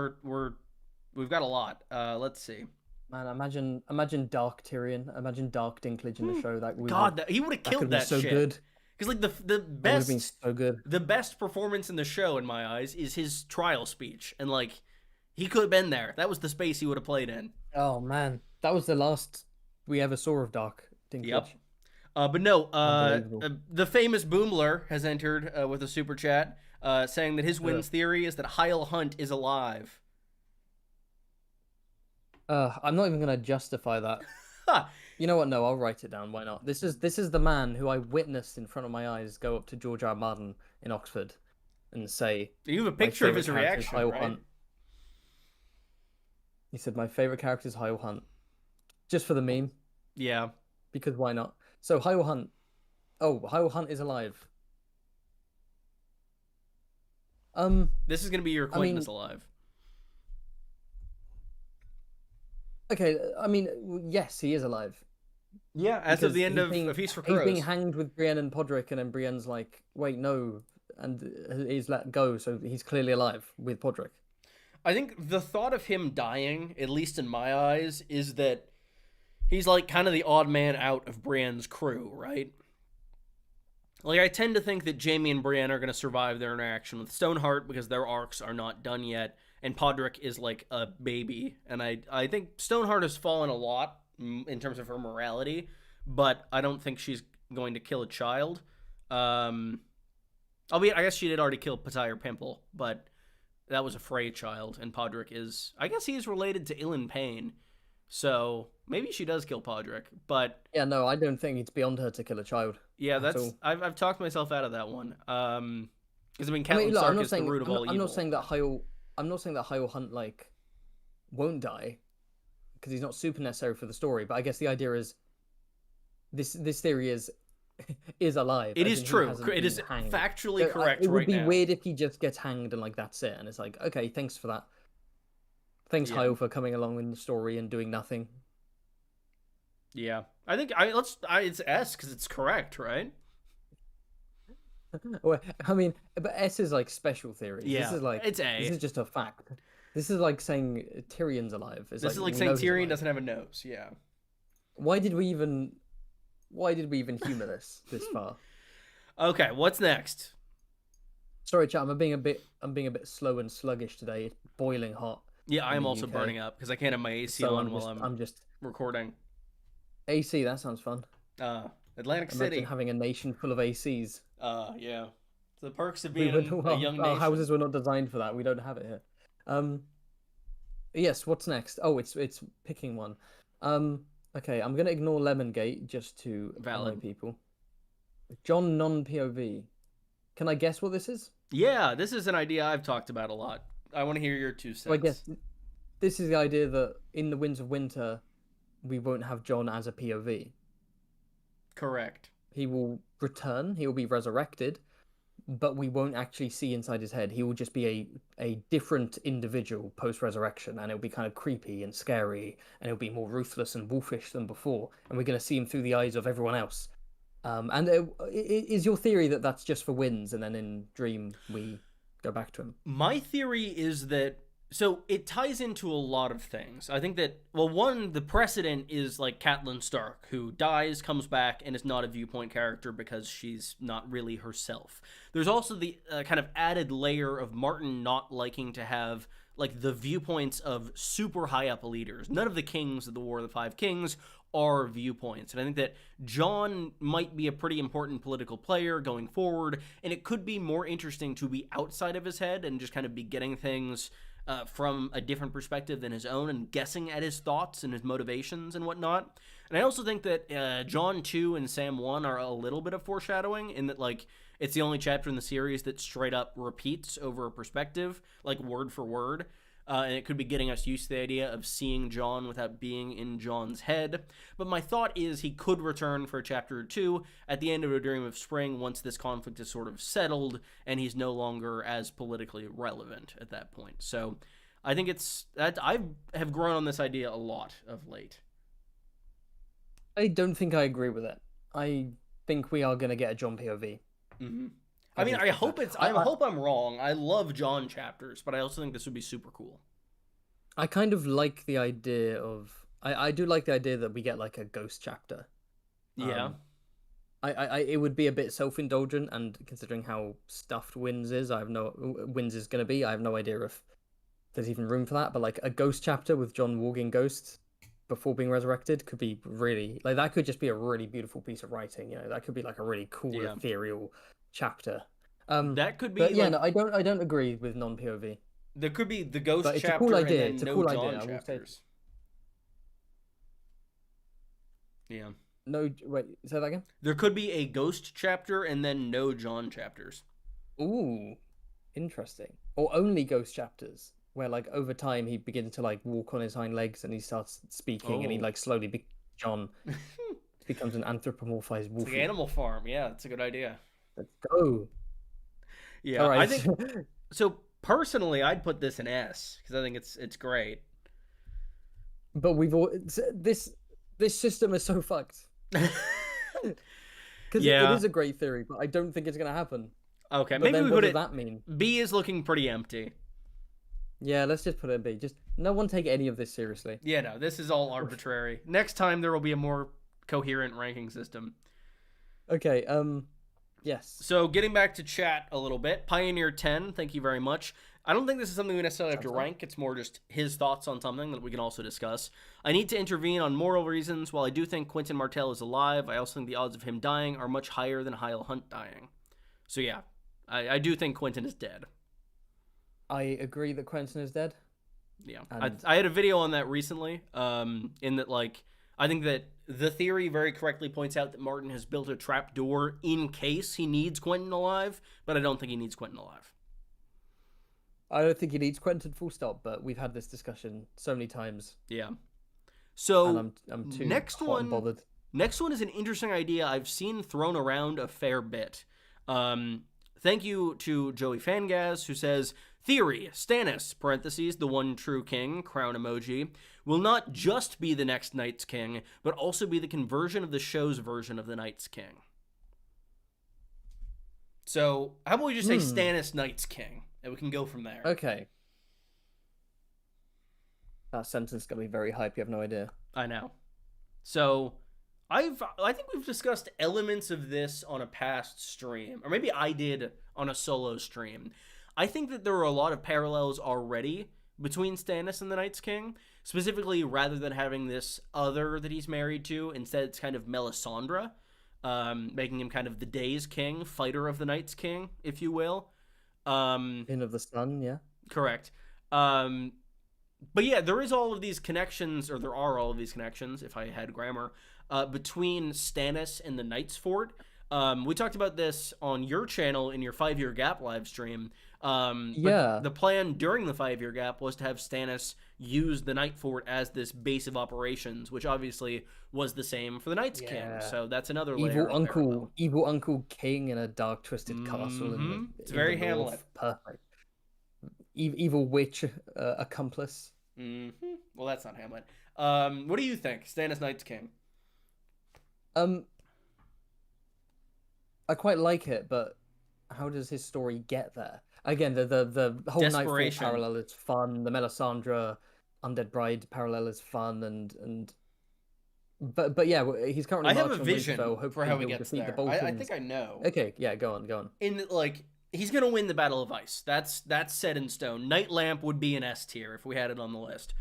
[SPEAKER 1] we've got a lot. Let's see.
[SPEAKER 3] Man, imagine Dark Tyrion. Imagine Dark Dinklage in the show.
[SPEAKER 1] He would have killed
[SPEAKER 3] that
[SPEAKER 1] that
[SPEAKER 3] so
[SPEAKER 1] shit.
[SPEAKER 3] good.
[SPEAKER 1] Because like the
[SPEAKER 3] That would have been
[SPEAKER 1] best
[SPEAKER 3] so good.
[SPEAKER 1] the best performance in the show in my eyes is his trial speech, and like he could have been there. That was the space he would have played in.
[SPEAKER 3] Oh man, that was the last we ever saw of Dark Dinklage.
[SPEAKER 1] Yep. But no,
[SPEAKER 3] Unbelievable.
[SPEAKER 1] the famous Boomler has entered with a super chat saying that his wins theory is that Hyle Hunt is alive.
[SPEAKER 3] I'm not even gonna justify that. You know what? No, I'll write it down. Why not? This is the man who I witnessed in front of my eyes go up to George R. R. Martin in Oxford and say,
[SPEAKER 1] You have a picture of his reaction, right?
[SPEAKER 3] Hunt. He said, "My favorite character is Hyle Hunt," just for the meme.
[SPEAKER 1] Yeah.
[SPEAKER 3] Because why not? So Hyle Hunt. Oh, Hyle Hunt is alive.
[SPEAKER 1] This is gonna be your Quinn is alive.
[SPEAKER 3] Okay, I mean, yes, he is alive.
[SPEAKER 1] Yeah, as of the end of A Feast for Crows.
[SPEAKER 3] He's being hanged with Brienne and Podrick, and then Brienne's like, wait, no, and he's let go, so he's clearly alive with Podrick.
[SPEAKER 1] I think the thought of him dying, at least in my eyes, is that he's like kind of the odd man out of Brienne's crew, right? Like, I tend to think that Jaime and Brienne are going to survive their interaction with Stoneheart because their arcs are not done yet, and Podrick is like a baby, and I think Stoneheart has fallen a lot in terms of her morality, but I don't think she's going to kill a child. Albeit, I guess she did already kill Pattaya Pimple, but that was a Frey child, and Podrick is, I guess he is related to Ilyn Payne, so maybe she does kill Podrick, but...
[SPEAKER 3] Yeah, no, I don't think it's beyond her to kill a child.
[SPEAKER 1] Yeah, that's... I've talked myself out of that one. Because, Catelyn Stark is the root of all evil.
[SPEAKER 3] I'm not saying that Hyle Hunt, like, won't die, because he's not super necessary for the story, but I guess the idea is, this theory is alive.
[SPEAKER 1] It is true. It is factually correct.
[SPEAKER 3] It would be weird if he just gets hanged and like that's it, and it's like, okay, thanks for that. Thanks, Hyle, for coming along in the story and doing nothing.
[SPEAKER 1] Yeah, I think it's S because it's correct, right?
[SPEAKER 3] Well, I mean, but S is like special theory.
[SPEAKER 1] Yeah,
[SPEAKER 3] this is like
[SPEAKER 1] it's A.
[SPEAKER 3] This is just a fact. This is like saying Tyrion's alive.
[SPEAKER 1] This is like saying Tyrion doesn't have a nose. Yeah.
[SPEAKER 3] Why did we even humor this far?
[SPEAKER 1] Okay, what's next?
[SPEAKER 3] Sorry, chat. I'm being a bit slow and sluggish today. It's boiling hot.
[SPEAKER 1] Yeah, I am also burning up because I can't have my AC on while I'm just recording.
[SPEAKER 3] AC, that sounds fun.
[SPEAKER 1] Atlantic City.
[SPEAKER 3] Imagine having a nation full of ACs.
[SPEAKER 1] Yeah. The perks of being a young nation.
[SPEAKER 3] Our houses were not designed for that. We don't have it here. Yes, what's next? Oh, it's picking one. Okay, I'm gonna ignore Lemongate just to annoy people. Jon non-POV. Can I guess what this is?
[SPEAKER 1] Yeah, this is an idea I've talked about a lot. I want to hear your 2 cents.
[SPEAKER 3] So I guess this is the idea that in the Winds of Winter, we won't have Jon as a POV.
[SPEAKER 1] Correct.
[SPEAKER 3] He will return. He will be resurrected, but we won't actually see inside his head. He will just be a different individual post-resurrection, and it'll be kind of creepy and scary, and it'll be more ruthless and wolfish than before, and we're going to see him through the eyes of everyone else. And is your theory that that's just for Winds, and then in Dream we go back to him?
[SPEAKER 1] My theory is that... So, it ties into a lot of things. I think that, well, one, the precedent is, like, Catelyn Stark, who dies, comes back, and is not a viewpoint character because she's not really herself. There's also the kind of added layer of Martin not liking to have, like, the viewpoints of super high-up leaders. None of the kings of the War of the Five Kings are viewpoints. And I think that Jon might be a pretty important political player going forward, and it could be more interesting to be outside of his head and just kind of be getting things... from a different perspective than his own and guessing at his thoughts and his motivations and whatnot. And I also think that Jon 2 and Sam 1 are a little bit of foreshadowing in that, like, it's the only chapter in the series that straight up repeats over a perspective, like, word for word. and it could be getting us used to the idea of seeing Jon without being in Jon's head. But my thought is he could return for a chapter or two at the end of A Dream of Spring once this conflict is sort of settled and he's no longer as politically relevant at that point. So I think it's that I have grown on this idea a lot of late.
[SPEAKER 3] I don't think I agree with it. I think we are going to get a Jon POV.
[SPEAKER 1] Mm-hmm. I mean, I hope I'm wrong. I love Jon chapters, but I also think this would be super cool.
[SPEAKER 3] I kind of like the idea of... I do like the idea that we get, like, a ghost chapter.
[SPEAKER 1] Yeah.
[SPEAKER 3] It would be a bit self-indulgent, and considering how stuffed Winds is going to be, I have no idea if there's even room for that. But, like, a ghost chapter with Jon warging ghosts before being resurrected could be really... Like, that could just be a really beautiful piece of writing, you know? That could be, like, a really cool, ethereal chapter.
[SPEAKER 1] That could be.
[SPEAKER 3] But yeah, no, I don't agree with non-POV.
[SPEAKER 1] There could be the ghost
[SPEAKER 3] but it's
[SPEAKER 1] chapter
[SPEAKER 3] a cool idea.
[SPEAKER 1] and
[SPEAKER 3] It's a
[SPEAKER 1] then
[SPEAKER 3] cool
[SPEAKER 1] no Jon
[SPEAKER 3] idea.
[SPEAKER 1] chapters. Yeah.
[SPEAKER 3] No, wait, say that again?
[SPEAKER 1] There could be a ghost chapter and then no Jon chapters.
[SPEAKER 3] Ooh, interesting. Or only ghost chapters, where like over time he begins to like walk on his hind legs and he starts speaking and he like slowly Jon becomes an anthropomorphized wolf.
[SPEAKER 1] It's like Animal Farm. Yeah, that's a good idea.
[SPEAKER 3] Let's go.
[SPEAKER 1] Yeah, right. I think so. Personally, I'd put this in S because I think it's great.
[SPEAKER 3] But this system is so fucked. Because it is a great theory, but I don't think it's gonna happen.
[SPEAKER 1] Okay,
[SPEAKER 3] but
[SPEAKER 1] maybe
[SPEAKER 3] then
[SPEAKER 1] we
[SPEAKER 3] what
[SPEAKER 1] put
[SPEAKER 3] does
[SPEAKER 1] it.
[SPEAKER 3] That mean?
[SPEAKER 1] B is looking pretty empty.
[SPEAKER 3] Yeah, let's just put it in B. Just no one take any of this seriously.
[SPEAKER 1] Yeah, no, this is all arbitrary. Next time there will be a more coherent ranking system.
[SPEAKER 3] Okay. Yes.
[SPEAKER 1] So getting back to chat a little bit, Pioneer 10, thank you very much. I don't think this is something we necessarily have to rank. It's more just his thoughts on something that we can also discuss. I need to intervene on moral reasons. While I do think Quentyn Martell is alive, I also think the odds of him dying are much higher than Hyle Hunt dying. So yeah, I do think Quentyn is dead.
[SPEAKER 3] I agree that Quentyn is dead.
[SPEAKER 1] Yeah, I had a video on that recently, in that, like, I think that the theory very correctly points out that Martin has built a trapdoor in case he needs Quentyn alive, but I don't think he needs Quentyn alive.
[SPEAKER 3] I don't think he needs Quentyn full stop, but we've had this discussion so many times.
[SPEAKER 1] Yeah. So
[SPEAKER 3] and I'm too
[SPEAKER 1] next
[SPEAKER 3] hot
[SPEAKER 1] one,
[SPEAKER 3] and bothered.
[SPEAKER 1] Next one is an interesting idea I've seen thrown around a fair bit. Thank you to Joey Fangaz, who says, theory, Stannis, parentheses, the one true king, crown emoji, will not just be the next Night's King, but also be the conversion of the show's version of the Night's King. So, how about we just say Stannis Night's King, and we can go from there.
[SPEAKER 3] Okay. That sentence is going to be very hype, you have no idea.
[SPEAKER 1] I know. So, I think we've discussed elements of this on a past stream, or maybe I did on a solo stream. I think that there are a lot of parallels already between Stannis and the Night's King. Specifically, rather than having this other that he's married to, instead it's kind of Melisandre, making him kind of the Day's King, fighter of the Night's King, if you will.
[SPEAKER 3] King of the Sun, yeah.
[SPEAKER 1] Correct. But yeah, there is all of these connections, or there are all of these connections, if I had grammar, between Stannis and the Night's Fort. We talked about this on your channel in your 5-year gap live stream. But the plan during the 5-year gap was to have Stannis use the Night Fort as this base of operations, which obviously was the same for the Night's King. So that's another layer.
[SPEAKER 3] Evil Uncle King in a dark, twisted castle.
[SPEAKER 1] It's very Hamlet.
[SPEAKER 3] Perfect. Evil witch accomplice.
[SPEAKER 1] Well, that's not Hamlet. What do you think, Stannis Night's King?
[SPEAKER 3] I quite like it, but how does his story get there? Again, the whole Nightfall parallel is fun. The Melisandre Undead Bride parallel is fun, but yeah, he's currently.
[SPEAKER 1] I have a vision for how he gets there. I think I know.
[SPEAKER 3] Okay, yeah, go on.
[SPEAKER 1] In like, he's gonna win the Battle of Ice. That's set in stone. Night Lamp would be an S tier if we had it on the list,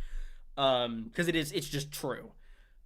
[SPEAKER 1] because it's just true.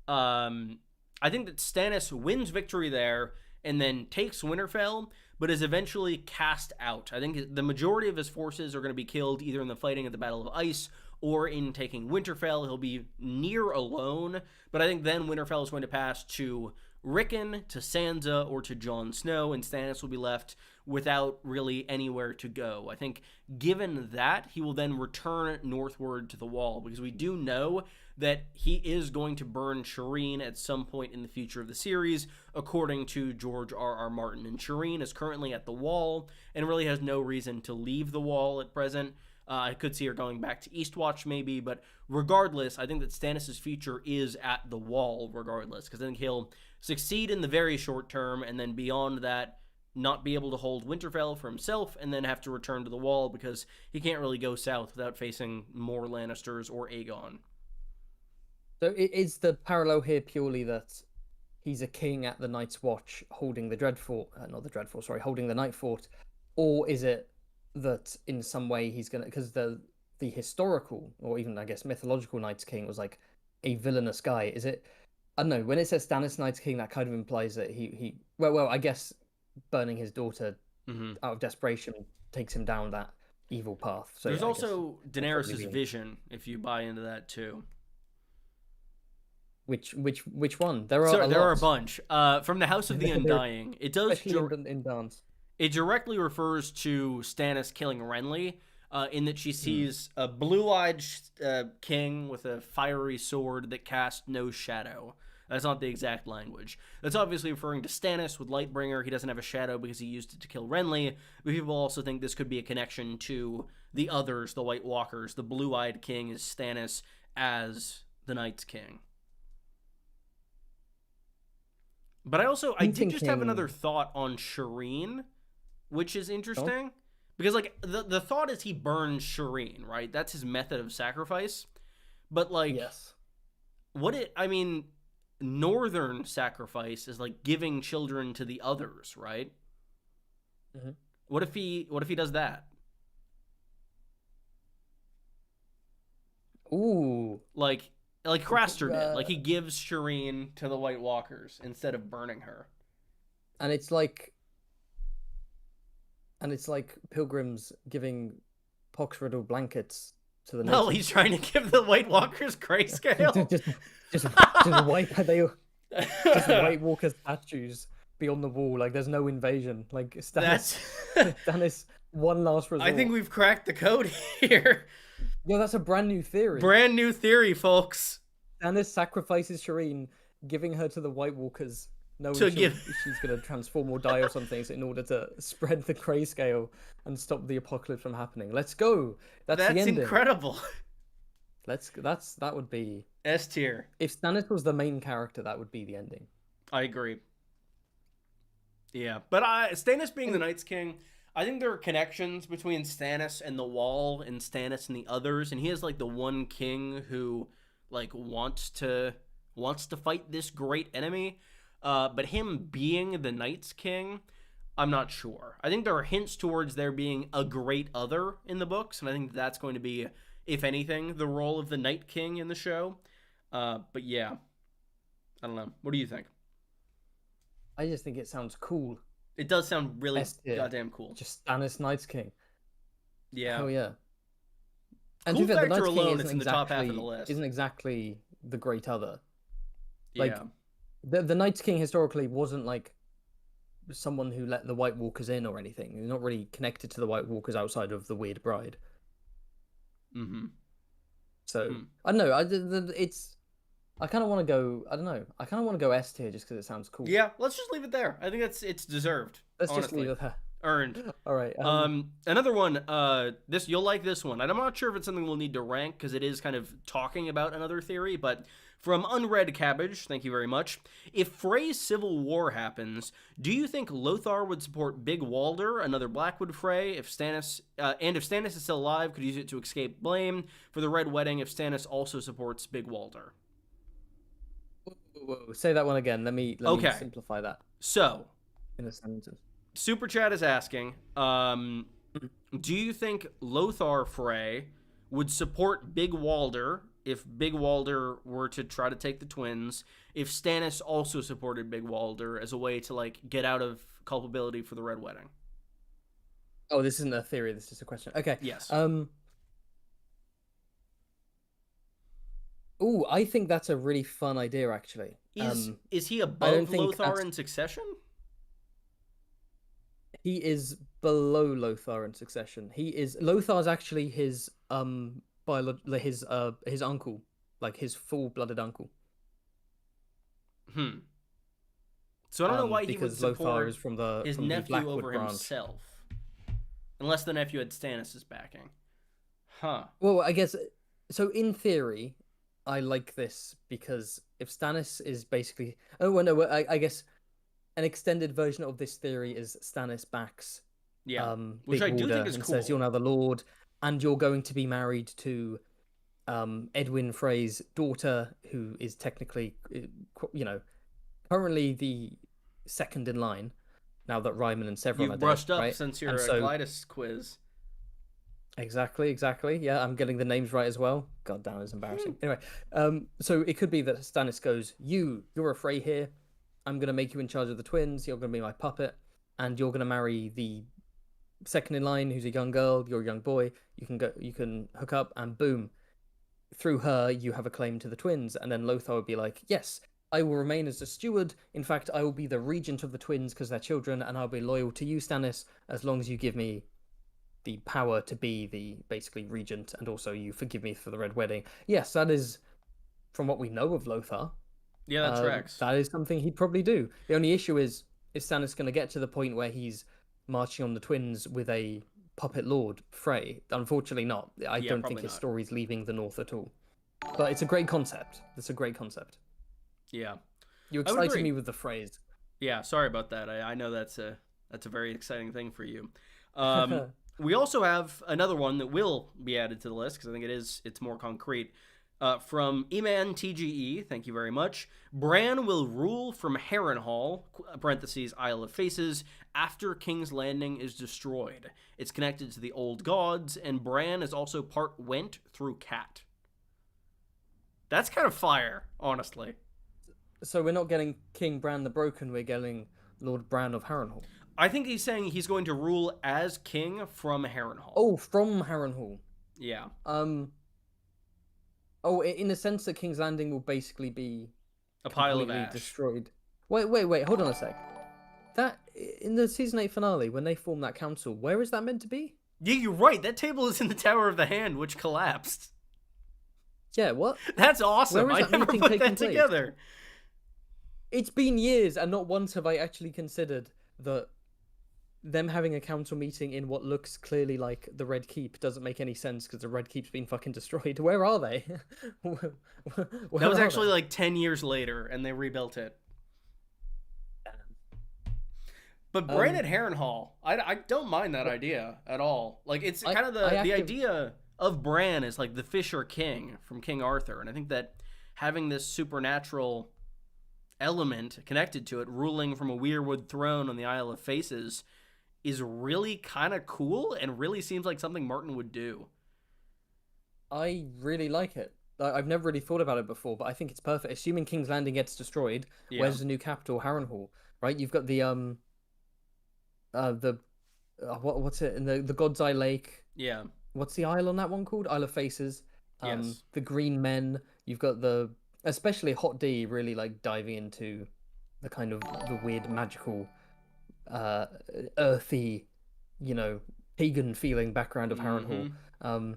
[SPEAKER 1] I think that Stannis wins victory there and then takes Winterfell, but is eventually cast out. I think the majority of his forces are going to be killed either in the fighting at the Battle of Ice or in taking Winterfell. He'll be near alone, but I think then Winterfell is going to pass to Rickon to Sansa or to Jon Snow, and Stannis will be left without really anywhere to go. I think given that, he will then return northward to the Wall, because we do know that he is going to burn Shireen at some point in the future of the series, according to George R.R. Martin. And Shireen is currently at the Wall and really has no reason to leave the Wall at present. I could see her going back to Eastwatch maybe, but regardless, I think that Stannis' future is at the Wall regardless, because I think he'll succeed in the very short term, and then beyond that, not be able to hold Winterfell for himself, and then have to return to the Wall because he can't really go south without facing more Lannisters or Aegon.
[SPEAKER 3] So is the parallel here purely that he's a king at the Night's Watch holding the Dreadfort, holding the Night Fort, or is it that in some way he's gonna, because the historical or even I guess mythological Night's King was like a villainous guy? Is it? I don't know. When it says Stannis Night's King, that kind of implies that he well I guess burning his daughter out of desperation takes him down that evil path. So
[SPEAKER 1] there's also Daenerys' vision, if you buy into that too.
[SPEAKER 3] Which one? There are
[SPEAKER 1] a bunch. From the House of the Undying, it does
[SPEAKER 3] in Dance.
[SPEAKER 1] It directly refers to Stannis killing Renly, in that she sees a blue-eyed king with a fiery sword that casts no shadow. That's not the exact language. That's obviously referring to Stannis with Lightbringer. He doesn't have a shadow because he used it to kill Renly, but people also think this could be a connection to the others, the White Walkers. The blue-eyed king is Stannis as the Night's King. But I did just have another thought on Shireen, which is interesting. Oh? Because, like, the thought is he burns Shireen, right? That's his method of sacrifice. But, like,
[SPEAKER 3] yes.
[SPEAKER 1] Northern sacrifice is, like, giving children to the others, right?
[SPEAKER 3] Mm-hmm.
[SPEAKER 1] What if he does that?
[SPEAKER 3] Ooh.
[SPEAKER 1] Like Craster did. Like, he gives Shireen to the White Walkers instead of burning her.
[SPEAKER 3] And it's like pilgrims giving pox-riddled blankets to the nation.
[SPEAKER 1] No, he's trying to give the White Walkers grayscale.
[SPEAKER 3] just White Walker statues be on the wall. Like, there's no invasion. Like, Stannis, one last resort.
[SPEAKER 1] I think we've cracked the code here.
[SPEAKER 3] Yo, that's a brand new theory.
[SPEAKER 1] Brand new theory, folks.
[SPEAKER 3] Stannis sacrifices Shireen, giving her to the White Walkers, knowing she's going to transform or die or something, in order to spread the grayscale and stop the apocalypse from happening. Let's go. That's the ending.
[SPEAKER 1] Incredible.
[SPEAKER 3] That would be
[SPEAKER 1] S tier.
[SPEAKER 3] If Stannis was the main character, that would be the ending.
[SPEAKER 1] I agree. Yeah, but Stannis being the Night's King, I think there are connections between Stannis and the Wall and Stannis and the others, and he is like the one king who like wants to fight this great enemy. But him being the Night's King, I'm not sure. I think there are hints towards there being a great other in the books, and I think that's going to be, if anything, the role of the Night King in the show. But yeah, I don't know. What do you think?
[SPEAKER 3] I just think it sounds cool.
[SPEAKER 1] It does sound really goddamn cool.
[SPEAKER 3] Just Stannis Night's King.
[SPEAKER 1] Yeah.
[SPEAKER 3] Oh yeah. And
[SPEAKER 1] cool
[SPEAKER 3] to be fair, the Night's
[SPEAKER 1] alone,
[SPEAKER 3] King
[SPEAKER 1] it's in the top half of the list.
[SPEAKER 3] Isn't exactly the great other.
[SPEAKER 1] Like,
[SPEAKER 3] the Night's King historically wasn't like someone who let the White Walkers in or anything. He's not really connected to the White Walkers outside of the Weird Bride.
[SPEAKER 1] Mm-hmm.
[SPEAKER 3] So I don't know. I kind of want to go. I don't know. I kind of want to go S tier just because it sounds cool.
[SPEAKER 1] Yeah, let's just leave it there. I think it's deserved.
[SPEAKER 3] Let's
[SPEAKER 1] honestly.
[SPEAKER 3] just leave it there.
[SPEAKER 1] Earned.
[SPEAKER 3] All right.
[SPEAKER 1] Another one. You'll like this one, and I'm not sure if it's something we'll need to rank because it is kind of talking about another theory. But from Unread Cabbage, thank you very much. If Frey's Civil War happens, do you think Lothar would support Big Walder, another Blackwood Frey, if Stannis is still alive, could use it to escape blame for the Red Wedding if Stannis also supports Big Walder?
[SPEAKER 3] Whoa. Say that one again. Let me simplify that.
[SPEAKER 1] So,
[SPEAKER 3] in a sentence.
[SPEAKER 1] Super Chat is asking, do you think Lothar Frey would support Big Walder if Big Walder were to try to take the twins, if Stannis also supported Big Walder as a way to like get out of culpability for the Red Wedding?
[SPEAKER 3] Oh, this isn't a theory, this is just a question. Okay.
[SPEAKER 1] Yes.
[SPEAKER 3] Ooh, I think that's a really fun idea, actually.
[SPEAKER 1] Is he
[SPEAKER 3] I don't
[SPEAKER 1] above
[SPEAKER 3] think
[SPEAKER 1] Lothar in succession?
[SPEAKER 3] he is below Lothar in succession. Lothar's actually his uncle, like his full-blooded uncle.
[SPEAKER 1] Hmm. So I don't know why he would
[SPEAKER 3] Because Lothar is
[SPEAKER 1] support his
[SPEAKER 3] from the
[SPEAKER 1] nephew
[SPEAKER 3] Blackwood
[SPEAKER 1] over
[SPEAKER 3] branch.
[SPEAKER 1] himself, unless the nephew had Stannis' backing. Huh.
[SPEAKER 3] Well, I guess so. In theory, I like this because if Stannis is basically, oh well, no, I guess an extended version of this theory is Stannis backs
[SPEAKER 1] Yeah. Which
[SPEAKER 3] Big
[SPEAKER 1] I do think
[SPEAKER 3] Water
[SPEAKER 1] is
[SPEAKER 3] and says you're
[SPEAKER 1] cool.
[SPEAKER 3] now the Lord, and you're going to be married to Edwin Frey's daughter, who is technically, you know, currently the second in line now that Ryman and Severon are
[SPEAKER 1] You've
[SPEAKER 3] dead,
[SPEAKER 1] brushed up
[SPEAKER 3] right?
[SPEAKER 1] since
[SPEAKER 3] And
[SPEAKER 1] your
[SPEAKER 3] so
[SPEAKER 1] Glidus quiz.
[SPEAKER 3] exactly. Yeah, I'm getting the names right as well. God damn, it's embarrassing. Anyway, so it could be that Stannis goes, you're a Frey here. I'm gonna make you in charge of the twins. You're gonna be my puppet, and you're gonna marry the second in line, who's a young girl. You're a young boy. You can hook up, and boom, through her, you have a claim to the twins. And then Lothar would be like, yes, I will remain as a steward. In fact, I will be the regent of the twins because they're children, and I'll be loyal to you, Stannis, as long as you give me the power to be the basically regent, and also you forgive me for the Red Wedding. Yes, that is from what we know of Lothar.
[SPEAKER 1] Yeah, that tracks.
[SPEAKER 3] That is something he'd probably do. The only issue is Stannis going to get to the point where he's marching on the twins with a puppet lord, Frey? Unfortunately, not. I
[SPEAKER 1] Yeah,
[SPEAKER 3] don't think
[SPEAKER 1] probably
[SPEAKER 3] his
[SPEAKER 1] not.
[SPEAKER 3] story's leaving the North at all. But it's a great concept. It's a great concept.
[SPEAKER 1] Yeah.
[SPEAKER 3] You
[SPEAKER 1] I would
[SPEAKER 3] excited
[SPEAKER 1] agree.
[SPEAKER 3] me with the phrase.
[SPEAKER 1] Yeah, sorry about that. I know that's a very exciting thing for you. Um, we also have another one that will be added to the list because I think it's more concrete. From Eman TGE, thank you very much. Bran will rule from Harrenhal (parentheses Isle of Faces) after King's Landing is destroyed. It's connected to the old gods, and Bran is also part Went through Cat. That's kind of fire, honestly.
[SPEAKER 3] So we're not getting King Bran the Broken, we're getting Lord Bran of Harrenhal.
[SPEAKER 1] I think he's saying he's going to rule as king from Harrenhal.
[SPEAKER 3] Oh, from Harrenhal.
[SPEAKER 1] Yeah.
[SPEAKER 3] Um. Oh, in the sense that King's Landing will basically be
[SPEAKER 1] A pile of
[SPEAKER 3] completely
[SPEAKER 1] ash.
[SPEAKER 3] destroyed. Wait. Hold on a sec. That in the season 8 finale, when they form that council, where is that meant to be?
[SPEAKER 1] Yeah, you're right. That table is in the Tower of the Hand, which collapsed.
[SPEAKER 3] Yeah, what?
[SPEAKER 1] That's awesome.
[SPEAKER 3] Where is
[SPEAKER 1] I
[SPEAKER 3] that
[SPEAKER 1] never
[SPEAKER 3] meeting
[SPEAKER 1] put
[SPEAKER 3] taking
[SPEAKER 1] that
[SPEAKER 3] place?
[SPEAKER 1] together.
[SPEAKER 3] It's been years, and not once have I actually considered that them having a council meeting in what looks clearly like the Red Keep doesn't make any sense because the Red Keep's been fucking destroyed. Where are they? Where
[SPEAKER 1] That was
[SPEAKER 3] are
[SPEAKER 1] actually
[SPEAKER 3] they?
[SPEAKER 1] like 10 years later, and they rebuilt it. But Bran at Harrenhal, I don't mind that idea at all. Like, it's kind of the idea of Bran is like the Fisher King from King Arthur. And I think that having this supernatural element connected to it, ruling from a weirwood throne on the Isle of Faces, is really kind of cool and really seems like something Martin would do.
[SPEAKER 3] I really like it. I've never really thought about it before, but I think it's perfect. Assuming King's Landing gets destroyed,
[SPEAKER 1] Yeah.
[SPEAKER 3] where's the new capital? Harrenhal, right? You've got the what's it in the God's Eye Lake?
[SPEAKER 1] Yeah.
[SPEAKER 3] What's the isle on that one called? Isle of Faces.
[SPEAKER 1] Yes.
[SPEAKER 3] The Green Men. You've got especially Hot D really like diving into the kind of the weird magical, earthy, pagan feeling background of Harrenhal.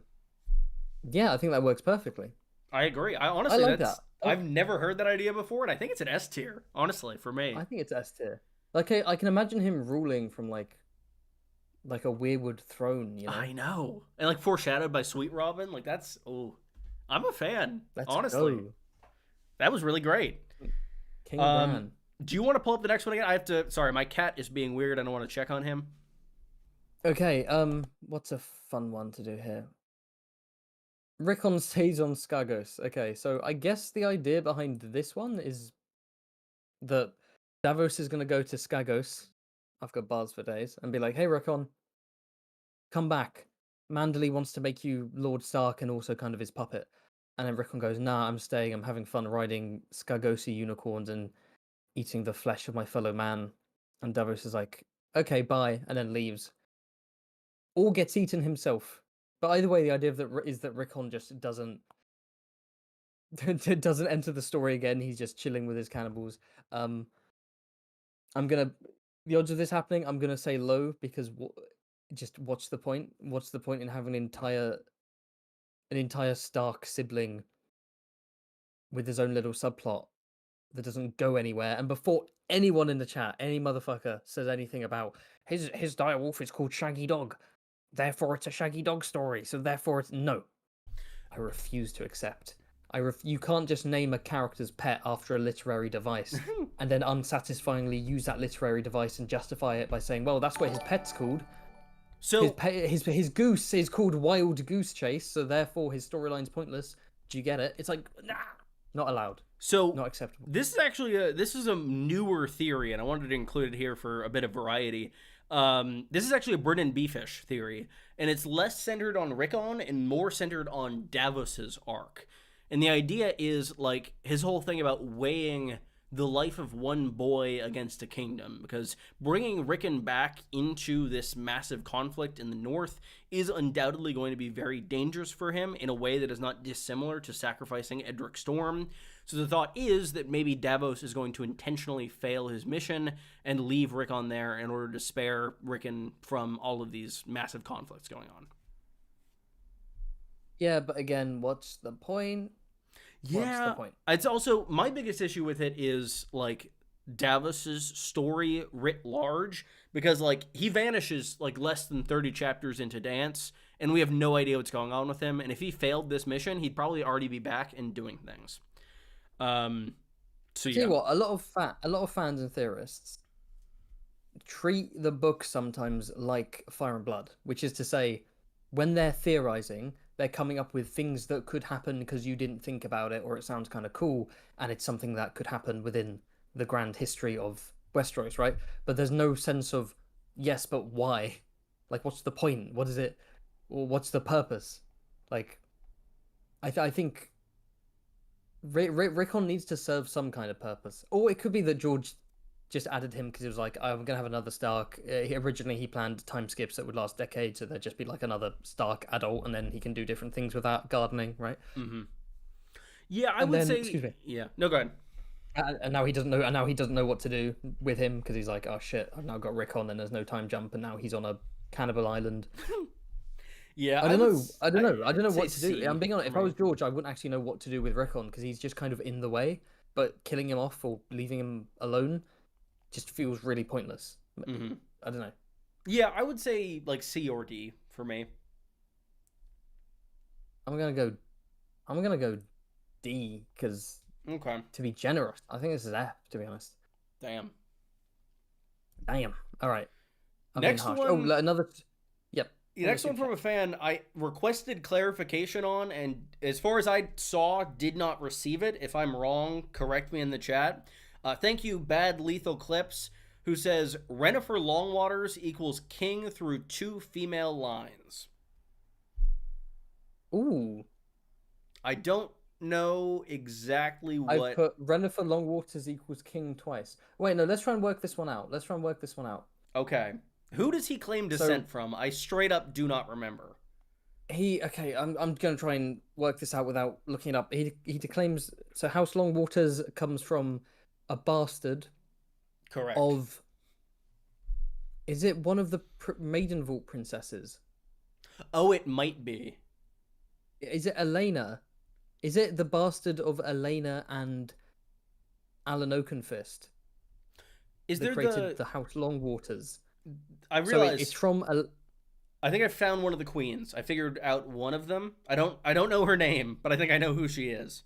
[SPEAKER 3] Yeah, I think that works perfectly.
[SPEAKER 1] I agree. I honestly,
[SPEAKER 3] like that.
[SPEAKER 1] I've never heard that idea before, and I think it's an S tier. Honestly, for me,
[SPEAKER 3] I think it's S tier. Like I can imagine him ruling from like a weirwood throne.
[SPEAKER 1] I know, and like foreshadowed by Sweet Robin. Like that's I'm a fan.
[SPEAKER 3] Let's
[SPEAKER 1] honestly,
[SPEAKER 3] go.
[SPEAKER 1] That was really great.
[SPEAKER 3] King Bran.
[SPEAKER 1] Do you want to pull up the next one again? I have to. Sorry, my cat is being weird. I don't want to check on him.
[SPEAKER 3] Okay. What's a fun one to do here? Rickon stays on Skagos. Okay, so I guess the idea behind this one is that Davos is going to go to Skagos. I've got bars for days, and be like, "Hey, Rickon, come back. Manderley wants to make you Lord Stark and also kind of his puppet." And then Rickon goes, "Nah, I'm staying. I'm having fun riding Skagosi unicorns and eating the flesh of my fellow man." And Davos is like, "Okay, bye," and then leaves. Or gets eaten himself. But either way, the idea is that Rickon just doesn't doesn't enter the story again. He's just chilling with his cannibals. Um, I'm gonna the odds of this happening. I'm gonna say low because just what's the point? What's the point in having an entire Stark sibling with his own little subplot that doesn't go anywhere? And before anyone in the chat, any motherfucker says anything about his direwolf is called Shaggy Dog, therefore it's a Shaggy Dog story. So therefore it's no. I refuse to accept. You can't just name a character's pet after a literary device and then unsatisfyingly use that literary device and justify it by saying, well, that's what his pet's called.
[SPEAKER 1] So
[SPEAKER 3] his goose is called Wild Goose Chase, so therefore his storyline's pointless. Do you get it? It's like, nah, not allowed.
[SPEAKER 1] So
[SPEAKER 3] not acceptable.
[SPEAKER 1] This is actually this is a newer theory, and I wanted to include it here for a bit of variety. This is actually a Brennan Beefish theory, and it's less centered on Rickon and more centered on Davos's arc. And the idea is, like, his whole thing about weighing the life of one boy against a kingdom, because bringing Rickon back into this massive conflict in the north is undoubtedly going to be very dangerous for him in a way that is not dissimilar to sacrificing Edric Storm. So the thought is that maybe Davos is going to intentionally fail his mission and leave Rickon there in order to spare Rickon from all of these massive conflicts going on.
[SPEAKER 3] Yeah, but again, what's the point?
[SPEAKER 1] Yeah,
[SPEAKER 3] what's the point?
[SPEAKER 1] It's also, my biggest issue with it is, like, Davos's story writ large, because, like, he vanishes, like, less than 30 chapters into Dance, and we have no idea what's going on with him, and if he failed this mission, he'd probably already be back and doing things. So yeah.
[SPEAKER 3] Tell you what, a lot of fans and theorists treat the book sometimes like Fire and Blood, which is to say, when they're theorizing, they're coming up with things that could happen because you didn't think about it, or it sounds kind of cool, and it's something that could happen within the grand history of Westeros, right? But there's no sense of, yes, but why? Like, what's the point? What is it? Or what's the purpose? Like, I think Rickon needs to serve some kind of purpose. Or it could be that George just added him because he was like, I'm going to have another Stark. Originally, he planned time skips that would last decades, so there'd just be like another Stark adult, and then he can do different things without gardening, right?
[SPEAKER 1] Mm-hmm. Yeah, I would say...
[SPEAKER 3] Excuse me.
[SPEAKER 1] Yeah. No, go ahead.
[SPEAKER 3] And now he doesn't know. And now he doesn't know what to do with him because he's like, oh shit, I've now got Rickon, and there's no time jump, and now he's on a cannibal island.
[SPEAKER 1] Yeah,
[SPEAKER 3] I don't know what to do. I'm being honest. If I was
[SPEAKER 1] Right.
[SPEAKER 3] George, I wouldn't actually know what to do with Rickon because he's just kind of in the way. But killing him off or leaving him alone just feels really pointless.
[SPEAKER 1] Mm-hmm.
[SPEAKER 3] I don't know.
[SPEAKER 1] Yeah, I would say like C or D for me.
[SPEAKER 3] I'm gonna go D because
[SPEAKER 1] Okay.
[SPEAKER 3] to be generous, I think this is F. To be honest.
[SPEAKER 1] Damn.
[SPEAKER 3] Damn. All right. I'm
[SPEAKER 1] Next
[SPEAKER 3] being harsh.
[SPEAKER 1] one-
[SPEAKER 3] Oh, another. Yep.
[SPEAKER 1] The next one from a fan I requested clarification on, and as far as I saw, did not receive it. If I'm wrong, correct me in the chat. Thank you, Bad Lethal Clips, who says Renifer Longwaters equals king through 2 female lines.
[SPEAKER 3] Ooh.
[SPEAKER 1] I don't know exactly what.
[SPEAKER 3] I've put Renifer Longwaters equals king twice. Wait, no. Let's try and work this one out.
[SPEAKER 1] Okay. Who does he claim descent from? I straight up do not remember.
[SPEAKER 3] I'm gonna try and work this out without looking it up. He claims so House Longwaters comes from a bastard
[SPEAKER 1] Correct.
[SPEAKER 3] of. Is it one of the Maidenvault princesses?
[SPEAKER 1] Oh, it might be.
[SPEAKER 3] Is it Elena? Is it the bastard of Elena and Alan Oakenfist?
[SPEAKER 1] Is there
[SPEAKER 3] created the House Longwaters?
[SPEAKER 1] I realized
[SPEAKER 3] it's from.
[SPEAKER 1] I think I found one of the queens. I figured out one of them. I don't know her name, but I think I know who she is.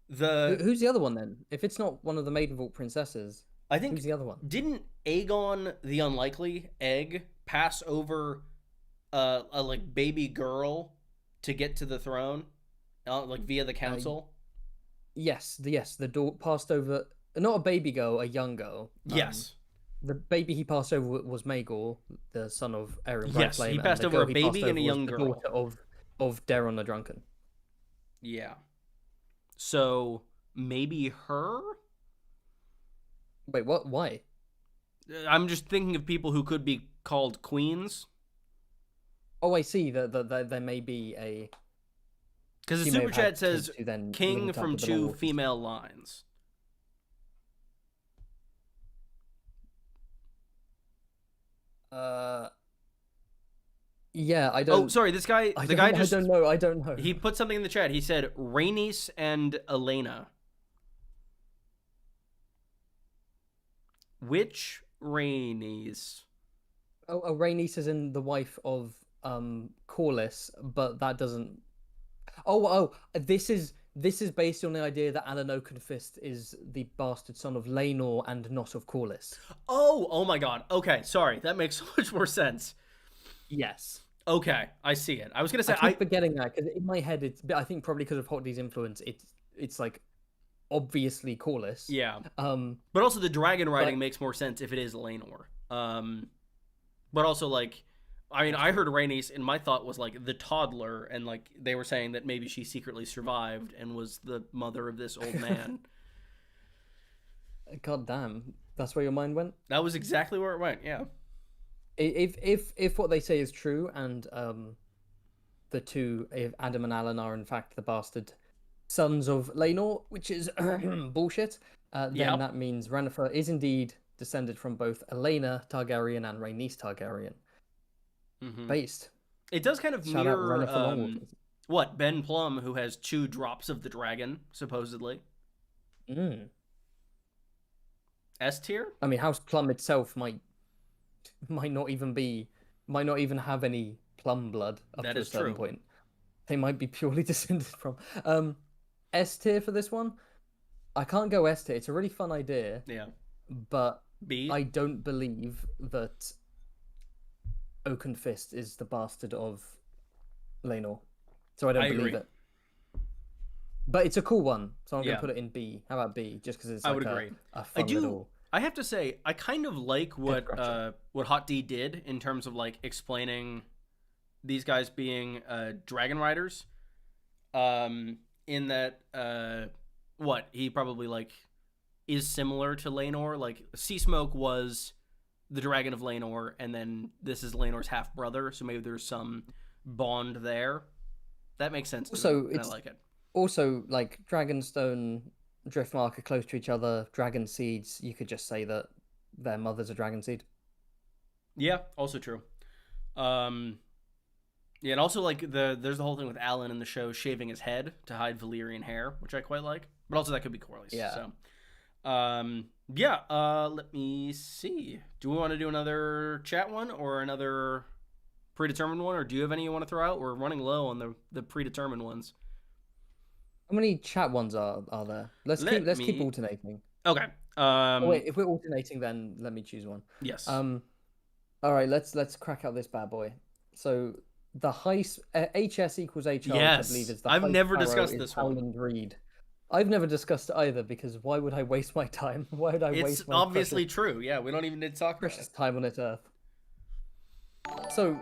[SPEAKER 3] Who's the other one then? If it's not one of the Maidenvault princesses,
[SPEAKER 1] I think
[SPEAKER 3] who's the other one?
[SPEAKER 1] Didn't Aegon the Unlikely Egg pass over a like baby girl to get to the throne, like via the council?
[SPEAKER 3] Yes, the daughter passed over. Not a baby girl, a young girl.
[SPEAKER 1] Yes.
[SPEAKER 3] The baby he passed over was Maegor, the son of Aegon Blackfyre.
[SPEAKER 1] Yes, he passed over a baby and a young girl.
[SPEAKER 3] The daughter of Daeron the Drunken.
[SPEAKER 1] Yeah. So maybe her?
[SPEAKER 3] Wait, what? Why?
[SPEAKER 1] I'm just thinking of people who could be called queens.
[SPEAKER 3] Oh, I see. There may be a.
[SPEAKER 1] Because the
[SPEAKER 3] she may
[SPEAKER 1] super
[SPEAKER 3] have had
[SPEAKER 1] chat says
[SPEAKER 3] kids who then
[SPEAKER 1] king
[SPEAKER 3] linked up
[SPEAKER 1] from
[SPEAKER 3] with the
[SPEAKER 1] 2
[SPEAKER 3] Longwaters.
[SPEAKER 1] female lines.
[SPEAKER 3] Yeah, I don't.
[SPEAKER 1] Oh, sorry, this guy.
[SPEAKER 3] I
[SPEAKER 1] The guy just.
[SPEAKER 3] I don't know. I don't know.
[SPEAKER 1] He put something in the chat. He said Rhaenys and Elena. Which Rhaenys?
[SPEAKER 3] Oh, Rhaenys is in the wife of Corlys, but that doesn't. This is based on the idea that Alan Oakenfist is the bastard son of Laenor and not of Corlys.
[SPEAKER 1] Oh my God. Okay, sorry. That makes so much more sense.
[SPEAKER 3] Yes.
[SPEAKER 1] Okay, I see it. I was gonna say
[SPEAKER 3] I keep forgetting that because in my head it's. I think probably because of Hot D's influence, it's like obviously Corlys.
[SPEAKER 1] Yeah. But also the dragon riding makes more sense if it is Laenor. But also like, I mean, I heard Rhaenys, and my thought was like the toddler, and like they were saying that maybe she secretly survived and was the mother of this old man.
[SPEAKER 3] God damn, that's where your mind went.
[SPEAKER 1] That was exactly where it went. Yeah.
[SPEAKER 3] If what they say is true, and the two, if Adam and Alan are in fact the bastard sons of Laenor, which is bullshit, then that means Renifer is indeed descended from both Elena Targaryen and Rhaenys Targaryen. Based.
[SPEAKER 1] It does kind of
[SPEAKER 3] Shout out
[SPEAKER 1] mirror
[SPEAKER 3] Renifer Longwaters.
[SPEAKER 1] what Ben Plum, who has 2 drops of the dragon, supposedly. S tier.
[SPEAKER 3] I mean, House Plum itself might not even have any plum blood up
[SPEAKER 1] That
[SPEAKER 3] to a
[SPEAKER 1] is
[SPEAKER 3] certain
[SPEAKER 1] true.
[SPEAKER 3] point. They might be purely descended from. S tier for this one. I can't go S tier. It's a really fun idea.
[SPEAKER 1] Yeah.
[SPEAKER 3] But
[SPEAKER 1] B.
[SPEAKER 3] I don't believe that Oakenfist is the bastard of Laenor. So I don't believe
[SPEAKER 1] agree.
[SPEAKER 3] it. But it's a cool one, so I'm
[SPEAKER 1] Yeah.
[SPEAKER 3] going to put it in B. How about B? Just because it's
[SPEAKER 1] I
[SPEAKER 3] like
[SPEAKER 1] would agree.
[SPEAKER 3] a fun little...
[SPEAKER 1] I have to say, I kind of like what
[SPEAKER 3] Gotcha.
[SPEAKER 1] what Hot D did in terms of like explaining these guys being dragon riders. In that what he probably like is similar to Laenor. Like Sea Smoke was the dragon of Laenor, and then this is Laenor's half brother. So maybe there's some bond there. That makes sense. To me, and I like it.
[SPEAKER 3] Also, like Dragonstone, Driftmark are close to each other. Dragon seeds, you could just say that their mother's a dragon seed.
[SPEAKER 1] Yeah, also true. Yeah, and also like there's the whole thing with Alan in the show shaving his head to hide Valyrian hair, which I quite like. But also that could be Corlys.
[SPEAKER 3] Yeah.
[SPEAKER 1] So, let me see. Do we want to do another chat one or another predetermined one, or do you have any you want to throw out? We're running low on the predetermined ones.
[SPEAKER 3] How many chat ones are there? Let's keep alternating.
[SPEAKER 1] Okay.
[SPEAKER 3] Wait, if we're alternating, then let me choose one.
[SPEAKER 1] Yes.
[SPEAKER 3] All right, let's crack out this bad boy. So the HS equals HR,
[SPEAKER 1] Yes.
[SPEAKER 3] which I believe is the
[SPEAKER 1] I've
[SPEAKER 3] High
[SPEAKER 1] never
[SPEAKER 3] Sparrow
[SPEAKER 1] discussed
[SPEAKER 3] is
[SPEAKER 1] this one.
[SPEAKER 3] Howland Reed. I've never discussed it either because why would I waste my time? Why would I waste
[SPEAKER 1] It's
[SPEAKER 3] my
[SPEAKER 1] obviously true. Yeah, we don't even need to talk about
[SPEAKER 3] precious
[SPEAKER 1] it.
[SPEAKER 3] time on its earth? So,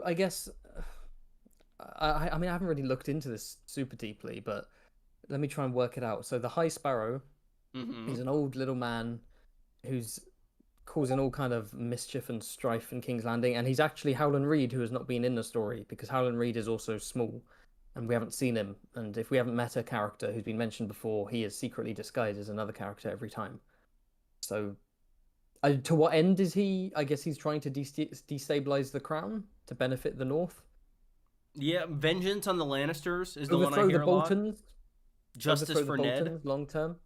[SPEAKER 3] I guess I mean I haven't really looked into this super deeply, but let me try and work it out. So the High Sparrow is an old little man who's causing all kind of mischief and strife in King's Landing, and he's actually Howland Reed, who has not been in the story because Howland Reed is also small, and we haven't seen him. And if we haven't met a character who's been mentioned before, he is secretly disguised as another character every time. So, to what end is he? I guess he's trying to destabilize the crown to benefit the North.
[SPEAKER 1] Yeah, vengeance on the Lannisters is the one I
[SPEAKER 3] Overthrow
[SPEAKER 1] hear
[SPEAKER 3] the
[SPEAKER 1] a lot.
[SPEAKER 3] Boltons.
[SPEAKER 1] Justice for Ned.
[SPEAKER 3] Long term.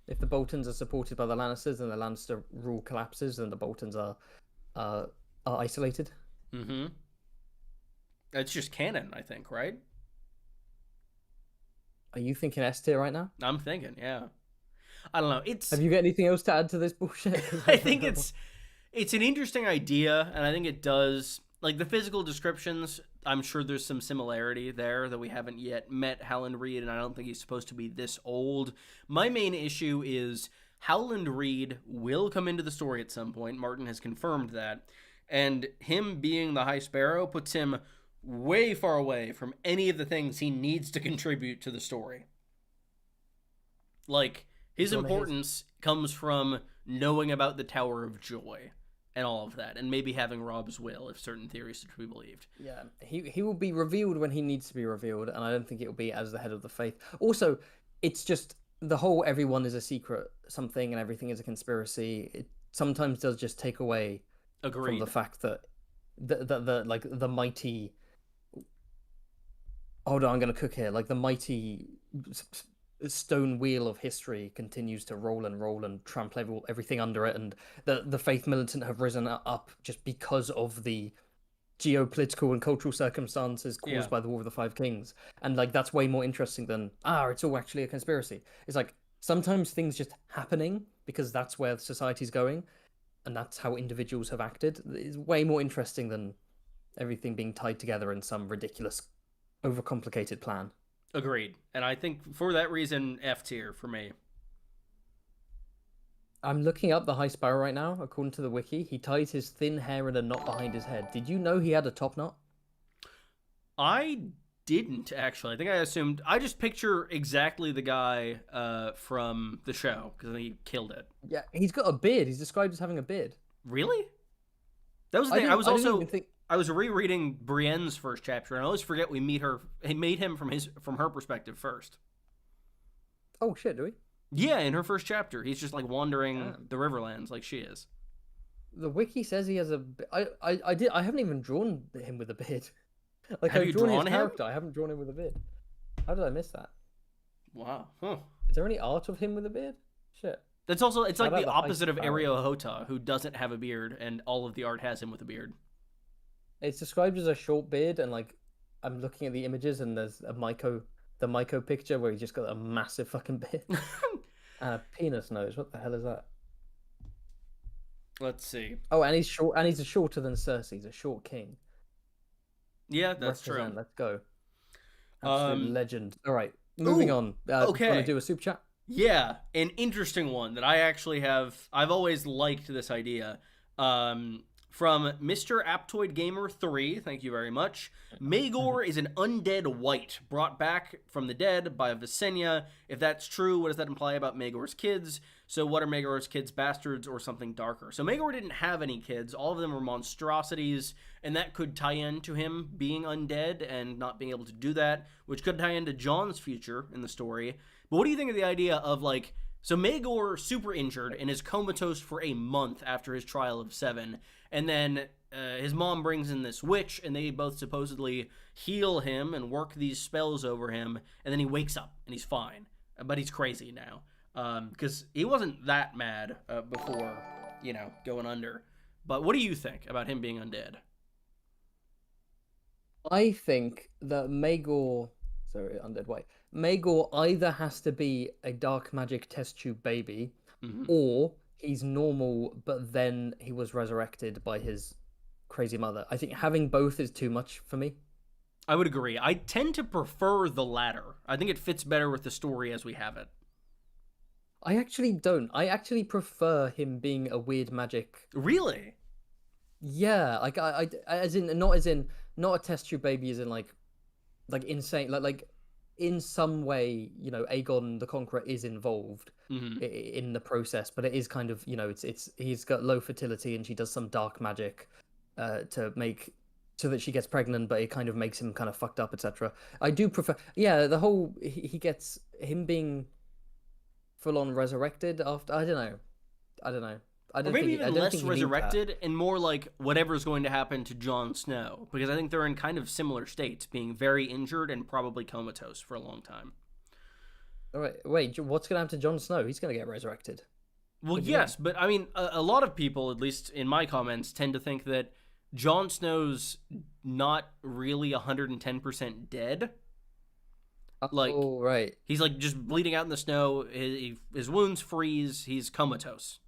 [SPEAKER 3] If the Boltons are supported by the Lannisters and the Lannister rule collapses, then the Boltons are isolated.
[SPEAKER 1] Mm-hmm. It's just canon, I think, right?
[SPEAKER 3] Are you thinking S tier right now?
[SPEAKER 1] I'm thinking, yeah. I don't know.
[SPEAKER 3] Have you got anything else to add to this bullshit?
[SPEAKER 1] I think it's an interesting idea, and I think it does like the physical descriptions. I'm sure there's some similarity there that we haven't yet met Howland Reed, and I don't think he's supposed to be this old. My main issue is Howland Reed will come into the story at some point. Martin has confirmed that, and him being the High Sparrow puts him way far away from any of the things he needs to contribute to the story. Like, his importance comes from knowing about the Tower of Joy and all of that, and maybe having Robb's will if certain theories are to be believed.
[SPEAKER 3] Yeah, he will be revealed when he needs to be revealed, and I don't think it will be as the head of the faith. Also, it's just the whole everyone is a secret something and everything is a conspiracy. It sometimes does just take away from the fact that the mighty. Hold on, I'm gonna cook here. Like the mighty stone wheel of history continues to roll and trample everything under it, and the faith militant have risen up just because of the geopolitical and cultural circumstances caused by the War of the Five Kings. And like that's way more interesting than it's all actually a conspiracy. It's like sometimes things just happening because that's where society's going, and that's how individuals have acted. It's way more interesting than everything being tied together in some ridiculous, overcomplicated plan.
[SPEAKER 1] Agreed. And I think for that reason, F tier for me.
[SPEAKER 3] I'm looking up the High Sparrow right now. According to the wiki, he ties his thin hair in a knot behind his head. Did you know he had a top knot?
[SPEAKER 1] I didn't, actually. I think I assumed... I just picture exactly the guy from the show, because he killed it.
[SPEAKER 3] Yeah, he's got a beard. He's described as having a beard.
[SPEAKER 1] Really? That was the thing. I was rereading Brienne's first chapter, and I always forget we meet him from her perspective first.
[SPEAKER 3] Oh shit, do we?
[SPEAKER 1] Yeah, in her first chapter, he's just like wandering the Riverlands like she is.
[SPEAKER 3] The wiki says he has a. I haven't even drawn him with a beard. Like
[SPEAKER 1] Have
[SPEAKER 3] I've
[SPEAKER 1] you
[SPEAKER 3] drawn his
[SPEAKER 1] him?
[SPEAKER 3] character. I haven't drawn him with a beard. How did I miss that?
[SPEAKER 1] Wow. Huh.
[SPEAKER 3] Is there any art of him with a beard? Shit.
[SPEAKER 1] It's like the opposite of
[SPEAKER 3] Sparrow?
[SPEAKER 1] Ario Hota, who doesn't have a beard, and all of the art has him with a beard.
[SPEAKER 3] It's described as a short beard, and like I'm looking at the images, and there's the Myco picture where he's just got a massive fucking beard and a penis nose. What the hell is that?
[SPEAKER 1] Let's see.
[SPEAKER 3] Oh, and he's short, and he's shorter than Cersei. He's a short king.
[SPEAKER 1] Yeah, that's true.
[SPEAKER 3] Let's go. Absolute legend. All right, moving on. Okay. Want to do a super chat?
[SPEAKER 1] Yeah, an interesting one that I actually have. I've always liked this idea. From Mr. Aptoid Gamer 3, thank you very much. Maegor is an undead wight brought back from the dead by Visenya. If that's true, what does that imply about Maegor's kids? So what are Maegor's kids, bastards or something darker? So Maegor didn't have any kids. All of them were monstrosities, and that could tie into him being undead and not being able to do that, which could tie into Jon's future in the story. But what do you think of the idea of, like, so Maegor super injured and is comatose for a month after his trial of 7, and then his mom brings in this witch, and they both supposedly heal him and work these spells over him, and then he wakes up and he's fine, but he's crazy now because he wasn't that mad before, going under. But what do you think about him being undead?
[SPEAKER 3] I think that Maegor, undead white. Maegor either has to be a dark magic test tube baby, or he's normal, but then he was resurrected by his crazy mother. I think having both is too much for me.
[SPEAKER 1] I would agree. I tend to prefer the latter. I think it fits better with the story as we have it.
[SPEAKER 3] I actually don't. I actually prefer him being a weird magic.
[SPEAKER 1] Really?
[SPEAKER 3] Yeah, like I not a test tube baby, as in like insane, like in some way, Aegon the Conqueror is involved in the process, but it is kind of, it's he's got low fertility and she does some dark magic to make so that she gets pregnant, but it kind of makes him kind of fucked up, etc. I do prefer, the whole he gets him being full on resurrected after. I don't know.
[SPEAKER 1] Or maybe even less resurrected and more like whatever's going to happen to Jon Snow, because I think they're in kind of similar states, being very injured and probably comatose for a long time.
[SPEAKER 3] All right, wait, what's going to happen to Jon Snow? He's going to get resurrected.
[SPEAKER 1] Well, yes, but I mean, a lot of people, at least in my comments, tend to think that Jon Snow's not really 110% dead. Like,
[SPEAKER 3] oh, right.
[SPEAKER 1] He's like just bleeding out in the snow, his wounds freeze, he's comatose.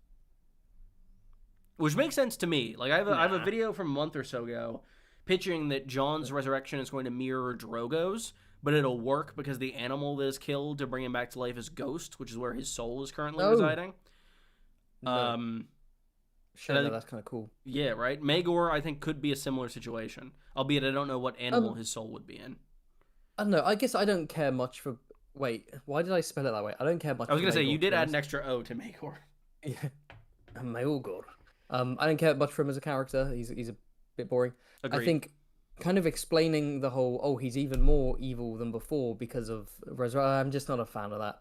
[SPEAKER 1] Which makes sense to me. Like, I have a video from a month or so ago picturing that Jon's resurrection is going to mirror Drogo's, but it'll work because the animal that is killed to bring him back to life is Ghost, which is where his soul is currently residing.
[SPEAKER 3] No. Sure, that's kind of cool.
[SPEAKER 1] Yeah, right? Maegor, I think, could be a similar situation. Albeit I don't know what animal his soul would be in.
[SPEAKER 3] I don't know. I guess I don't care much for... Wait, why did I spell it that way? I don't care much.
[SPEAKER 1] I was going to say, you did add an extra O to Maegor.
[SPEAKER 3] Yeah. Maegor. I don't care much for him as a character. He's a bit boring.
[SPEAKER 1] Agreed.
[SPEAKER 3] I think kind of explaining the whole he's even more evil than before because of I'm just not a fan of that.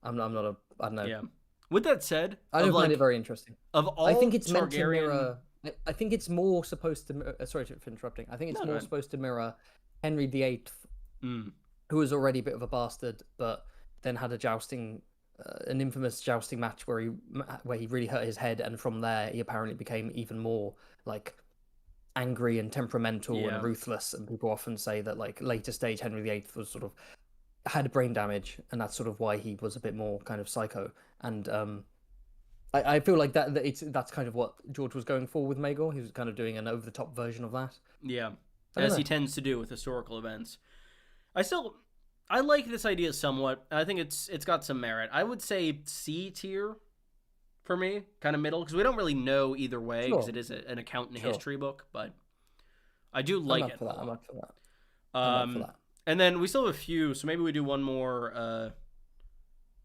[SPEAKER 3] I'm not a I don't know.
[SPEAKER 1] Yeah. With that said,
[SPEAKER 3] I don't find it very interesting.
[SPEAKER 1] Of all
[SPEAKER 3] I think it's
[SPEAKER 1] Targaryen...
[SPEAKER 3] meant to mirror. I think it's more supposed to. Sorry for interrupting. I think it's more supposed to mirror Henry VIII, who was already a bit of a bastard, but then had a jousting, an infamous jousting match where he really hurt his head, and from there he apparently became even more like angry and temperamental and ruthless. And people often say that like later stage Henry VIII was sort of had brain damage, and that's sort of why he was a bit more kind of psycho. And I feel like that's kind of what George was going for with Maegor. He was kind of doing an over the top version of that.
[SPEAKER 1] Yeah, as he tends to do with historical events. I like this idea somewhat. I think it's got some merit. I would say C tier for me, kind of middle, because we don't really know either way, because it is an account and history book. But I do like it.
[SPEAKER 3] I'm up for that.
[SPEAKER 1] And then we still have a few, so maybe we do one more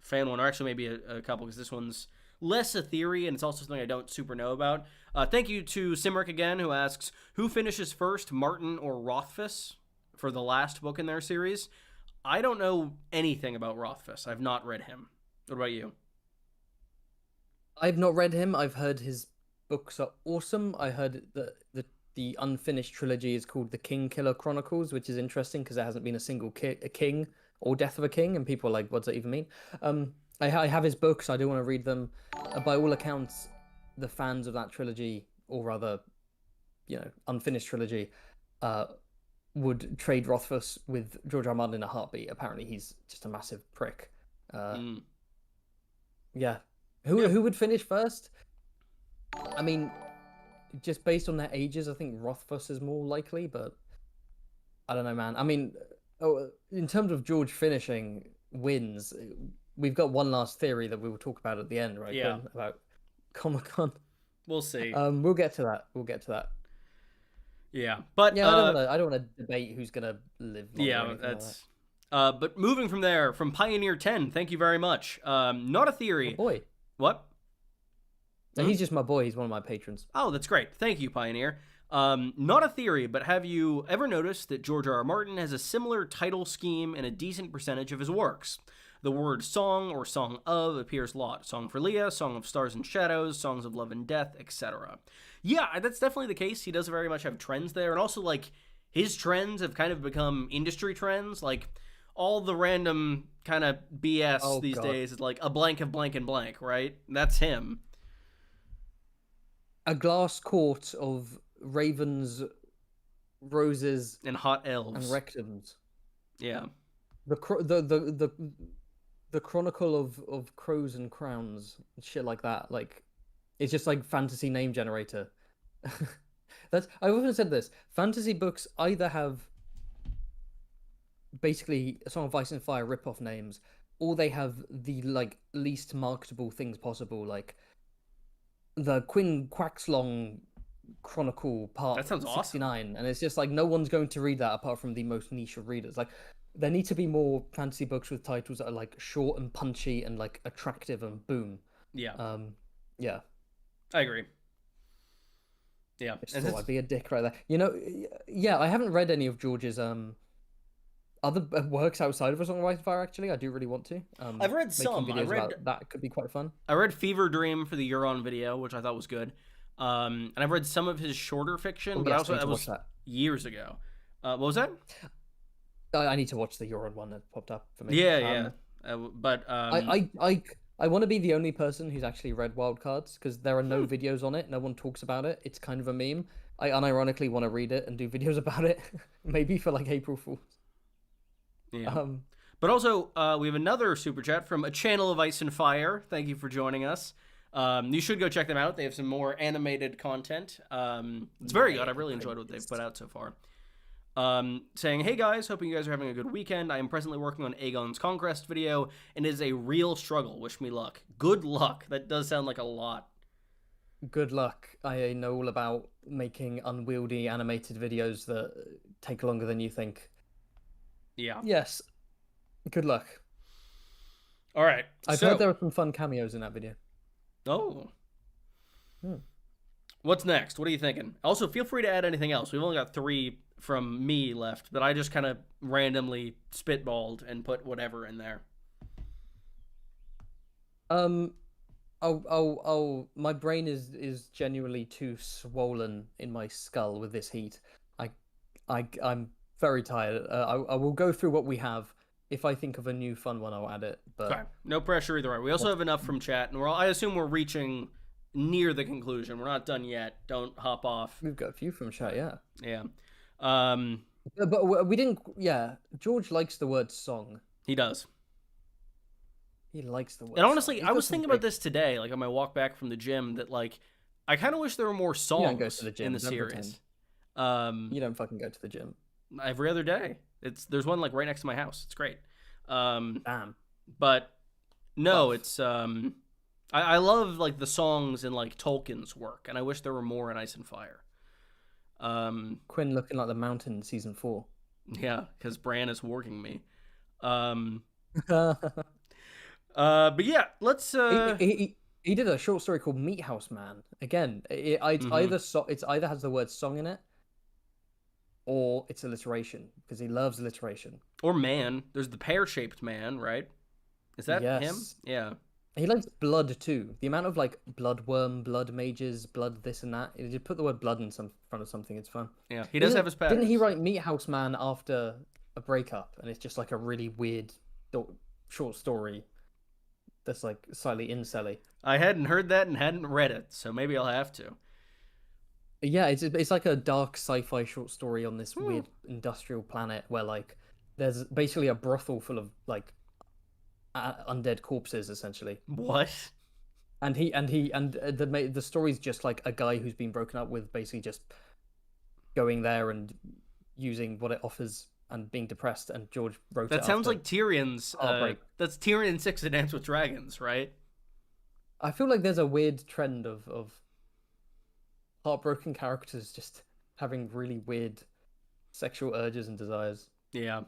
[SPEAKER 1] fan one, or actually maybe a couple, because this one's less a theory, and it's also something I don't super know about. Thank you to Simric again, who asks, who finishes first, Martin or Rothfuss, for the last book in their series? I don't know anything about Rothfuss. I've not read him. What about you?
[SPEAKER 3] I've not read him. I've heard his books are awesome. I heard that the unfinished trilogy is called the King Killer Chronicles, which is interesting because there hasn't been a single king or death of a king, and people are like, what does that even mean? I have his books. I do want to read them. By all accounts, the fans of that trilogy, or rather, unfinished trilogy, would trade Rothfuss with George R. R. Martin in a heartbeat. Apparently, he's just a massive prick. Yeah. Who would finish first? I mean, just based on their ages, I think Rothfuss is more likely, but I don't know, man. I mean, in terms of George finishing wins, we've got one last theory that we will talk about at the end, right?
[SPEAKER 1] Yeah.
[SPEAKER 3] Quinn, about Comic-Con.
[SPEAKER 1] We'll see.
[SPEAKER 3] We'll get to that.
[SPEAKER 1] Yeah, but
[SPEAKER 3] yeah, I don't want to debate who's gonna live.
[SPEAKER 1] Yeah, that's. But moving from there, from Pioneer 10, thank you very much. Not a theory.
[SPEAKER 3] My boy.
[SPEAKER 1] What?
[SPEAKER 3] No, he's just my boy. He's one of my patrons.
[SPEAKER 1] Oh, that's great. Thank you, Pioneer. Not a theory, but have you ever noticed that George R. R. Martin has a similar title scheme in a decent percentage of his works? The word song or song of appears a lot. Song for Leah, Song of Stars and Shadows, Songs of Love and Death, etc. Yeah, that's definitely the case. He does very much have trends there. And also, like, his trends have kind of become industry trends. Like, all the random kind of BS these days is like a blank of blank and blank, right? That's him.
[SPEAKER 3] A glass court of ravens, roses,
[SPEAKER 1] and hot elves
[SPEAKER 3] and rectums.
[SPEAKER 1] Yeah.
[SPEAKER 3] The Chronicle of Crows and Crowns, shit like that. Like, it's just like fantasy name generator. I've often said this. Fantasy books either have basically a Song of Ice and Fire rip-off names, or they have the like least marketable things possible, like the Quinn Quaxlong Chronicle Part
[SPEAKER 1] that sounds
[SPEAKER 3] 69,
[SPEAKER 1] awesome.
[SPEAKER 3] And it's just like no one's going to read that apart from the most niche of readers. Like, there need to be more fantasy books with titles that are like short and punchy and like attractive and boom.
[SPEAKER 1] Yeah.
[SPEAKER 3] Yeah.
[SPEAKER 1] I agree. Yeah.
[SPEAKER 3] I just thought I'd be a dick right there. Yeah, I haven't read any of George's other works outside of A Song of Ice and Fire, actually. I do really want to.
[SPEAKER 1] I've read some.
[SPEAKER 3] That could be quite fun.
[SPEAKER 1] I read Fever Dream for the Euron video, which I thought was good. And I've read some of his shorter fiction, that was years ago. What was that?
[SPEAKER 3] I need to watch the Euron one that popped up for me.
[SPEAKER 1] Yeah.
[SPEAKER 3] I want to be the only person who's actually read Wildcards, because there are no videos on it. No one talks about it. It's kind of a meme. I unironically want to read it and do videos about it, maybe for like April Fools.
[SPEAKER 1] Yeah. But also, we have another super chat from A Channel of Ice and Fire. Thank you for joining us. You should go check them out. They have some more animated content. It's very good. I've really enjoyed what they've put out so far. Saying, hey guys, hoping you guys are having a good weekend. I am presently working on Aegon's Conquest video, and it is a real struggle. Wish me luck. Good luck. That does sound like a lot.
[SPEAKER 3] Good luck. I know all about making unwieldy animated videos that take longer than you think.
[SPEAKER 1] Yeah.
[SPEAKER 3] Yes. Good luck.
[SPEAKER 1] All right.
[SPEAKER 3] I've heard there are some fun cameos in that video.
[SPEAKER 1] Oh. What's next? What are you thinking? Also, feel free to add anything else. We've only got 3 from me left, but I just kind of randomly spitballed and put whatever in there.
[SPEAKER 3] My brain is genuinely too swollen in my skull with this heat. I'm very tired. I will go through what we have. If I think of a new fun one, I'll add it. But
[SPEAKER 1] Okay, no pressure either way. We also have enough from chat, and I assume we're reaching near the conclusion. We're not done yet. Don't hop off.
[SPEAKER 3] We've got a few from chat, yeah.
[SPEAKER 1] Yeah.
[SPEAKER 3] But we didn't. Yeah, George likes the word song.
[SPEAKER 1] He does.
[SPEAKER 3] He likes the word.
[SPEAKER 1] And honestly,
[SPEAKER 3] song.
[SPEAKER 1] I was thinking about this today, like on my walk back from the gym, that like I kind of wish there were more songs in the series.
[SPEAKER 3] You don't fucking go to the gym.
[SPEAKER 1] Every other day. There's one like right next to my house. It's great.
[SPEAKER 3] Damn.
[SPEAKER 1] But no, it's I love like the songs in like Tolkien's work, and I wish there were more in Ice and Fire.
[SPEAKER 3] Quinn looking like the mountain in season 4.
[SPEAKER 1] Yeah, because Bran is warging me. But yeah, let's.
[SPEAKER 3] He did a short story called Meat House Man. Again, it's either has the word song in it, or it's alliteration because he loves alliteration.
[SPEAKER 1] Or man, there's the pear-shaped man, right? Is that him? Yeah.
[SPEAKER 3] He likes blood too. The amount of like bloodworm, blood mages, blood this and that. You just put the word blood in front of something. It's fun.
[SPEAKER 1] Yeah, he does have his patterns.
[SPEAKER 3] Didn't he write Meat House Man after a breakup? And it's just like a really weird short story that's like slightly incelly.
[SPEAKER 1] I hadn't heard that and hadn't read it, so maybe I'll have to.
[SPEAKER 3] Yeah, it's like a dark sci-fi short story on this weird industrial planet where like there's basically a brothel full of like undead corpses essentially.
[SPEAKER 1] What?
[SPEAKER 3] And the story's just like a guy who's been broken up with, basically just going there and using what it offers and being depressed. And George wrote
[SPEAKER 1] that sounds like Tyrion's. That's Tyrion 6 to Dance with Dragons, right?
[SPEAKER 3] I feel like there's a weird trend of heartbroken characters just having really weird sexual urges and desires.
[SPEAKER 1] Yeah.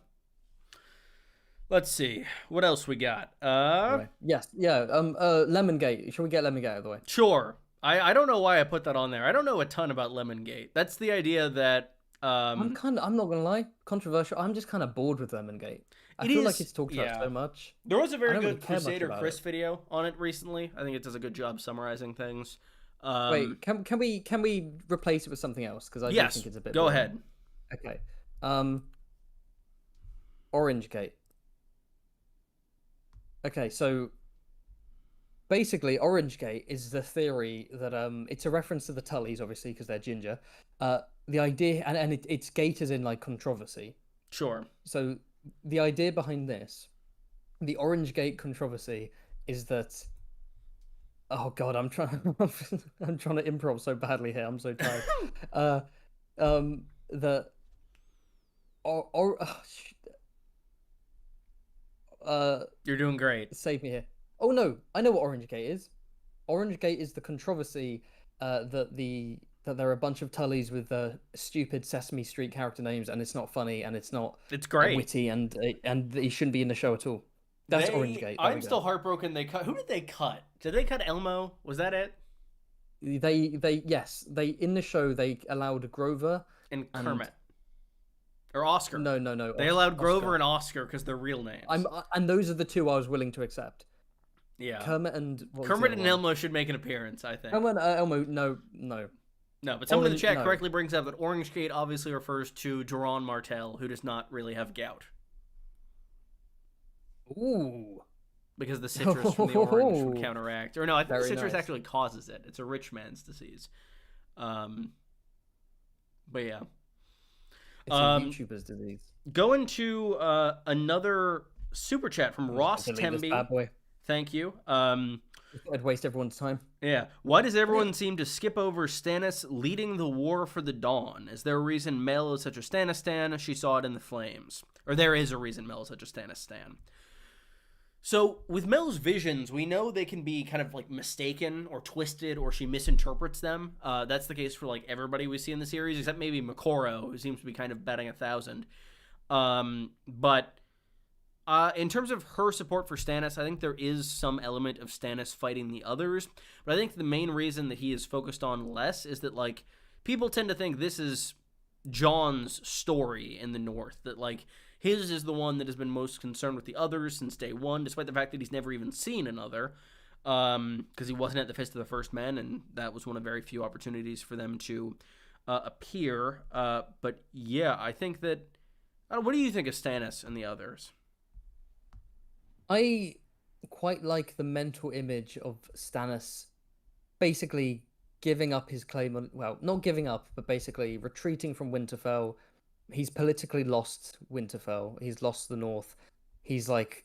[SPEAKER 1] Let's see. What else we got?
[SPEAKER 3] Anyway, yes. Yeah. Lemongate. Should we get Lemongate out of the way?
[SPEAKER 1] Sure. I don't know why I put that on there. I don't know a ton about Lemongate. That's the idea that
[SPEAKER 3] I'm not gonna lie, controversial. I'm just kind of bored with Lemongate. I feel like it's talked about so much.
[SPEAKER 1] There was a very good Crusader Chris video on it recently. I think it does a good job summarizing things.
[SPEAKER 3] Wait, can we replace it with something else? Because I do think it's a bit.
[SPEAKER 1] Go ahead.
[SPEAKER 3] Okay. Orange Gate. Okay, so basically, Orange Gate is the theory that it's a reference to the Tullys, obviously, because they're ginger. The idea, and it's gate as in like controversy.
[SPEAKER 1] Sure.
[SPEAKER 3] So the idea behind this, the Orange Gate controversy, is that. Oh God, I'm trying to improv so badly here. I'm so tired.
[SPEAKER 1] You're doing great.
[SPEAKER 3] Save me here. Oh no, I know what Orange Gate is. Orange Gate is the controversy that there are a bunch of Tullys with stupid Sesame Street character names, and it's not funny, and it's great, witty, and he shouldn't be in the show at all. That's Orange Gate.
[SPEAKER 1] I'm still heartbroken. Who did they cut? Did they cut Elmo? Was that it?
[SPEAKER 3] They in the show they allowed Grover
[SPEAKER 1] and Kermit. Or Oscar.
[SPEAKER 3] No.
[SPEAKER 1] They allowed Grover and Oscar because they're real names.
[SPEAKER 3] And those are the two I was willing to accept.
[SPEAKER 1] Yeah.
[SPEAKER 3] Kermit and
[SPEAKER 1] Elmo should make an appearance, I think.
[SPEAKER 3] Kermit and Elmo, no.
[SPEAKER 1] No, but someone in the chat correctly brings up that Orange Gate obviously refers to Doran Martell, who does not really have gout.
[SPEAKER 3] Ooh.
[SPEAKER 1] Because the citrus from the orange would counteract. Or no, I think the citrus actually causes it. It's a rich man's disease. But yeah.
[SPEAKER 3] It's a YouTuber's disease.
[SPEAKER 1] Going to another super chat from Ross Temby.
[SPEAKER 3] Bad boy.
[SPEAKER 1] Thank you.
[SPEAKER 3] I'd waste everyone's time.
[SPEAKER 1] Yeah. Why does everyone seem to skip over Stannis leading the war for the Dawn? Is there a reason Mel is such a Stannis stan? She saw it in the flames. Or there is a reason Mel is such a Stannis stan. So, with Mel's visions, we know they can be kind of, like, mistaken or twisted, or she misinterprets them. That's the case for, like, everybody we see in the series, except maybe Makoro, who seems to be kind of betting 1,000. But In terms of her support for Stannis, I think there is some element of Stannis fighting the others, but I think the main reason that he is focused on less is that, like, people tend to think this is Jon's story in the North, that, like, his is the one that has been most concerned with the others since day one, despite the fact that he's never even seen another, because he wasn't at the Fist of the First Men, and that was one of very few opportunities for them to appear. But yeah, I think that... what do you think of Stannis and the others?
[SPEAKER 3] I quite like the mental image of Stannis basically giving up his claim on, well, not giving up, but basically retreating from Winterfell. He's politically lost Winterfell. He's lost the North. He's like,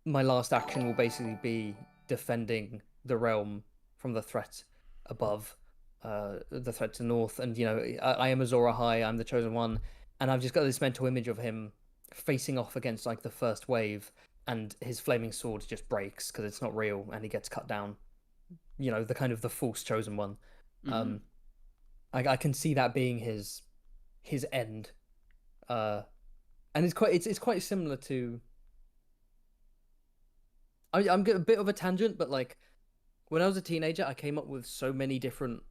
[SPEAKER 3] my last action will basically be defending the realm from the threat above, the threat to the North. And, you know, I am Azor Ahai, I'm the chosen one. And I've just got this mental image of him facing off against, like, the first wave, and his flaming sword just breaks because it's not real, and he gets cut down. You know, the kind of the false chosen one. Mm-hmm. I can see that being his end. And it's quite similar to... I'm a bit of a tangent, but, like, when I was a teenager, I came up with so many different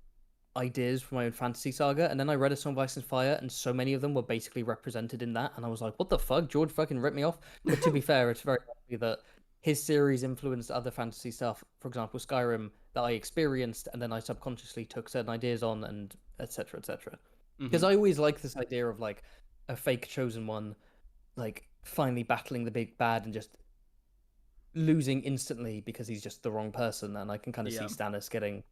[SPEAKER 3] ideas for my own fantasy saga, and then I read A Song of Ice and Fire, and so many of them were basically represented in that, and I was like, what the fuck? George fucking ripped me off. But to be fair, it's very likely that his series influenced other fantasy stuff, for example, Skyrim, that I experienced, and then I subconsciously took certain ideas on, and etc., etc. Because I always like this idea of, like, a fake chosen one, like, finally battling the big bad and just losing instantly because he's just the wrong person, and I can kind of see Stannis getting...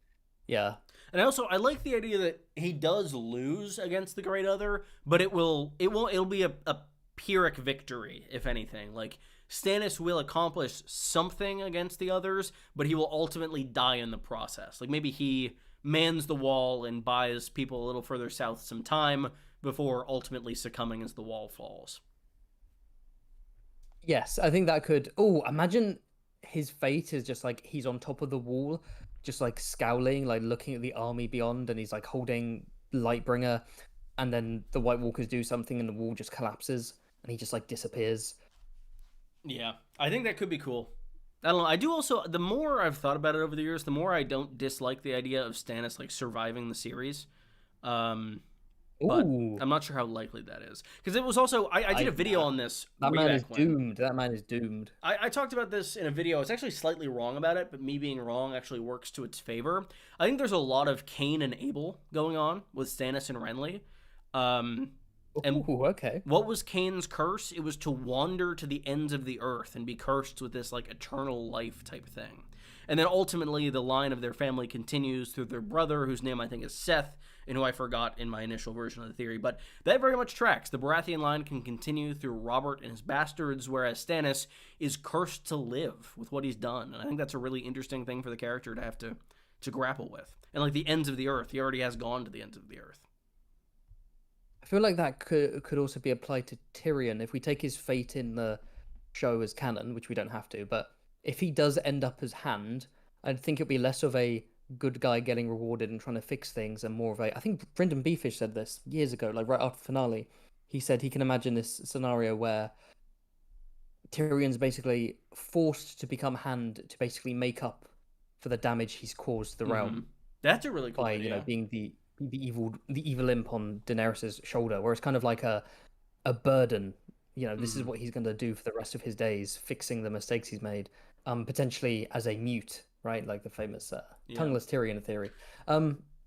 [SPEAKER 3] Yeah.
[SPEAKER 1] And I like the idea that he does lose against the Great Other, but it'll be a Pyrrhic victory, if anything. Like, Stannis will accomplish something against the others, but he will ultimately die in the process. Like, maybe he mans the wall and buys people a little further south some time before ultimately succumbing as the wall falls.
[SPEAKER 3] Yes, I think that could... Oh, imagine his fate is just, like, he's on top of the wall, just, like, scowling, like, looking at the army beyond, and he's, like, holding Lightbringer, and then the White Walkers do something and the wall just collapses, and he just, like, disappears.
[SPEAKER 1] Yeah, I think that could be cool. I don't know. I do also... The more I've thought about it over the years, the more I don't dislike the idea of Stannis, like, surviving the series. But I'm not sure how likely that is. Because it was also... I did a video on this.
[SPEAKER 3] That man is doomed. That man is doomed.
[SPEAKER 1] I talked about this in a video. I was actually slightly wrong about it, but me being wrong actually works to its favor. I think there's a lot of Cain and Abel going on with Stannis and Renly.
[SPEAKER 3] Okay.
[SPEAKER 1] What was Cain's curse? It was to wander to the ends of the earth and be cursed with this, like, eternal life type thing. And then ultimately the line of their family continues through their brother, whose name I think is Seth, and who I forgot in my initial version of the theory. But that very much tracks. The Baratheon line can continue through Robert and his bastards, whereas Stannis is cursed to live with what he's done. And I think that's a really interesting thing for the character to have to grapple with. And, like, the ends of the earth, he already has gone to the ends of the earth.
[SPEAKER 3] I feel like that could also be applied to Tyrion. If we take his fate in the show as canon, which we don't have to, but if he does end up as Hand, I think it'd be less of a good guy getting rewarded and trying to fix things, and more of a... I think Brendan Beefish said this years ago, like right after the finale. He said he can imagine this scenario where Tyrion's basically forced to become Hand to basically make up for the damage he's caused the realm.
[SPEAKER 1] That's a really cool
[SPEAKER 3] by,
[SPEAKER 1] idea.
[SPEAKER 3] You know, being the evil imp on Daenerys' shoulder, where it's kind of like a burden. You know, this is what he's going to do for the rest of his days, fixing the mistakes he's made. Potentially as a mute, right? Like the famous tongueless Tyrion theory.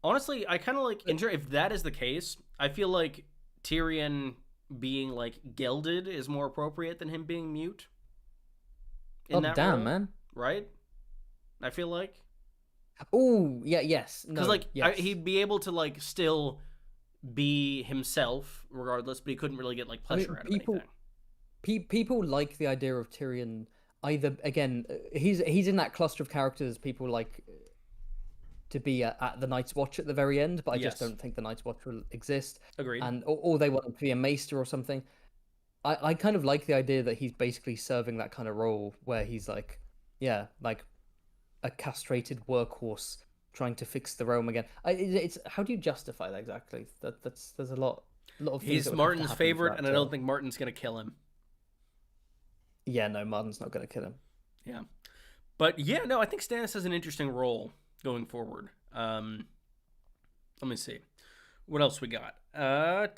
[SPEAKER 1] Honestly, I kind of like... If that is the case, I feel like Tyrion being, like, gelded is more appropriate than him being mute.
[SPEAKER 3] Damn, role, man.
[SPEAKER 1] Right? I feel like...
[SPEAKER 3] Oh, yeah, yes.
[SPEAKER 1] Because, he'd be able to, like, still be himself regardless, but he couldn't really get, like, pleasure out of anything.
[SPEAKER 3] People like the idea of Tyrion... Either, again, he's in that cluster of characters people like to be at the Night's Watch at the very end, but I just don't think the Night's Watch will exist.
[SPEAKER 1] Agreed.
[SPEAKER 3] And or they want him to be a maester or something. I kind of like the idea that he's basically serving that kind of role where he's like, like a castrated workhorse trying to fix the realm again. It's how do you justify that exactly? There's a lot of things.
[SPEAKER 1] He's Martin's favorite, and I don't think Martin's gonna kill him.
[SPEAKER 3] Yeah, no, Martin's not going to kill him.
[SPEAKER 1] Yeah. But yeah, no, I think Stannis has an interesting role going forward. Let me see. What else we got? We have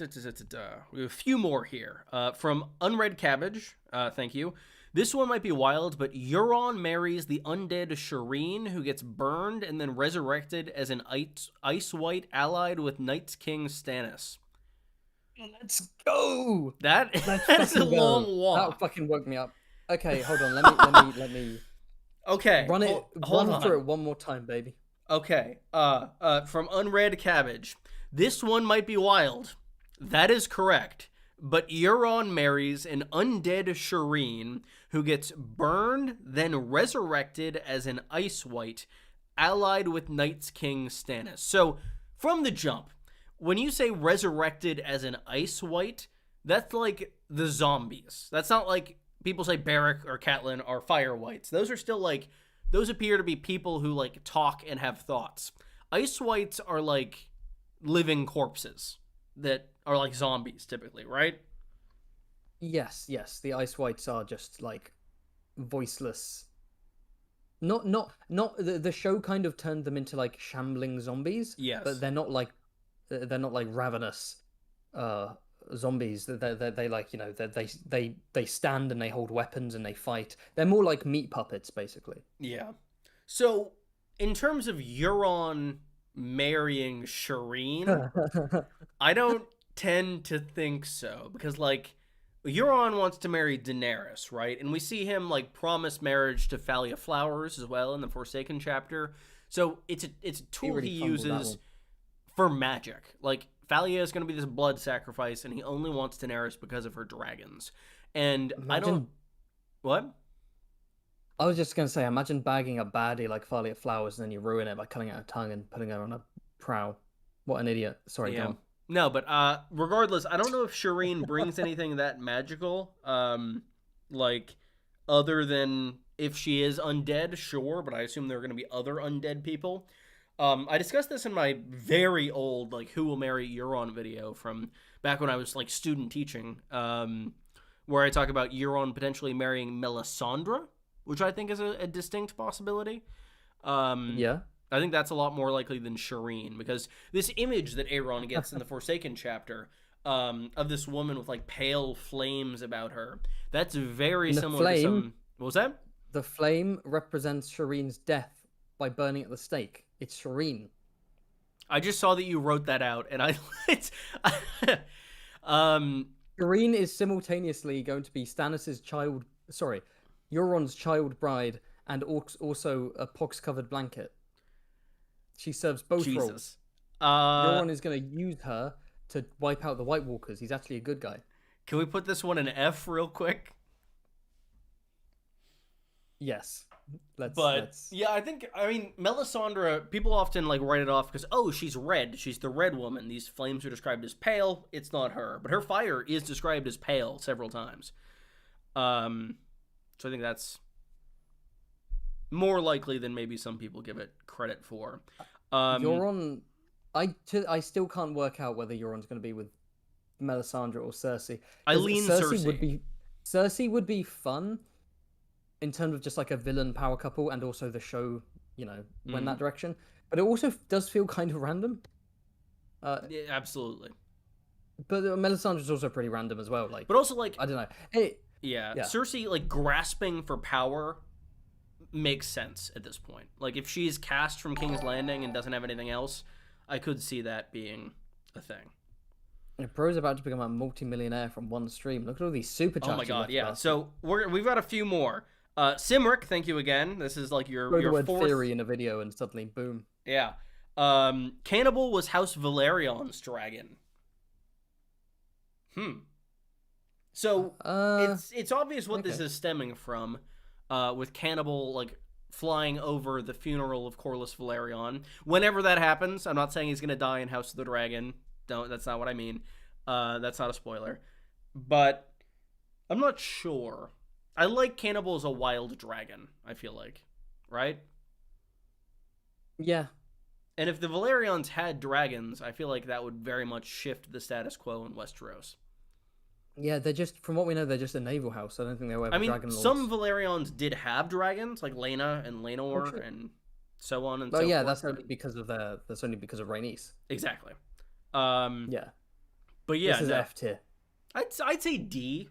[SPEAKER 1] a few more here. From Unread Cabbage, thank you. This one might be wild, but Euron marries the undead Shireen, who gets burned and then resurrected as an ice white allied with Night's King Stannis.
[SPEAKER 3] Let's go.
[SPEAKER 1] That's a long walk.
[SPEAKER 3] That fucking woke me up. Okay, hold on. Let me.
[SPEAKER 1] Okay,
[SPEAKER 3] run through it one more time, baby.
[SPEAKER 1] Okay. From Unread Cabbage. This one might be wild. That is correct. But Euron marries an undead Shireen who gets burned, then resurrected as an Ice White, allied with Night's King Stannis. So, from the jump, when you say resurrected as an Ice White, that's like the zombies. That's not like people say Beric or Catelyn are Fire Whites. Those are still like, those appear to be people who like talk and have thoughts. Ice Whites are like living corpses that are like zombies typically, right?
[SPEAKER 3] Yes. The Ice Whites are just like voiceless. Not the show kind of turned them into like shambling zombies.
[SPEAKER 1] Yes.
[SPEAKER 3] But they're not like ravenous zombies. They like, you know, they stand and they hold weapons and they fight. They're more like meat puppets basically.
[SPEAKER 1] Yeah. So in terms of Euron marrying Shireen, I don't tend to think so, because like Euron wants to marry Daenerys, right? And we see him like promise marriage to Thalia Flowers as well in the Forsaken chapter. So it's a tool he uses for magic. Like Thalia is going to be this blood sacrifice, and he only wants Daenerys because of her dragons. And What?
[SPEAKER 3] I was just going to say, imagine bagging a baddie like Thalia Flowers and then you ruin it by cutting out her tongue and putting her on a prow. What an idiot. Sorry,
[SPEAKER 1] yeah.
[SPEAKER 3] go on.
[SPEAKER 1] No, but regardless, I don't know if Shireen brings anything that magical, like, other than if she is undead, sure, but I assume there are going to be other undead people. I discussed this in my very old, like, Who Will Marry Euron video from back when I was, like, student teaching, where I talk about Euron potentially marrying Melisandre, which I think is a distinct possibility.
[SPEAKER 3] Yeah.
[SPEAKER 1] I think that's a lot more likely than Shireen, because this image that Aeron gets in the Forsaken chapter of this woman with like pale flames about her, that's very similar to some... What was that?
[SPEAKER 3] The flame represents Shireen's death by burning at the stake. It's Shireen.
[SPEAKER 1] I just saw that you wrote that out, and
[SPEAKER 3] Shireen is simultaneously going to be Stannis' Euron's child bride, and also a pox-covered blanket. She serves both roles. Euron is going to use her to wipe out the White Walkers. He's actually a good guy.
[SPEAKER 1] Can we put this one in F real quick?
[SPEAKER 3] Yes.
[SPEAKER 1] Yeah, I mean, Melisandre, people often like write it off because, oh, she's red. She's the red woman. These flames are described as pale. It's not her. But her fire is described as pale several times. So I think that's more likely than maybe some people give it credit for.
[SPEAKER 3] Euron, I still can't work out whether Euron's going to be with Melisandre or Cersei.
[SPEAKER 1] I lean Cersei.
[SPEAKER 3] Cersei would be fun in terms of just like a villain power couple, and also the show, you know, went that direction. But it also does feel kind of random.
[SPEAKER 1] Yeah, absolutely.
[SPEAKER 3] But Melisandre's also pretty random as well. Like,
[SPEAKER 1] but also like
[SPEAKER 3] I don't know.
[SPEAKER 1] Yeah, Cersei like grasping for power makes sense at this point. Like if she's cast from King's Landing and doesn't have anything else, I could see that being a thing.
[SPEAKER 3] Bro's about to become a multi-millionaire from one stream. Look at all these super chats.
[SPEAKER 1] Oh my god, yeah. So we've got a few more. Cymric, thank you again. This is like your fourth
[SPEAKER 3] theory in a video, and suddenly boom.
[SPEAKER 1] Yeah. Cannibal was House Valerion's dragon. So it's obvious what this is stemming from. With Cannibal like flying over the funeral of Corlys Velaryon. Whenever that happens, I'm not saying he's gonna die in House of the Dragon. That's not what I mean. That's not a spoiler. But I'm not sure. I like Cannibal as a wild dragon, I feel like. Right?
[SPEAKER 3] Yeah.
[SPEAKER 1] And if the Velaryons had dragons, I feel like that would very much shift the status quo in Westeros.
[SPEAKER 3] Yeah, they're just, from what we know, they're just a naval house. I don't think they were ever
[SPEAKER 1] I mean,
[SPEAKER 3] dragon lords.
[SPEAKER 1] some Valerians did have dragons, like Lena and Laenor,
[SPEAKER 3] sure.
[SPEAKER 1] and so on and
[SPEAKER 3] Well,
[SPEAKER 1] so
[SPEAKER 3] yeah,
[SPEAKER 1] forth.
[SPEAKER 3] that's only because of Rhaenys.
[SPEAKER 1] Exactly.
[SPEAKER 3] Yeah.
[SPEAKER 1] But yeah,
[SPEAKER 3] This is
[SPEAKER 1] no.
[SPEAKER 3] F tier.
[SPEAKER 1] I'd say D.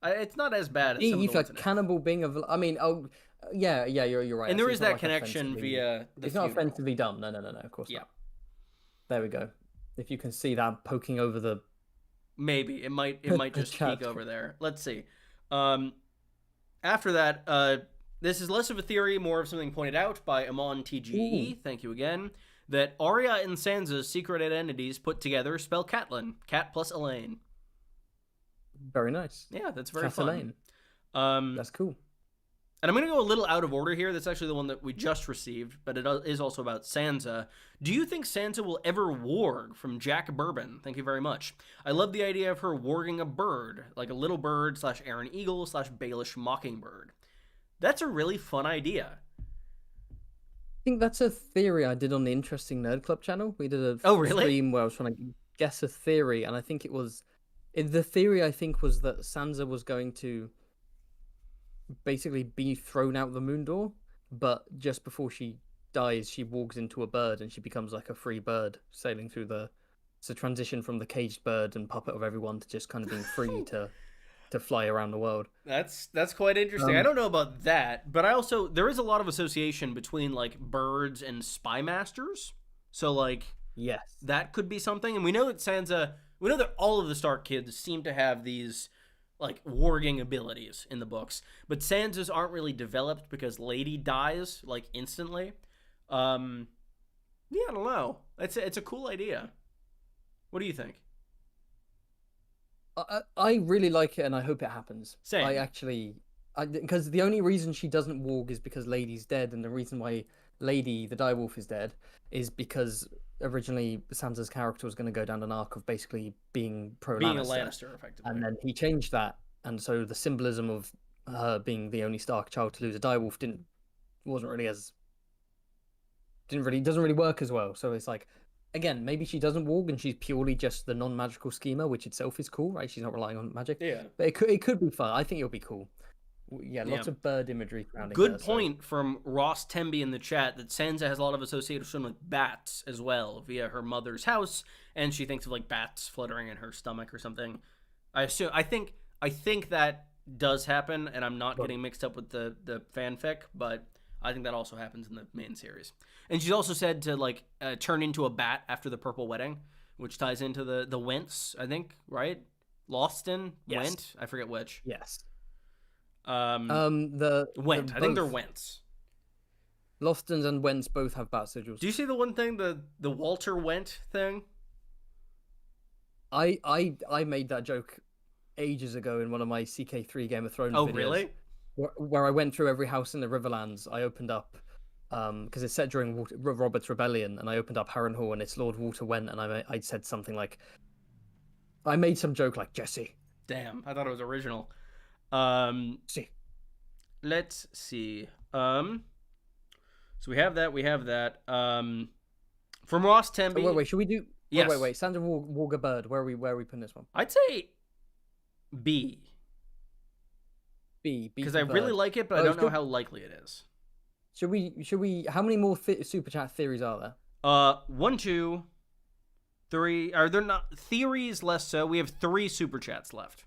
[SPEAKER 1] It's not as bad as
[SPEAKER 3] D
[SPEAKER 1] some of the
[SPEAKER 3] for
[SPEAKER 1] ones in it.
[SPEAKER 3] cannibal being a. I mean, yeah, you're right.
[SPEAKER 1] And there
[SPEAKER 3] Actually,
[SPEAKER 1] is
[SPEAKER 3] it's not
[SPEAKER 1] that
[SPEAKER 3] like
[SPEAKER 1] connection
[SPEAKER 3] offensively-
[SPEAKER 1] via the
[SPEAKER 3] It's not
[SPEAKER 1] funeral.
[SPEAKER 3] offensively dumb. No, of course
[SPEAKER 1] Yeah.
[SPEAKER 3] not. There we go. If you can see that poking over the.
[SPEAKER 1] Maybe it might just
[SPEAKER 3] chat.
[SPEAKER 1] peek over there. Let's see. After that, this is less of a theory, more of something pointed out by Amon TGE. Thank you again. That Arya and Sansa's secret identities put together spell Catelyn, Cat plus Elaine.
[SPEAKER 3] Very nice.
[SPEAKER 1] Yeah, that's very
[SPEAKER 3] Catelyn.
[SPEAKER 1] fun.
[SPEAKER 3] That's cool.
[SPEAKER 1] And I'm going to go a little out of order here. That's actually the one that we just received, but it is also about Sansa. Do you think Sansa will ever warg? From Jack Bourbon. Thank you very much. I love the idea of her warging a bird, like a little bird / Aaron Eagle / Baelish Mockingbird. That's a really fun idea.
[SPEAKER 3] I think that's a theory I did on the Interesting Nerd Club channel. We did a
[SPEAKER 1] really?
[SPEAKER 3] stream where I was trying to guess a theory, and I think the theory I think was that Sansa was going to basically be thrown out the moon door, but just before she dies, she walks into a bird and she becomes like a free bird sailing through it's a transition from the caged bird and puppet of everyone to just kind of being free to fly around the world.
[SPEAKER 1] That's quite interesting. I don't know about that, but there is a lot of association between like birds and spy masters. So like,
[SPEAKER 3] yes,
[SPEAKER 1] that could be something. And we know that all of the Stark kids seem to have these like warging abilities in the books, but Sansa's aren't really developed because Lady dies like instantly. Yeah, I don't know. It's a cool idea. What do you think?
[SPEAKER 3] I really like it, and I hope it happens.
[SPEAKER 1] Same.
[SPEAKER 3] Because the only reason she doesn't warg is because Lady's dead, and the reason why Lady, the direwolf, is dead is because originally Sansa's character was going to go down an arc of basically being pro-Lannister.
[SPEAKER 1] Being a Lannister, effectively.
[SPEAKER 3] And then he changed that, and so the symbolism of her being the only Stark child to lose a direwolf doesn't really work as well. So it's like, again, maybe she doesn't warg and she's purely just the non-magical schemer, which itself is cool, right? She's not relying on magic.
[SPEAKER 1] Yeah.
[SPEAKER 3] But it could be fun. I think it'll be cool. Yeah, lots of bird imagery surrounding
[SPEAKER 1] Good
[SPEAKER 3] her,
[SPEAKER 1] point from Ross Temby in the chat that Sansa has a lot of association with bats as well via her mother's house, and she thinks of like bats fluttering in her stomach or something. I think that does happen, and I'm not getting mixed up with the fanfic, but I think that also happens in the main series. And she's also said to like turn into a bat after the Purple Wedding, which ties into the Wents, I think, right? Loston,
[SPEAKER 3] Yes.
[SPEAKER 1] Went, I forget which.
[SPEAKER 3] Yes.
[SPEAKER 1] Went. I think they're Wents.
[SPEAKER 3] Lostons and Wents both have bat sigils.
[SPEAKER 1] Do you see the one thing, the Walter Went thing?
[SPEAKER 3] I made that joke ages ago in one of my CK3 Game of Thrones videos.
[SPEAKER 1] Oh, really?
[SPEAKER 3] Where I went through every house in the Riverlands. I opened up, because it's set during Robert's Rebellion, and I opened up Harrenhal and it's Lord Walter Went, and I said something like, I made some joke like, Jesse.
[SPEAKER 1] Damn, I thought it was original.
[SPEAKER 3] See.
[SPEAKER 1] Let's see. So we have that. From Ross Temby.
[SPEAKER 3] Wait, should we do?
[SPEAKER 1] Yes.
[SPEAKER 3] Wait. Sandra Walker Bird. Where are we putting this one?
[SPEAKER 1] I'd say B.
[SPEAKER 3] B.
[SPEAKER 1] Because I really like it, but I don't know how likely it is.
[SPEAKER 3] Should we? How many more super chat theories are there?
[SPEAKER 1] 1, 2, 3. Are there not theories? Less so. We have 3 super chats left.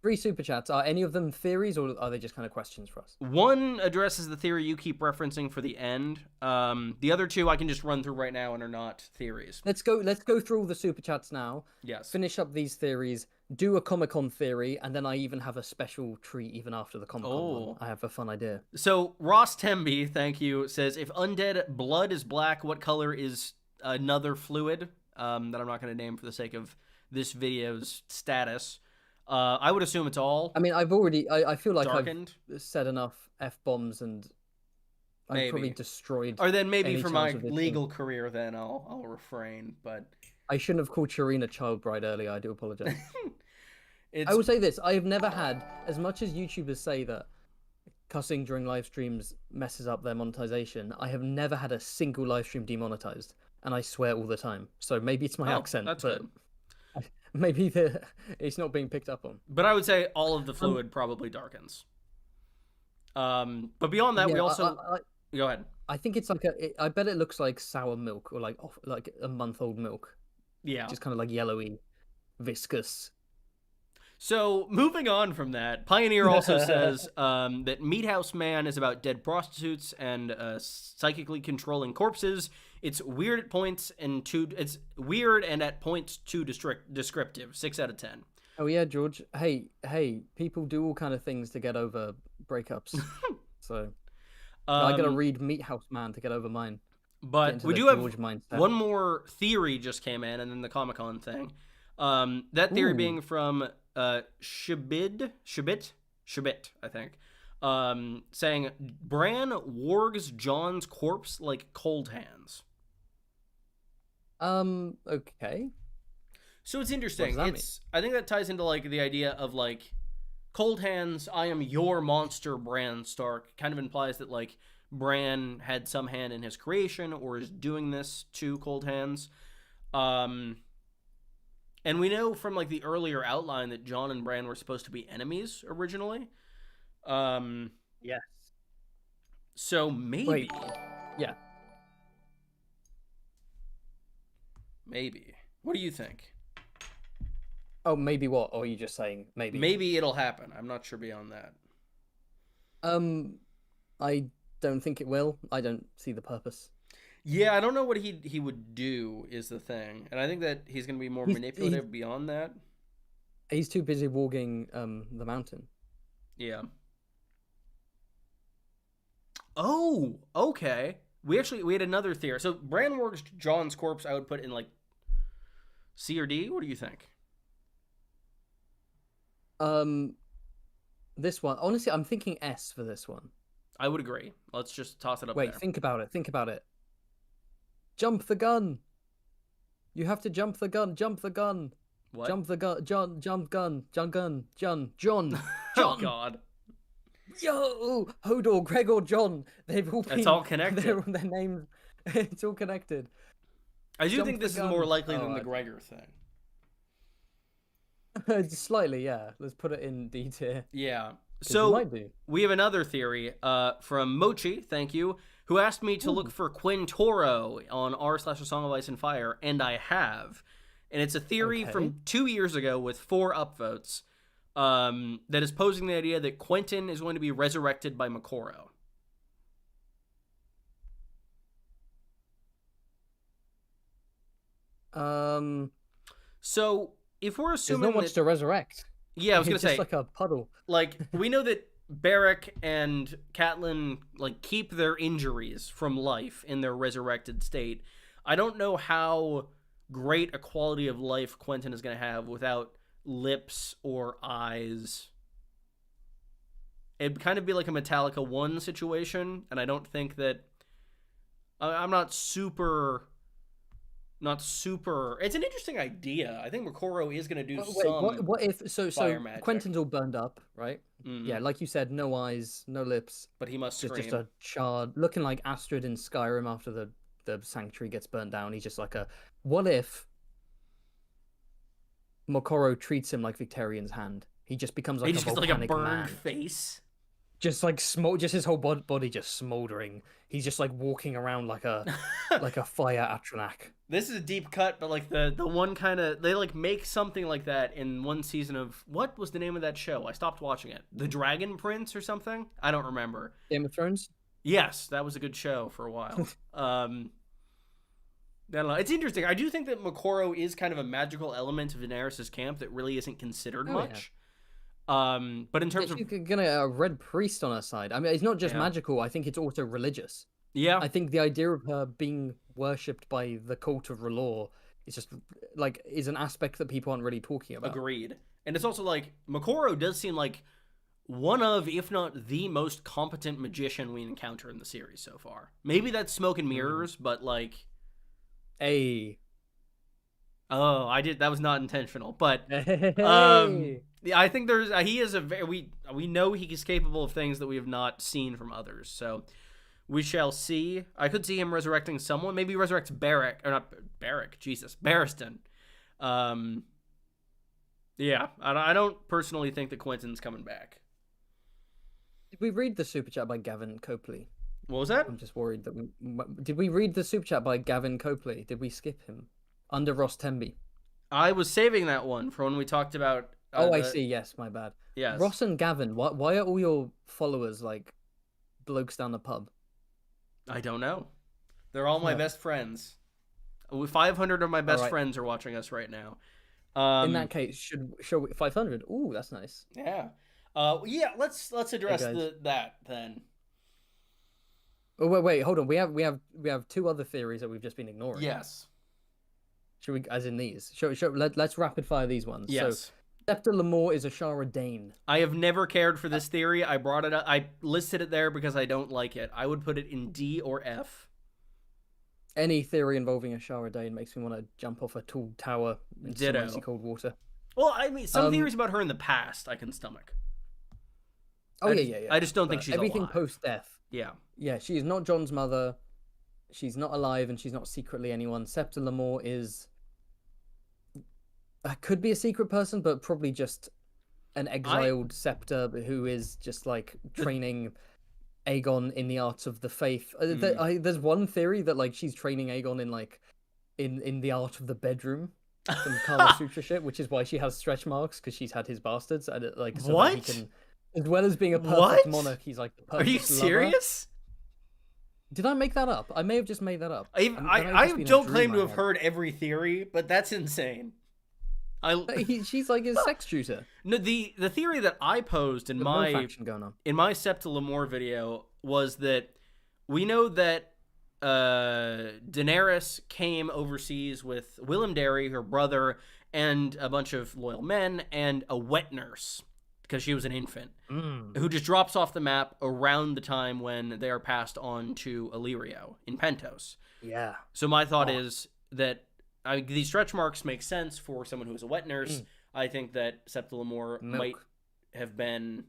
[SPEAKER 3] 3 super chats. Are any of them theories, or are they just kind of questions for us?
[SPEAKER 1] One addresses the theory you keep referencing for the end. The other 2 I can just run through right now and are not theories.
[SPEAKER 3] Let's go through all the super chats now.
[SPEAKER 1] Yes.
[SPEAKER 3] Finish up these theories. Do a Comic-Con theory, and then I even have a special treat even after the Comic-Con one. I have a fun idea.
[SPEAKER 1] So Ross Temby, thank you, says if undead blood is black, what color is another fluid that I'm not going to name for the sake of this video's status? I would assume it's all.
[SPEAKER 3] I mean, I feel like
[SPEAKER 1] darkened.
[SPEAKER 3] I've said enough F-bombs and I've probably destroyed.
[SPEAKER 1] Or then maybe
[SPEAKER 3] any
[SPEAKER 1] for
[SPEAKER 3] chance
[SPEAKER 1] my
[SPEAKER 3] of this
[SPEAKER 1] legal career, then I'll refrain. But
[SPEAKER 3] I shouldn't have called Shireen a child bride earlier. I do apologize. I will say this: I have never had, as much as YouTubers say that cussing during live streams messes up their monetization, I have never had a single live stream demonetized, and I swear all the time. So maybe it's my accent,
[SPEAKER 1] that's
[SPEAKER 3] but
[SPEAKER 1] good.
[SPEAKER 3] maybe it's not being picked up on.
[SPEAKER 1] But I would say all of the fluid probably darkens. But beyond that,
[SPEAKER 3] Yeah,
[SPEAKER 1] we also go ahead.
[SPEAKER 3] I think it's like I bet it looks like sour milk or like a month-old milk.
[SPEAKER 1] Yeah.
[SPEAKER 3] Just kind of like yellowy, viscous.
[SPEAKER 1] So moving on from that, Pioneer also says that Meathouse Man is about dead prostitutes and psychically controlling corpses. It's weird at points and at points too descriptive. 6 out of 10.
[SPEAKER 3] Oh yeah, George. Hey, people do all kind of things to get over breakups. So I gotta read Meathouse Man to get over mine.
[SPEAKER 1] But we do have one more theory just came in, and then the Comic-Con thing. That theory being from Shibit, I think, saying Bran wargs Jon's corpse like cold hands.
[SPEAKER 3] Okay.
[SPEAKER 1] So it's interesting. I think that ties into like the idea of like cold hands. I am your monster, Bran Stark. Kind of implies that like Bran had some hand in his creation or is doing this to cold hands. And we know from like the earlier outline that Jon and Bran were supposed to be enemies originally.
[SPEAKER 3] Yes.
[SPEAKER 1] So maybe.
[SPEAKER 3] Wait. Yeah.
[SPEAKER 1] Maybe. What do you think?
[SPEAKER 3] Oh, maybe what? Or are you just saying maybe?
[SPEAKER 1] Maybe it'll happen. I'm not sure beyond that.
[SPEAKER 3] I don't think it will. I don't see the purpose.
[SPEAKER 1] Yeah, I don't know what he would do is the thing. And I think that he's going to be more manipulative beyond that.
[SPEAKER 3] He's too busy warging the mountain.
[SPEAKER 1] Yeah. Oh, okay. We had another theory. So Bran wargs Jon's corpse, I would put in like C or D. What do you think?
[SPEAKER 3] This one. Honestly, I'm thinking S for this one.
[SPEAKER 1] I would agree. Let's just toss it up
[SPEAKER 3] Wait,
[SPEAKER 1] there.
[SPEAKER 3] think about it. Jump the gun. You have to jump the gun.
[SPEAKER 1] What?
[SPEAKER 3] Jump the gun. John.
[SPEAKER 1] Oh, God.
[SPEAKER 3] Yo, Hodor, Gregor, Jon. They've all been...
[SPEAKER 1] It's all connected.
[SPEAKER 3] Their names. It's all connected.
[SPEAKER 1] I do think this is more likely than the Gregor thing.
[SPEAKER 3] Slightly, yeah. Let's put it in D tier.
[SPEAKER 1] Yeah. So we have another theory from Mochi, thank you, who asked me to look for Quinn Toro on r/A Song of Ice and Fire, and I have. And it's a theory from 2 years ago with 4 upvotes that is posing the idea that Quentin is going to be resurrected by Moqorro. So if we're assuming
[SPEAKER 3] there's not much to resurrect.
[SPEAKER 1] Yeah, I was gonna say
[SPEAKER 3] like a puddle.
[SPEAKER 1] Like we know that Beric and Catelyn like keep their injuries from life in their resurrected state. I don't know how great a quality of life Quentin is gonna have without lips or eyes. It'd kind of be like a Metallica 1 situation, and I don't think that I'm not super. It's an interesting idea. I think Moqorro is going to do some.
[SPEAKER 3] What if so
[SPEAKER 1] magic.
[SPEAKER 3] Quentin's all burned up, right? Mm-hmm. Yeah, like you said, no eyes, no lips,
[SPEAKER 1] but he must scream.
[SPEAKER 3] Just a charred, looking like Astrid in Skyrim after the sanctuary gets burnt down. He's just like a. What if Moqorro treats him like Victarion's hand? He just becomes like
[SPEAKER 1] a burned face.
[SPEAKER 3] Just like just his whole body just smoldering. He's just like walking around like a like a fire Atronach.
[SPEAKER 1] This is a deep cut, but like the one kind of they like make something like that in one season of what was the name of that show? I stopped watching it. The Dragon Prince or something? I don't remember.
[SPEAKER 3] Game of Thrones?
[SPEAKER 1] Yes, that was a good show for a while. I don't know. It's interesting. I do think that Moqorro is kind of a magical element of Daenerys' camp that really isn't considered much. Yeah. But in terms of
[SPEAKER 3] gonna a red priest on her side, I mean, it's not just magical. I think it's also religious.
[SPEAKER 1] Yeah,
[SPEAKER 3] I think the idea of her being worshipped by the cult of R'hllor is just like is an aspect that people aren't really talking about.
[SPEAKER 1] Agreed, and it's also like Moqorro does seem like one of, if not the most competent magician we encounter in the series so far. Maybe that's smoke and mirrors, but like, oh, I did. That was not intentional, but yeah, I think he is a very we know he is capable of things that we have not seen from others. So we shall see. I could see him resurrecting someone. Maybe he resurrects Barristan. Yeah, I don't personally think that Quentin's coming back.
[SPEAKER 3] Did we read the super chat by Gavin Copley?
[SPEAKER 1] What was that?
[SPEAKER 3] I'm just worried that did we read the super chat by Gavin Copley? Did we skip him? Under Ross Temby.
[SPEAKER 1] I was saving that one for when we talked about.
[SPEAKER 3] I see. Yes, my bad.
[SPEAKER 1] Yes.
[SPEAKER 3] Ross and Gavin. Why are all your followers like blokes down the pub?
[SPEAKER 1] I don't know. They're all my best friends. 500 of my best friends are watching us right now.
[SPEAKER 3] In that case, should we 500? Ooh, that's nice.
[SPEAKER 1] Yeah. Yeah. Let's address that then.
[SPEAKER 3] Oh wait, hold on. We have two other theories that we've just been ignoring.
[SPEAKER 1] Yes.
[SPEAKER 3] Should we, as in these? Let's rapid fire these ones.
[SPEAKER 1] Yes.
[SPEAKER 3] So, Septa Lemore is Ashara Dane.
[SPEAKER 1] I have never cared for this theory. I brought it up. I listed it there because I don't like it. I would put it in D or F.
[SPEAKER 3] Any theory involving Ashara Dane makes me want to jump off a tall tower in some icy cold water.
[SPEAKER 1] Well, I mean, some theories about her in the past I can stomach.
[SPEAKER 3] Oh, yeah.
[SPEAKER 1] I just don't think she's
[SPEAKER 3] everything
[SPEAKER 1] alive.
[SPEAKER 3] post-death.
[SPEAKER 1] Yeah.
[SPEAKER 3] Yeah, she is not Jon's mother. She's not alive, and she's not secretly anyone. Septa Lemore is... could be a secret person, but probably just an exiled Septa who is just, like, training Aegon in the arts of the faith. There's one theory that, like, she's training Aegon in, like, in the art of the bedroom. Some Kama Sutra shit, which is why she has stretch marks, because she's had his bastards. And, like, so that he can... As well as being a perfect monarch, he's like the perfect
[SPEAKER 1] Are you serious?
[SPEAKER 3] Lover. Did I make that up? I may have just made that up.
[SPEAKER 1] I don't claim to have heard every theory, but that's insane.
[SPEAKER 3] She's like his sex tutor.
[SPEAKER 1] No, the theory that I posed in my Septa Lemore video was that we know that Daenerys came overseas with Willem Darry, her brother, and a bunch of loyal men, and a wet nurse, because she was an infant, who just drops off the map around the time when they are passed on to Ilyrio in Pentos.
[SPEAKER 3] Yeah.
[SPEAKER 1] So my thought is that these stretch marks make sense for someone who is a wet nurse. I think that Septa Lemore might have been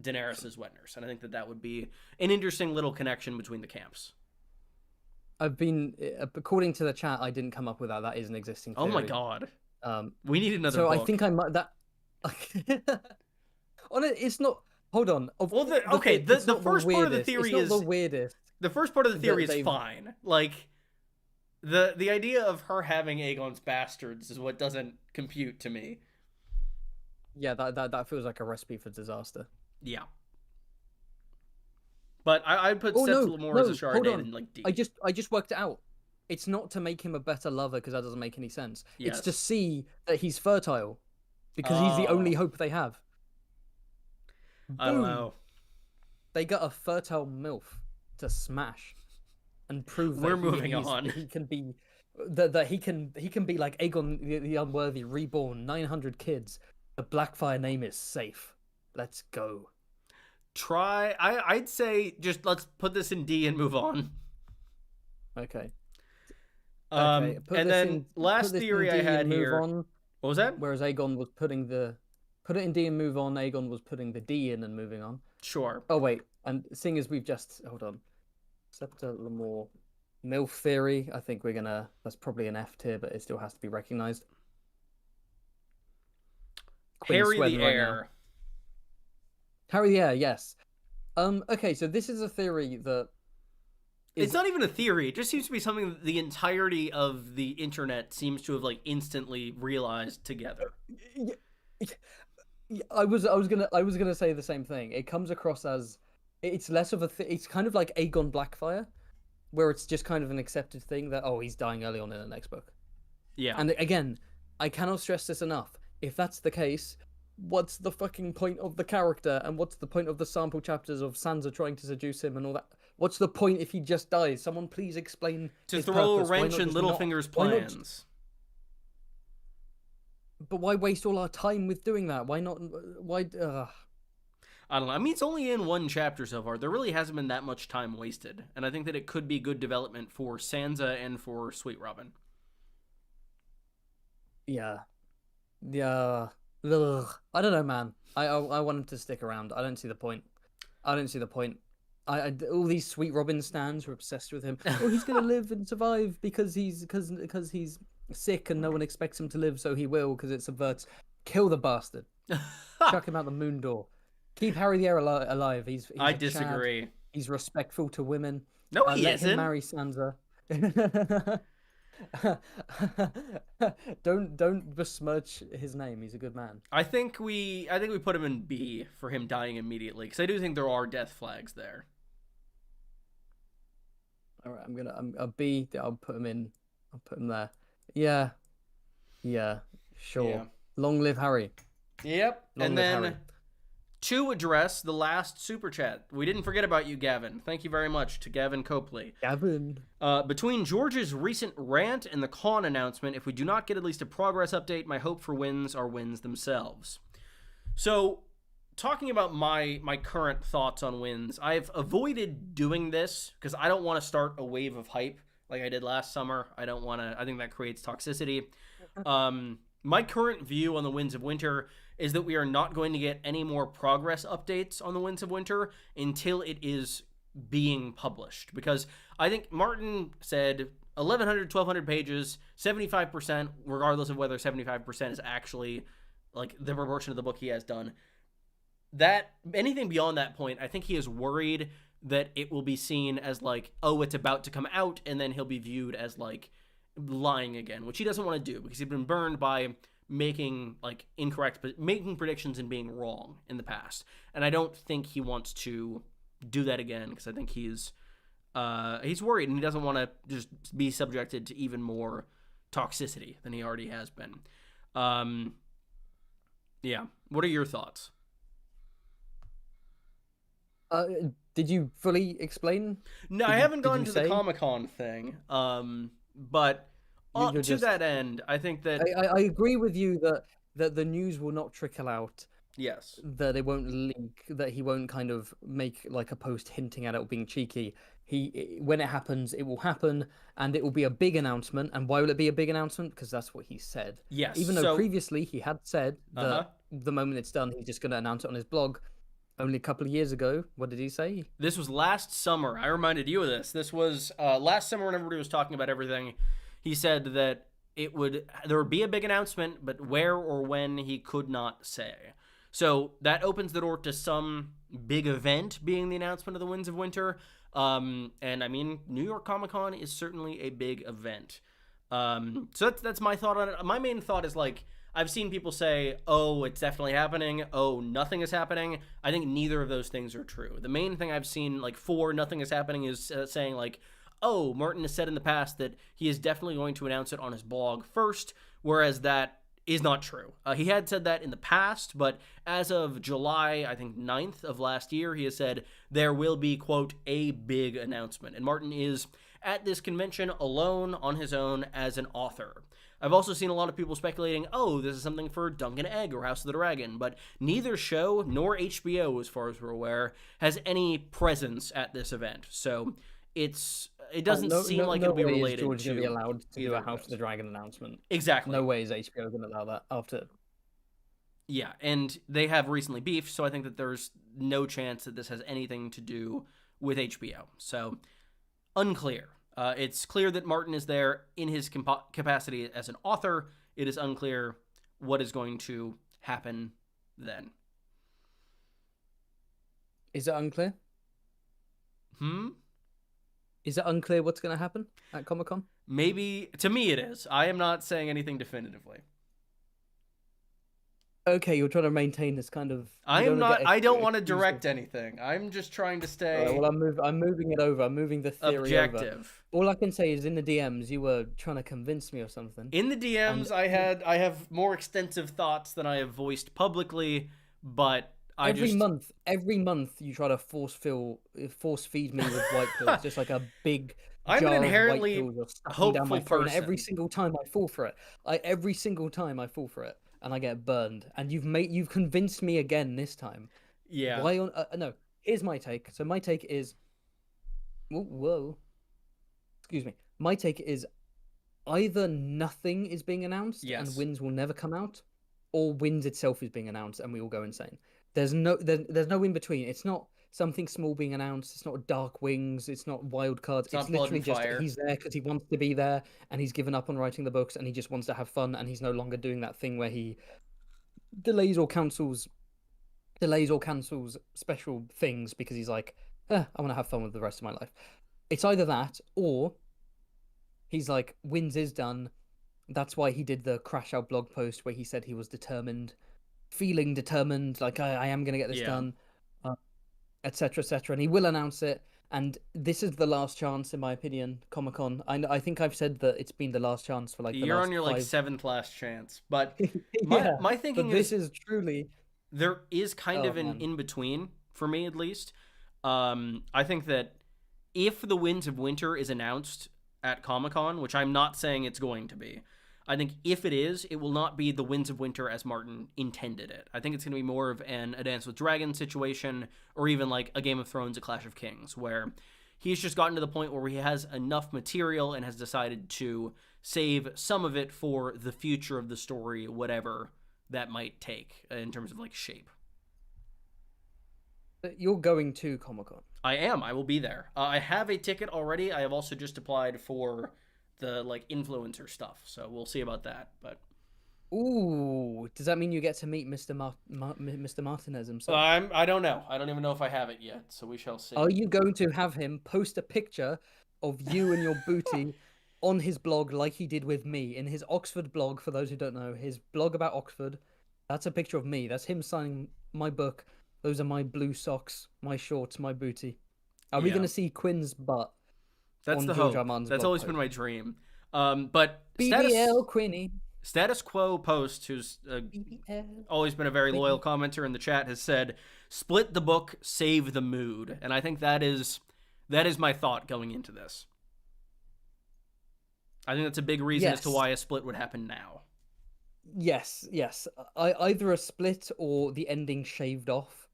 [SPEAKER 1] Daenerys' wet nurse, and I think that would be an interesting little connection between the camps.
[SPEAKER 3] According to the chat, I didn't come up with that. That is an existing theory.
[SPEAKER 1] Oh my god. We need another book.
[SPEAKER 3] I think I might... It's not. Hold on.
[SPEAKER 1] The first part of the theory is
[SPEAKER 3] the weirdest.
[SPEAKER 1] The first part of the theory is fine. Like the idea of her having Aegon's bastards is what doesn't compute to me.
[SPEAKER 3] Yeah, that feels like a recipe for disaster.
[SPEAKER 1] Yeah. But I'd put Septa Lemore as a Chardonnay in like D.
[SPEAKER 3] I just worked it out. It's not to make him a better lover, because that doesn't make any sense.
[SPEAKER 1] Yes.
[SPEAKER 3] It's to see that he's fertile, because he's the only hope they have. Boom.
[SPEAKER 1] I don't know.
[SPEAKER 3] They got a fertile MILF to smash and prove that
[SPEAKER 1] we're moving on.
[SPEAKER 3] He can be that he can be like Aegon the Unworthy, reborn, 900 kids. The Blackfyre name is safe. Let's go.
[SPEAKER 1] I'd say just let's put this in D and move on.
[SPEAKER 3] Okay.
[SPEAKER 1] And then last theory I had here.
[SPEAKER 3] On,
[SPEAKER 1] what was that?
[SPEAKER 3] Whereas Aegon was put it in D and move on. Aegon was putting the D in and moving on.
[SPEAKER 1] Sure.
[SPEAKER 3] Oh wait, and seeing as we've just hold on, Septa Lemore MILF theory. I think that's probably an F tier, but it still has to be recognized.
[SPEAKER 1] Harry the Heir.
[SPEAKER 3] Harry the Heir, yes. Okay, so this is a theory that
[SPEAKER 1] it's not even a theory. It just seems to be something that the entirety of the internet seems to have like instantly realized together.
[SPEAKER 3] I was gonna say the same thing. It comes across as it's less of it's kind of like Aegon Blackfyre, where it's just kind of an accepted thing that he's dying early on in the next book.
[SPEAKER 1] Yeah.
[SPEAKER 3] And again, I cannot stress this enough. If that's the case, what's the fucking point of the character, and what's the point of the sample chapters of Sansa trying to seduce him and all that? What's the point if he just dies? Someone please explain.
[SPEAKER 1] To throw a wrench in Littlefinger's plans.
[SPEAKER 3] But why waste all our time with doing that? Why not? Why?
[SPEAKER 1] I don't know. I mean, it's only in one chapter so far. There really hasn't been that much time wasted, and I think that it could be good development for Sansa and for Sweet Robin.
[SPEAKER 3] Yeah. Ugh. I don't know, man. I want him to stick around. I don't see the point. All these Sweet Robin stans were obsessed with him. He's gonna live and survive because he's sick and no one expects him to live, so he will, because it subverts. Kill the bastard. Chuck him out the moon door. Keep Harry the Heir alive. He's
[SPEAKER 1] I
[SPEAKER 3] a
[SPEAKER 1] disagree.
[SPEAKER 3] Chad. He's respectful to women.
[SPEAKER 1] No, he
[SPEAKER 3] let
[SPEAKER 1] isn't.
[SPEAKER 3] him marry Sansa. don't besmirch his name. He's a good man.
[SPEAKER 1] I think we put him in B for him dying immediately, because I do think there are death flags there.
[SPEAKER 3] All right, I'm a B. I'll put him in. I'll put him there. Yeah, sure. Yeah. Long live Harry.
[SPEAKER 1] Yep.
[SPEAKER 3] Long
[SPEAKER 1] and
[SPEAKER 3] live
[SPEAKER 1] then
[SPEAKER 3] Harry.
[SPEAKER 1] To address the last super chat, we didn't forget about you, Gavin. Thank you very much to Gavin Copley.
[SPEAKER 3] Gavin.
[SPEAKER 1] Between George's recent rant and the con announcement, if we do not get at least a progress update, my hope for wins are wins themselves. So, talking about my current thoughts on wins, I've avoided doing this because I don't want to start a wave of hype like I did last summer. I think that creates toxicity. My current view on the Winds of Winter is that we are not going to get any more progress updates on the Winds of Winter until it is being published. Because I think Martin said 1,100, 1,200 pages, 75%, regardless of whether 75% is actually like the proportion of the book he has done. That anything beyond that point, I think he is worried that it will be seen as like, oh, it's about to come out, and then he'll be viewed as like lying again, which he doesn't want to do because he's been burned by making predictions and being wrong in the past. And I don't think he wants to do that again because I think he's worried and he doesn't want to just be subjected to even more toxicity than he already has been. Yeah. What are your thoughts?
[SPEAKER 3] Did you fully explain?
[SPEAKER 1] No, I haven't gone to the Comic-Con thing. But to that end, I think that
[SPEAKER 3] I agree with you that the news will not trickle out.
[SPEAKER 1] Yes.
[SPEAKER 3] That it won't leak. That he won't kind of make like a post hinting at it or being cheeky. When it happens, it will happen, and it will be a big announcement. And why will it be a big announcement? Because that's what he said.
[SPEAKER 1] Yes.
[SPEAKER 3] Even though previously he had said that the moment it's done, he's just going to announce it on his blog. Only a couple of years ago, what did he say?
[SPEAKER 1] This was last summer. I reminded you of this. This was last summer when everybody was talking about everything. He said that there would be a big announcement, but where or when he could not say. So that opens the door to some big event being the announcement of the Winds of Winter. And I mean, New York Comic Con is certainly a big event. So that's my thought on it. My main thought is like, I've seen people say, oh, it's definitely happening. Oh, nothing is happening. I think neither of those things are true. The main thing I've seen, like, for nothing is happening is saying, like, oh, Martin has said in the past that he is definitely going to announce it on his blog first, whereas that is not true. He had said that in the past, but as of July, I think 9th of last year, he has said there will be, quote, a big announcement. And Martin is at this convention alone on his own as an author. I've also seen a lot of people speculating, oh, this is something for Dunk and Egg or House of the Dragon, but neither show nor HBO, as far as we're aware, has any presence at this event. So it doesn't seem like it'll be related to...
[SPEAKER 3] George going to be allowed to do a House of the Dragon announcement.
[SPEAKER 1] Exactly.
[SPEAKER 3] No way is HBO going to allow that after...
[SPEAKER 1] Yeah, and they have recently beefed, so I think that there's no chance that this has anything to do with HBO. So, unclear. It's clear that Martin is there in his capacity as an author. It is unclear what is going to happen then.
[SPEAKER 3] Is it unclear? Is it unclear what's going to happen at Comic-Con?
[SPEAKER 1] Maybe. To me it is. I am not saying anything definitively.
[SPEAKER 3] Okay, you're trying to maintain this kind of...
[SPEAKER 1] I don't want to direct anything. I'm just trying to stay...
[SPEAKER 3] Right, well, I'm moving it over. I'm moving the theory
[SPEAKER 1] objective.
[SPEAKER 3] Over. All I can say is in the DMs, you were trying to convince me or something.
[SPEAKER 1] In the DMs, I have more extensive thoughts than I have voiced publicly, but every
[SPEAKER 3] month you try to force feed me with white pills, just like a big...
[SPEAKER 1] I'm an inherently hopeful person.
[SPEAKER 3] Every single time I fall for it. Every single time I fall for it. And I get burned, and you've convinced me again this time.
[SPEAKER 1] Yeah.
[SPEAKER 3] Why on? No. Here's my take. So my take is, whoa. Excuse me. My take is, either nothing is being announced and Winds will never come out, or Winds itself is being announced and we all go insane. There's no in between. It's not something small being announced. It's not Dark Wings. It's not Wild Cards. It's literally just he's there because he wants to be there, and he's given up on writing the books, and he just wants to have fun, and he's no longer doing that thing where he delays or cancels special things because he's like, I want to have fun with the rest of my life. It's either that or he's like, wins is done. That's why he did the crash out blog post where he said he was determined, feeling determined, like I am going to get this done, etc., etc. And he will announce it. And this is the last chance, in my opinion, Comic-Con. I think I've said that it's been the last chance for like the
[SPEAKER 1] You're
[SPEAKER 3] last
[SPEAKER 1] on your like 7th last chance. But
[SPEAKER 3] yeah,
[SPEAKER 1] my thinking
[SPEAKER 3] but this is truly
[SPEAKER 1] there is kind of an in between for me, at least. I think that if the Winds of Winter is announced at Comic-Con, which I'm not saying it's going to be, I think if it is, it will not be the Winds of Winter as Martin intended it. I think it's going to be more of A Dance with Dragons situation, or even like a Game of Thrones, a Clash of Kings, where he's just gotten to the point where he has enough material and has decided to save some of it for the future of the story, whatever that might take in terms of like shape.
[SPEAKER 3] You're going to Comic-Con.
[SPEAKER 1] I am. I will be there. I have a ticket already. I have also just applied for the like influencer stuff, so we'll see about that. But
[SPEAKER 3] ooh, does that mean you get to meet Mr. Mr. Martinez himself?
[SPEAKER 1] I don't know. I don't even know if I have it yet, so we shall see.
[SPEAKER 3] Are you going to have him post a picture of you and your booty on his blog like he did with me in his Oxford blog? For those who don't know, his blog about Oxford. That's a picture of me. That's him signing my book. Those are my blue socks, my shorts, my booty. Are we going to see Quinn's butt?
[SPEAKER 1] That's the hope. That's always been my dream. But
[SPEAKER 3] BBL Quinny.
[SPEAKER 1] Status Quo Post, who's always been a very loyal commenter in the chat, has said, "Split the book, save the mood," and I think that is my thought going into this. I think that's a big reason as to why a split would happen now.
[SPEAKER 3] Yes. Either a split or the ending shaved off.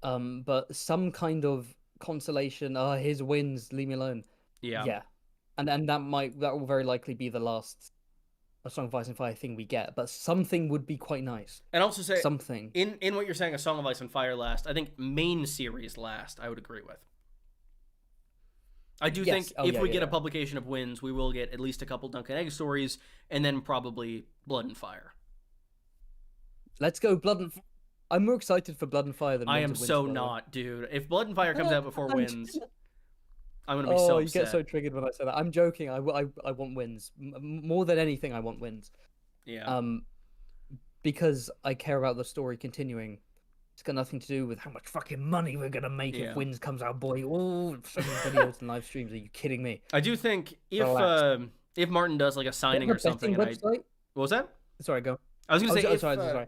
[SPEAKER 3] But some kind of consolation. His wins, leave me alone. Yeah. And that will very likely be the last A Song of Ice and Fire thing we get, but something would be quite nice.
[SPEAKER 1] And also say
[SPEAKER 3] something.
[SPEAKER 1] In what you're saying, A Song of Ice and Fire last, I think main series last, I would agree with. I do think if we get a publication of Winds, we will get at least a couple Dunk and Egg stories, and then probably Blood and Fire.
[SPEAKER 3] Let's go Blood and Fire. I'm more excited for Blood and Fire than Winds.
[SPEAKER 1] I am so not, dude. If Blood and Fire comes out before Winds, I'm gonna be so upset.
[SPEAKER 3] You get so triggered when I say that. I'm joking. I want Winds more than anything. I want Winds.
[SPEAKER 1] Yeah.
[SPEAKER 3] Because I care about the story continuing. It's got nothing to do with how much fucking money we're gonna make if Winds comes out, boy. Oh, so many videos and live streams. Are you kidding me?
[SPEAKER 1] I do think if Martin does like a signing or something, what was that?
[SPEAKER 3] Sorry, go.
[SPEAKER 1] I was gonna say
[SPEAKER 3] sorry.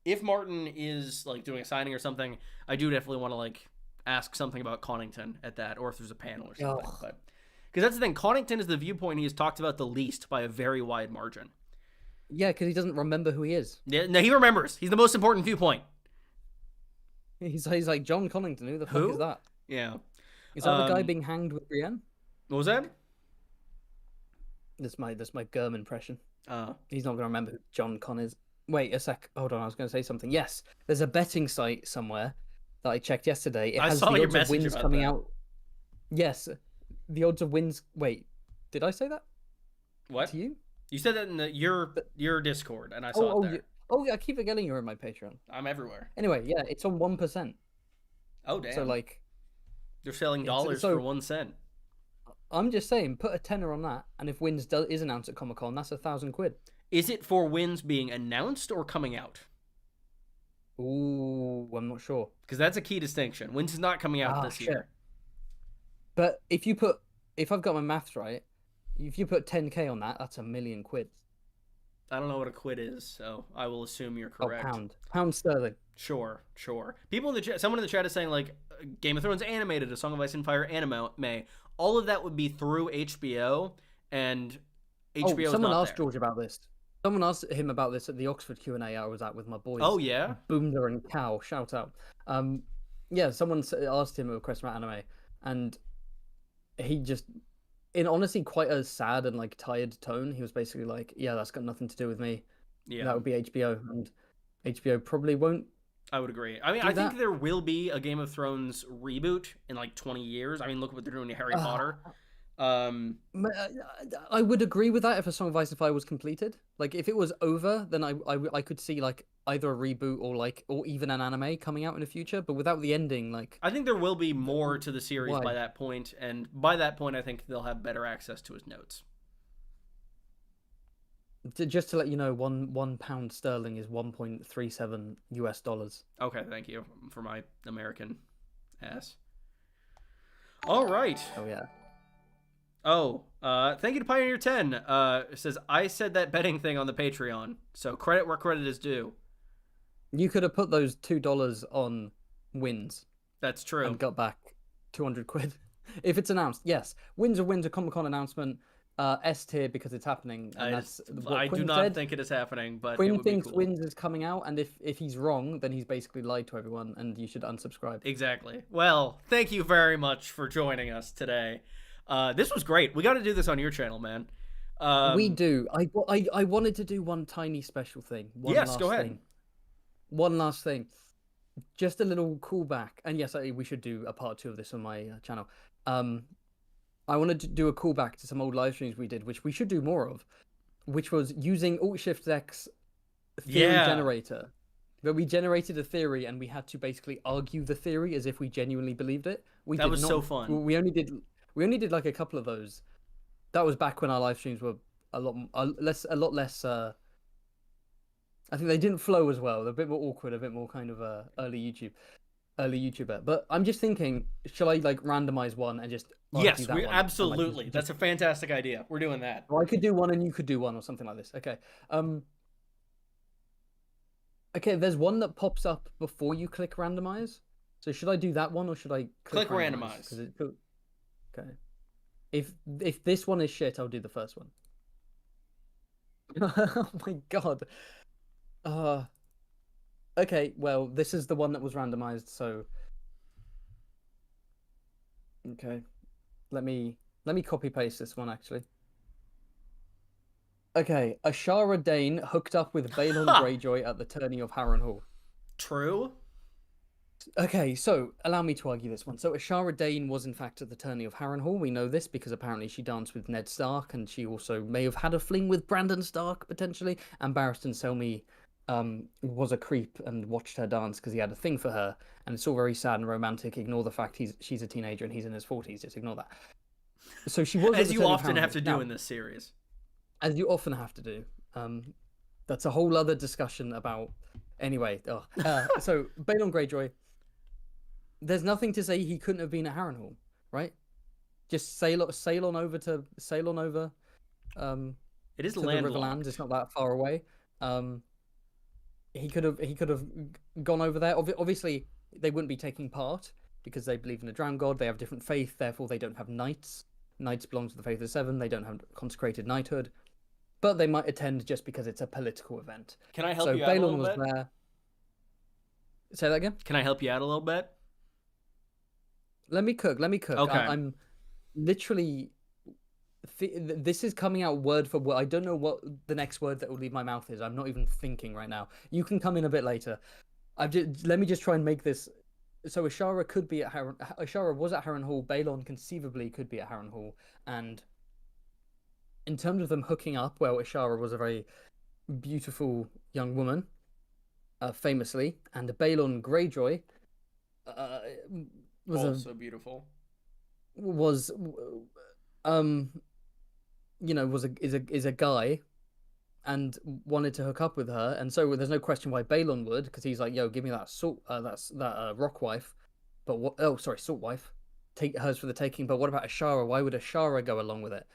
[SPEAKER 1] If Martin is like doing a signing or something, I do definitely want to like ask something about Connington at that, or if there's a panel or something. But because that's the thing, Connington is the viewpoint he has talked about the least by a very wide margin.
[SPEAKER 3] Yeah, because he doesn't remember who he is.
[SPEAKER 1] Yeah, no, he remembers. He's the most important viewpoint.
[SPEAKER 3] He's like John Connington. Who the fuck is that?
[SPEAKER 1] Yeah,
[SPEAKER 3] is that the guy being hanged with Brienne?
[SPEAKER 1] What was that?
[SPEAKER 3] That's my Germ impression. He's not gonna remember who John Con is. Wait a sec. Hold on. I was going to say something. Yes, there's a betting site somewhere that I checked yesterday. It has the odds of Winds coming out. Yes, the odds of Winds. Wait, did I say that?
[SPEAKER 1] What?
[SPEAKER 3] To you?
[SPEAKER 1] You said that in your Discord, and I saw it there.
[SPEAKER 3] I keep forgetting you're in my Patreon.
[SPEAKER 1] I'm everywhere.
[SPEAKER 3] Anyway, yeah, it's on 1%.
[SPEAKER 1] Oh damn!
[SPEAKER 3] So like,
[SPEAKER 1] they're selling dollars for 1 cent.
[SPEAKER 3] I'm just saying, put a tenner on that, and if Winds is announced at Comic-Con, that's £1,000.
[SPEAKER 1] Is it for Winds being announced or coming out?
[SPEAKER 3] Ooh, I'm not sure.
[SPEAKER 1] Because that's a key distinction. Winds is not coming out this year.
[SPEAKER 3] But if I've got my maths right, if you put 10k on that, that's £1 million.
[SPEAKER 1] I don't know what a quid is, so I will assume you're correct.
[SPEAKER 3] Pound sterling.
[SPEAKER 1] Sure. People in the chat, someone in the chat is saying like Game of Thrones animated, A Song of Ice and Fire anime. All of that would be through HBO, and HBO is
[SPEAKER 3] someone
[SPEAKER 1] not
[SPEAKER 3] asked
[SPEAKER 1] there.
[SPEAKER 3] George about this. Someone asked him about this at the Oxford Q&A I was at with my boys.
[SPEAKER 1] Oh, yeah?
[SPEAKER 3] Boomder and Cow, shout out. Yeah, someone asked him a question about anime, and he just, in honestly quite a sad and like tired tone, he was basically like, yeah, that's got nothing to do with me. Yeah. That would be HBO, and HBO probably won't.
[SPEAKER 1] I would agree. I mean, I think there will be a Game of Thrones reboot in like 20 years. I mean, look what they're doing to Harry Potter.
[SPEAKER 3] I would agree with that if A Song of Ice and Fire was completed. Like, if it was over, then I could see like either a reboot or even an anime coming out in the future, but without the ending, like
[SPEAKER 1] I think there will be more to the series
[SPEAKER 3] why?
[SPEAKER 1] by that point, and by that point, I think they'll have better access to his notes.
[SPEAKER 3] Just to let you know, one pound sterling is $1.37.
[SPEAKER 1] Okay, thank you for my American ass. All right.
[SPEAKER 3] Oh yeah.
[SPEAKER 1] Oh, thank you to Pioneer 10. It says, I said that betting thing on the Patreon, so credit where credit is due.
[SPEAKER 3] You could have put those $2 on wins
[SPEAKER 1] That's true.
[SPEAKER 3] and got back 200 quid. If it's announced, yes. Wins a Comic-Con announcement. S tier because it's happening. And
[SPEAKER 1] I do not think it is happening, but
[SPEAKER 3] Quinn
[SPEAKER 1] it would be
[SPEAKER 3] thinks
[SPEAKER 1] cool.
[SPEAKER 3] Wins is coming out, and if he's wrong, then he's basically lied to everyone, and you should unsubscribe.
[SPEAKER 1] Exactly. Well, thank you very much for joining us today. This was great. We got to do this on your channel, man.
[SPEAKER 3] We do. I wanted to do one tiny special thing.
[SPEAKER 1] Yes, go ahead.
[SPEAKER 3] One last thing. Just a little callback. And yes, we should do a part 2 of this on my channel. I wanted to do a callback to some old live streams we did, which we should do more of, which was using Alt-Shift-X theory generator. But we generated a theory and we had to basically argue the theory as if we genuinely believed it.
[SPEAKER 1] That was so fun.
[SPEAKER 3] We only did like a couple of those. That was back when our live streams were a lot less. I think they didn't flow as well. They're a bit more awkward, a bit more kind of early YouTuber. But I'm just thinking, shall I like randomize one and just
[SPEAKER 1] yes,
[SPEAKER 3] that one?
[SPEAKER 1] absolutely. That's a fantastic idea. We're doing that.
[SPEAKER 3] Or I could do one and you could do one or something like this. Okay. Okay, there's one that pops up before you click randomize. So should I do that one or should I
[SPEAKER 1] click randomize?
[SPEAKER 3] Okay. If this one is shit, I'll do the first one. Oh my god. Okay, well, this is the one that was randomized, so okay. Let me copy paste this one actually. Okay, Ashara Dane hooked up with Balon Greyjoy at the tourney of Harrenhal.
[SPEAKER 1] True.
[SPEAKER 3] Okay, so allow me to argue this one. So Ashara Dane was in fact at the tourney of Harrenhal. We know this because apparently she danced with Ned Stark, and she also may have had a fling with Brandon Stark potentially. And Barristan Selmy was a creep and watched her dance because he had a thing for her, and it's all very sad and romantic. Ignore the fact she's a teenager and he's in his 40s. Just ignore that. So she was,
[SPEAKER 1] as you often have to do in this series.
[SPEAKER 3] As you often have to do. That's a whole other discussion about. Anyway, so Balon Greyjoy. There's nothing to say he couldn't have been at Harrenhal, right? Just sail on over.
[SPEAKER 1] It is
[SPEAKER 3] to the Riverlands. It's not that far away. He could have gone over there. Obviously, they wouldn't be taking part because they believe in a drowned god. They have different faith, therefore they don't have knights. Knights belong to the faith of the Seven. They don't have consecrated knighthood, but they might attend just because it's a political event.
[SPEAKER 1] Can I help you out a little bit?
[SPEAKER 3] There. Say that again.
[SPEAKER 1] Can I help you out a little bit?
[SPEAKER 3] Let me cook.
[SPEAKER 1] Okay.
[SPEAKER 3] I'm literally. This is coming out word for word. I don't know what the next word that will leave my mouth is. I'm not even thinking right now. You can come in a bit later. Let me just try and make this. So Ashara could be at Ashara was at Harrenhal. Balon conceivably could be at Harrenhal. And in terms of them hooking up, well, Ashara was a very beautiful young woman, famously, and Balon Greyjoy was
[SPEAKER 1] also beautiful.
[SPEAKER 3] Was is a guy and wanted to hook up with her, and so there's no question why Balon would, because he's like, yo, give me that salt rock wife, but what salt wife, take hers for the taking. But what about Ashara? Why would Ashara go along with it?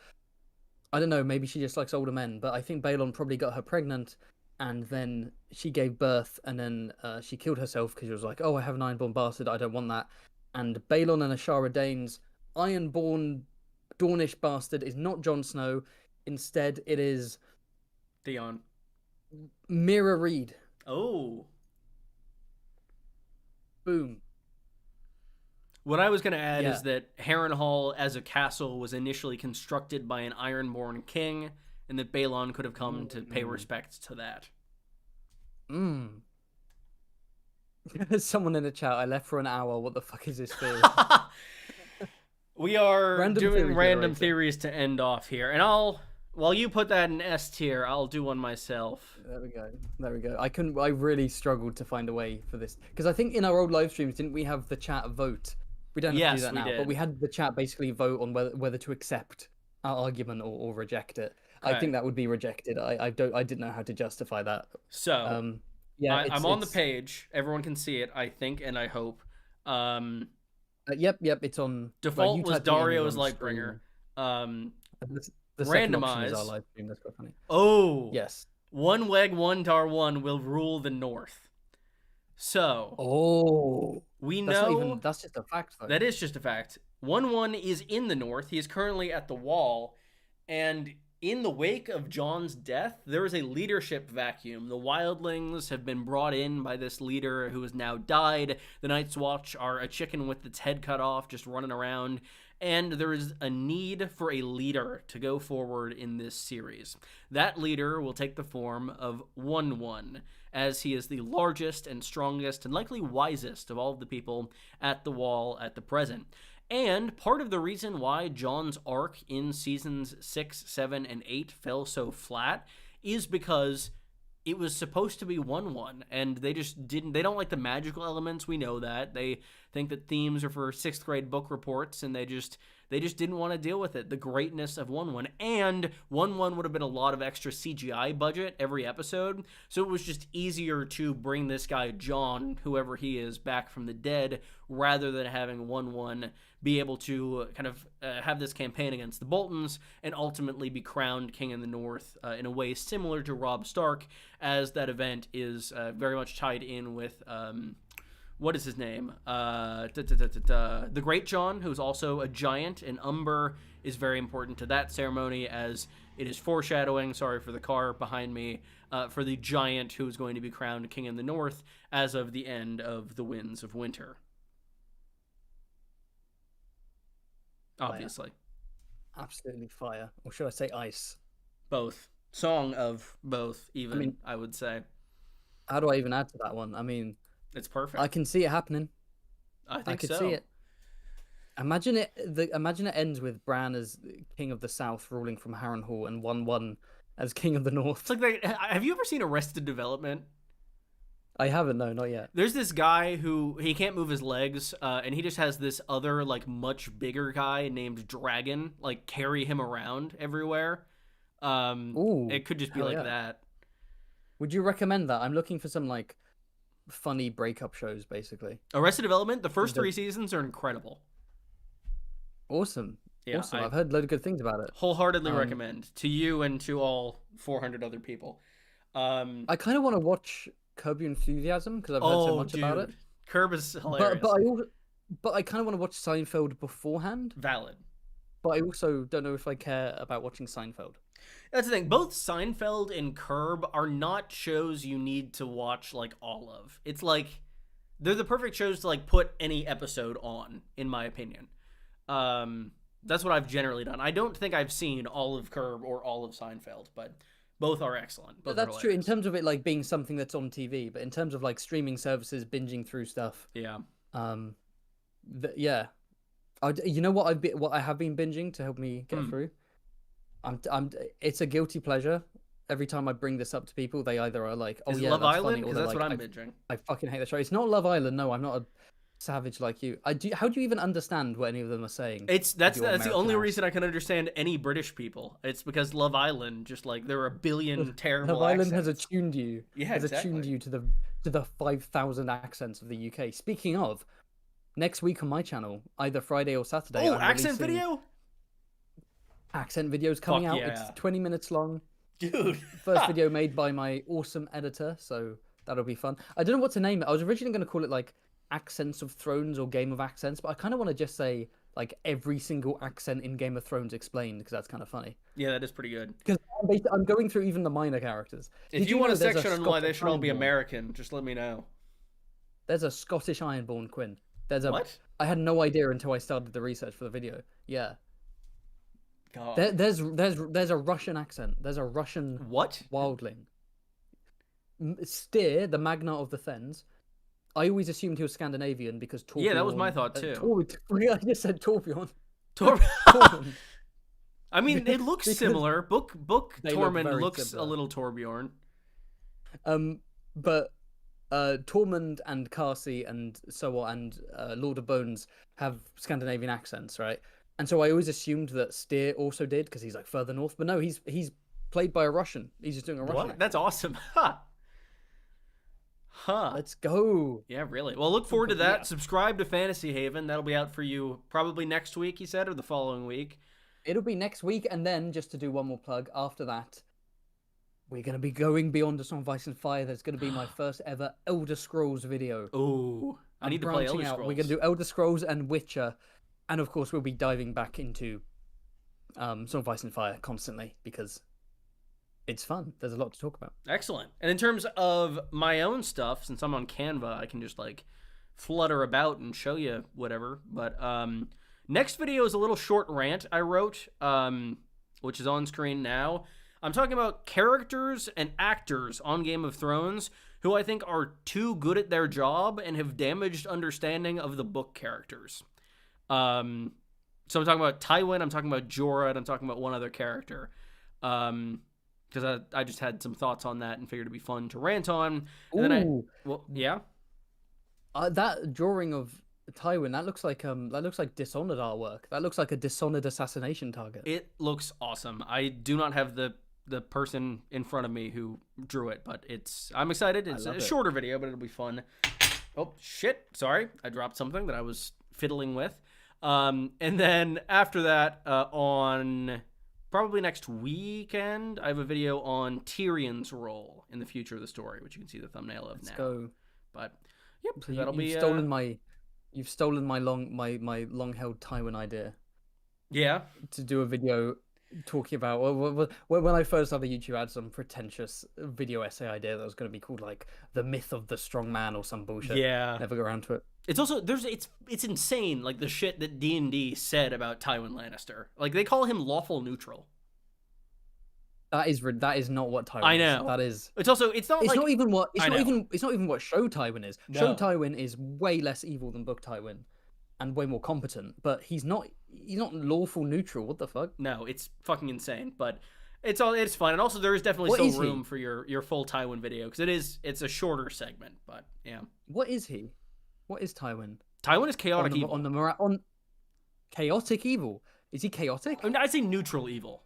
[SPEAKER 3] I don't know, maybe she just likes older men, but I think Balon probably got her pregnant, and then she gave birth, and then she killed herself because she was like, oh, I have an ironborn bastard, I don't want that. And Balon and Ashara Dane's ironborn Dornish bastard is not Jon Snow. Instead, it is
[SPEAKER 1] Theon.
[SPEAKER 3] Mira Reed.
[SPEAKER 1] Oh.
[SPEAKER 3] Boom.
[SPEAKER 1] What I was going to add is that Harrenhal as a castle was initially constructed by an ironborn king, and that Balon could have come to pay respects to that. Someone
[SPEAKER 3] in the chat, I left for an hour. What the fuck is this theory?
[SPEAKER 1] We are doing random theories to end off here, and While you put that in S tier, I'll do one myself.
[SPEAKER 3] There we go. There we go. I really struggled to find a way for this because I think in our old live streams didn't we have the chat vote? We don't have to do that now, but we had the chat basically vote on whether to accept our argument or reject it. I think that would be rejected. I didn't know how to justify that.
[SPEAKER 1] So
[SPEAKER 3] yeah,
[SPEAKER 1] I'm on the page. Everyone can see it, I think, and I hope.
[SPEAKER 3] Yep. It's on.
[SPEAKER 1] Default was Dario's Lightbringer.
[SPEAKER 3] The second option is our live stream. That's quite funny.
[SPEAKER 1] Oh
[SPEAKER 3] yes.
[SPEAKER 1] One Weg, one Dar one will rule the North. So we know
[SPEAKER 3] that's just a fact, though.
[SPEAKER 1] That is just a fact. 1-1 is in the North. He is currently at the Wall, and in the wake of Jon's death, there is a leadership vacuum. The wildlings have been brought in by this leader who has now died. The Night's Watch are a chicken with its head cut off, just running around. And there is a need for a leader to go forward in this series. That leader will take the form of 1-1, as he is the largest and strongest and likely wisest of all of the people at the Wall at the present. And part of the reason why Jon's arc in seasons 6, 7, and 8 fell so flat is because it was supposed to be 1-1, and they just didn't. They don't like the magical elements. We know that. They think that themes are for 6th grade book reports, and they just didn't want to deal with it. The greatness of 1-1, and 1-1 would have been a lot of extra CGI budget every episode, so it was just easier to bring this guy Jon, whoever he is, back from the dead, rather than having 1-1 be able to kind of have this campaign against the Boltons and ultimately be crowned King in the North in a way similar to Robb Stark, as that event is very much tied in with what is his name? The Great Jon, who's also a giant, and Umber is very important to that ceremony, as it is foreshadowing, sorry for the car behind me, for the giant who is going to be crowned King in the North as of the end of the Winds of Winter. Obviously.
[SPEAKER 3] Fire. Absolutely fire. Or should I say ice?
[SPEAKER 1] Both. Song of both, even, I would say.
[SPEAKER 3] How do I even add to that one? I mean...
[SPEAKER 1] It's perfect.
[SPEAKER 3] I can see it happening.
[SPEAKER 1] I could
[SPEAKER 3] see it. Imagine it ends with Bran as King of the South ruling from Harrenhal and 1-1 as King of the North.
[SPEAKER 1] It's like have you ever seen Arrested Development?
[SPEAKER 3] I haven't, no, not yet.
[SPEAKER 1] There's this guy who he can't move his legs, and he just has this other like much bigger guy named Dragon like carry him around everywhere. It could just be like that.
[SPEAKER 3] Would you recommend that? I'm looking for some like funny breakup shows, basically.
[SPEAKER 1] Arrested Development, the first 3 seasons are incredible.
[SPEAKER 3] Awesome.
[SPEAKER 1] Yeah,
[SPEAKER 3] awesome. I've heard a load of good things about it.
[SPEAKER 1] Wholeheartedly recommend to you and to all 400 other people.
[SPEAKER 3] I kind of want to watch Curb Your Enthusiasm because I've heard so much about it.
[SPEAKER 1] Curb is hilarious.
[SPEAKER 3] But I kind of want to watch Seinfeld beforehand.
[SPEAKER 1] Valid.
[SPEAKER 3] But I also don't know if I care about watching Seinfeld.
[SPEAKER 1] That's the thing. Both Seinfeld and Curb are not shows you need to watch like all of. It's like they're the perfect shows to like put any episode on, in my opinion. That's what I've generally done. I don't think I've seen all of Curb or all of Seinfeld, but both are excellent. Both
[SPEAKER 3] that's true in terms of it like being something that's on TV, but in terms of like streaming services, binging through stuff.
[SPEAKER 1] Yeah.
[SPEAKER 3] Yeah. You know what I have been binging to help me get through? It's a guilty pleasure. Every time I bring this up to people, they either are like, "Oh, yeah,
[SPEAKER 1] Love
[SPEAKER 3] that's
[SPEAKER 1] Island?"
[SPEAKER 3] funny," or
[SPEAKER 1] that's
[SPEAKER 3] like,
[SPEAKER 1] what I'm binging.
[SPEAKER 3] I fucking hate the show. It's not Love Island. No, I'm not a savage like you. How do you even understand what any of them are saying?
[SPEAKER 1] That's the only reason I can understand any British people. It's because Love Island, just like there are a billion terrible
[SPEAKER 3] Love Island
[SPEAKER 1] accents.
[SPEAKER 3] has attuned you.
[SPEAKER 1] Yeah,
[SPEAKER 3] has
[SPEAKER 1] exactly.
[SPEAKER 3] attuned you to the 5,000 accents of the UK. Speaking of, next week on my channel, either Friday or Saturday.
[SPEAKER 1] Oh, accent video.
[SPEAKER 3] Accent videos coming out.
[SPEAKER 1] Yeah.
[SPEAKER 3] It's 20 minutes long.
[SPEAKER 1] Dude.
[SPEAKER 3] First video made by my awesome editor, so that'll be fun. I don't know what to name it. I was originally going to call it like Accents of Thrones or Game of Accents, but I kind of want to just say like every single accent in Game of Thrones explained, because that's kind of funny.
[SPEAKER 1] Yeah, that is pretty good.
[SPEAKER 3] Because I'm going through even the minor characters.
[SPEAKER 1] If you want a section on why they should all be American, just let me know.
[SPEAKER 3] There's a Scottish Ironborn Quinn.
[SPEAKER 1] What?
[SPEAKER 3] I had no idea until I started the research for the video. Yeah.
[SPEAKER 1] God.
[SPEAKER 3] There's a Russian accent. There's a Russian wildling. Styr, the Magna of the Fens. I always assumed he was Scandinavian because Torbjorn...
[SPEAKER 1] Yeah, that was my thought too.
[SPEAKER 3] I just said Torbjorn.
[SPEAKER 1] I I mean, it looks similar. Book
[SPEAKER 3] They look
[SPEAKER 1] Tormund
[SPEAKER 3] very
[SPEAKER 1] looks
[SPEAKER 3] similar.
[SPEAKER 1] a little Torbjorn.
[SPEAKER 3] But Tormund and Carsey and so on, and Lord of Bones have Scandinavian accents, right? And so I always assumed that Styr also did because he's like further north. But no, he's played by a Russian. He's just doing a Russian.
[SPEAKER 1] What? That's awesome. Huh.
[SPEAKER 3] Let's go.
[SPEAKER 1] Yeah, really. Well, look forward to that.
[SPEAKER 3] Yeah.
[SPEAKER 1] Subscribe to Fantasy Haven. That'll be out for you probably next week, he said, or the following week.
[SPEAKER 3] It'll be next week, and then just to do one more plug after that, we're going to be going beyond the Song of Ice and Fire. There's going to be my first ever Elder Scrolls video.
[SPEAKER 1] Ooh, I need to play Elder Scrolls.
[SPEAKER 3] We're going to do Elder Scrolls and Witcher, and of course we'll be diving back into Song of Ice and Fire constantly because it's fun. There's a lot to talk about.
[SPEAKER 1] Excellent. And in terms of my own stuff, since I'm on Canva, I can just like flutter about and show you whatever. But next video is a little short rant I wrote, which is on screen now. I'm talking about characters and actors on Game of Thrones who I think are too good at their job and have damaged understanding of the book characters. So I'm talking about Tywin, I'm talking about Jorah, and I'm talking about one other character. Because I just had some thoughts on that and figured it'd be fun to rant on. And then yeah.
[SPEAKER 3] That drawing of Tywin, that looks like Dishonored artwork. That looks like a Dishonored assassination target.
[SPEAKER 1] It looks awesome. I do not have the person in front of me who drew it, but I'm excited. It's a shorter video, but it'll be fun. Oh shit! Sorry, I dropped something that I was fiddling with. And then after that, on probably next weekend, I have a video on Tyrion's role in the future of the story, which you can see the thumbnail of now.
[SPEAKER 3] Let's go.
[SPEAKER 1] But yep,
[SPEAKER 3] So
[SPEAKER 1] that'll be.
[SPEAKER 3] You've stolen my long-held Tywin idea.
[SPEAKER 1] Yeah.
[SPEAKER 3] To do a video talking about when I first started YouTube, I had some pretentious video essay idea that was going to be called like the myth of the strong man or some bullshit.
[SPEAKER 1] Yeah.
[SPEAKER 3] Never got around to it.
[SPEAKER 1] It's also it's insane, like the shit that D&D said about Tywin Lannister. Like they call him lawful neutral.
[SPEAKER 3] That is not what Tywin
[SPEAKER 1] I know.
[SPEAKER 3] is. That is.
[SPEAKER 1] It's not even what
[SPEAKER 3] show Tywin is.
[SPEAKER 1] No.
[SPEAKER 3] Show Tywin is way less evil than book Tywin, and way more competent. But he's not lawful neutral. What the fuck?
[SPEAKER 1] No, it's fucking insane. But it's fun, and also there is definitely still room for your full Tywin video because it's a shorter segment. But yeah.
[SPEAKER 3] What is he? What is Tywin?
[SPEAKER 1] Tywin is chaotic evil.
[SPEAKER 3] On chaotic evil. Is he chaotic?
[SPEAKER 1] I mean, I'd say neutral evil.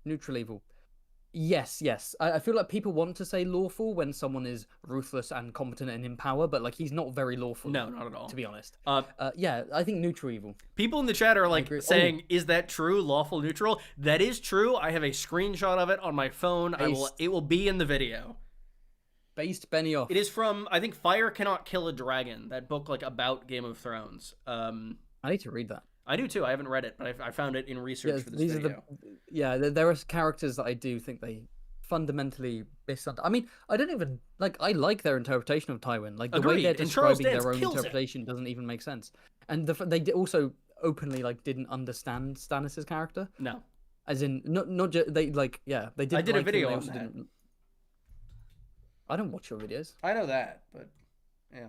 [SPEAKER 3] Neutral evil. Yes. I feel like people want to say lawful when someone is ruthless and competent and in power, but like he's not very lawful.
[SPEAKER 1] No, not at all.
[SPEAKER 3] To be honest. Yeah, I think neutral evil.
[SPEAKER 1] People in the chat are like saying, "Is that true? Lawful neutral?" That is true. I have a screenshot of it on my phone. It will be in the video.
[SPEAKER 3] Based Benioff.
[SPEAKER 1] It is from, I think, Fire Cannot Kill a Dragon, that book like about Game of Thrones.
[SPEAKER 3] I need to read that.
[SPEAKER 1] I do too. I haven't read it, but I found it in research for this video.
[SPEAKER 3] There are characters that I do think they fundamentally misunderstand. I mean, I don't even I like their interpretation of Tywin. Like the way they're describing their own interpretation doesn't even make sense. And they also openly didn't understand Stannis' character.
[SPEAKER 1] No,
[SPEAKER 3] as in not just they they did.
[SPEAKER 1] I did a video on that.
[SPEAKER 3] I don't watch your videos.
[SPEAKER 1] I know that, but yeah.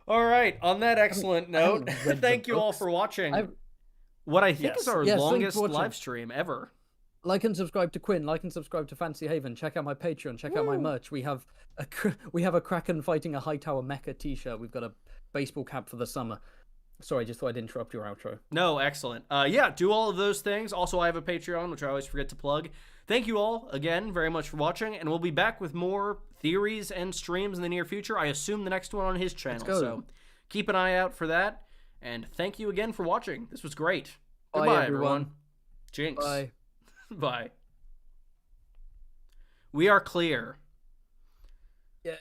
[SPEAKER 1] All right. On that excellent note, thank you all for watching. What I think is our longest live stream ever.
[SPEAKER 3] Like and subscribe to Quinn. Like and subscribe to Fantasy Haven. Check out my Patreon. Check out my merch. We have a Kraken fighting a Hightower mecha T-shirt. We've got a baseball cap for the summer. Sorry, just thought I'd interrupt your outro.
[SPEAKER 1] No, excellent. Yeah, do all of those things. Also, I have a Patreon, which I always forget to plug. Thank you all again very much for watching, and we'll be back with more theories and streams in the near future. I assume the next one on his channel, so keep an eye out for that. And thank you again for watching. This was great.
[SPEAKER 3] Bye,
[SPEAKER 1] Goodbye,
[SPEAKER 3] everyone.
[SPEAKER 1] Jinx.
[SPEAKER 3] Bye.
[SPEAKER 1] Bye. We are clear.
[SPEAKER 3] Yay.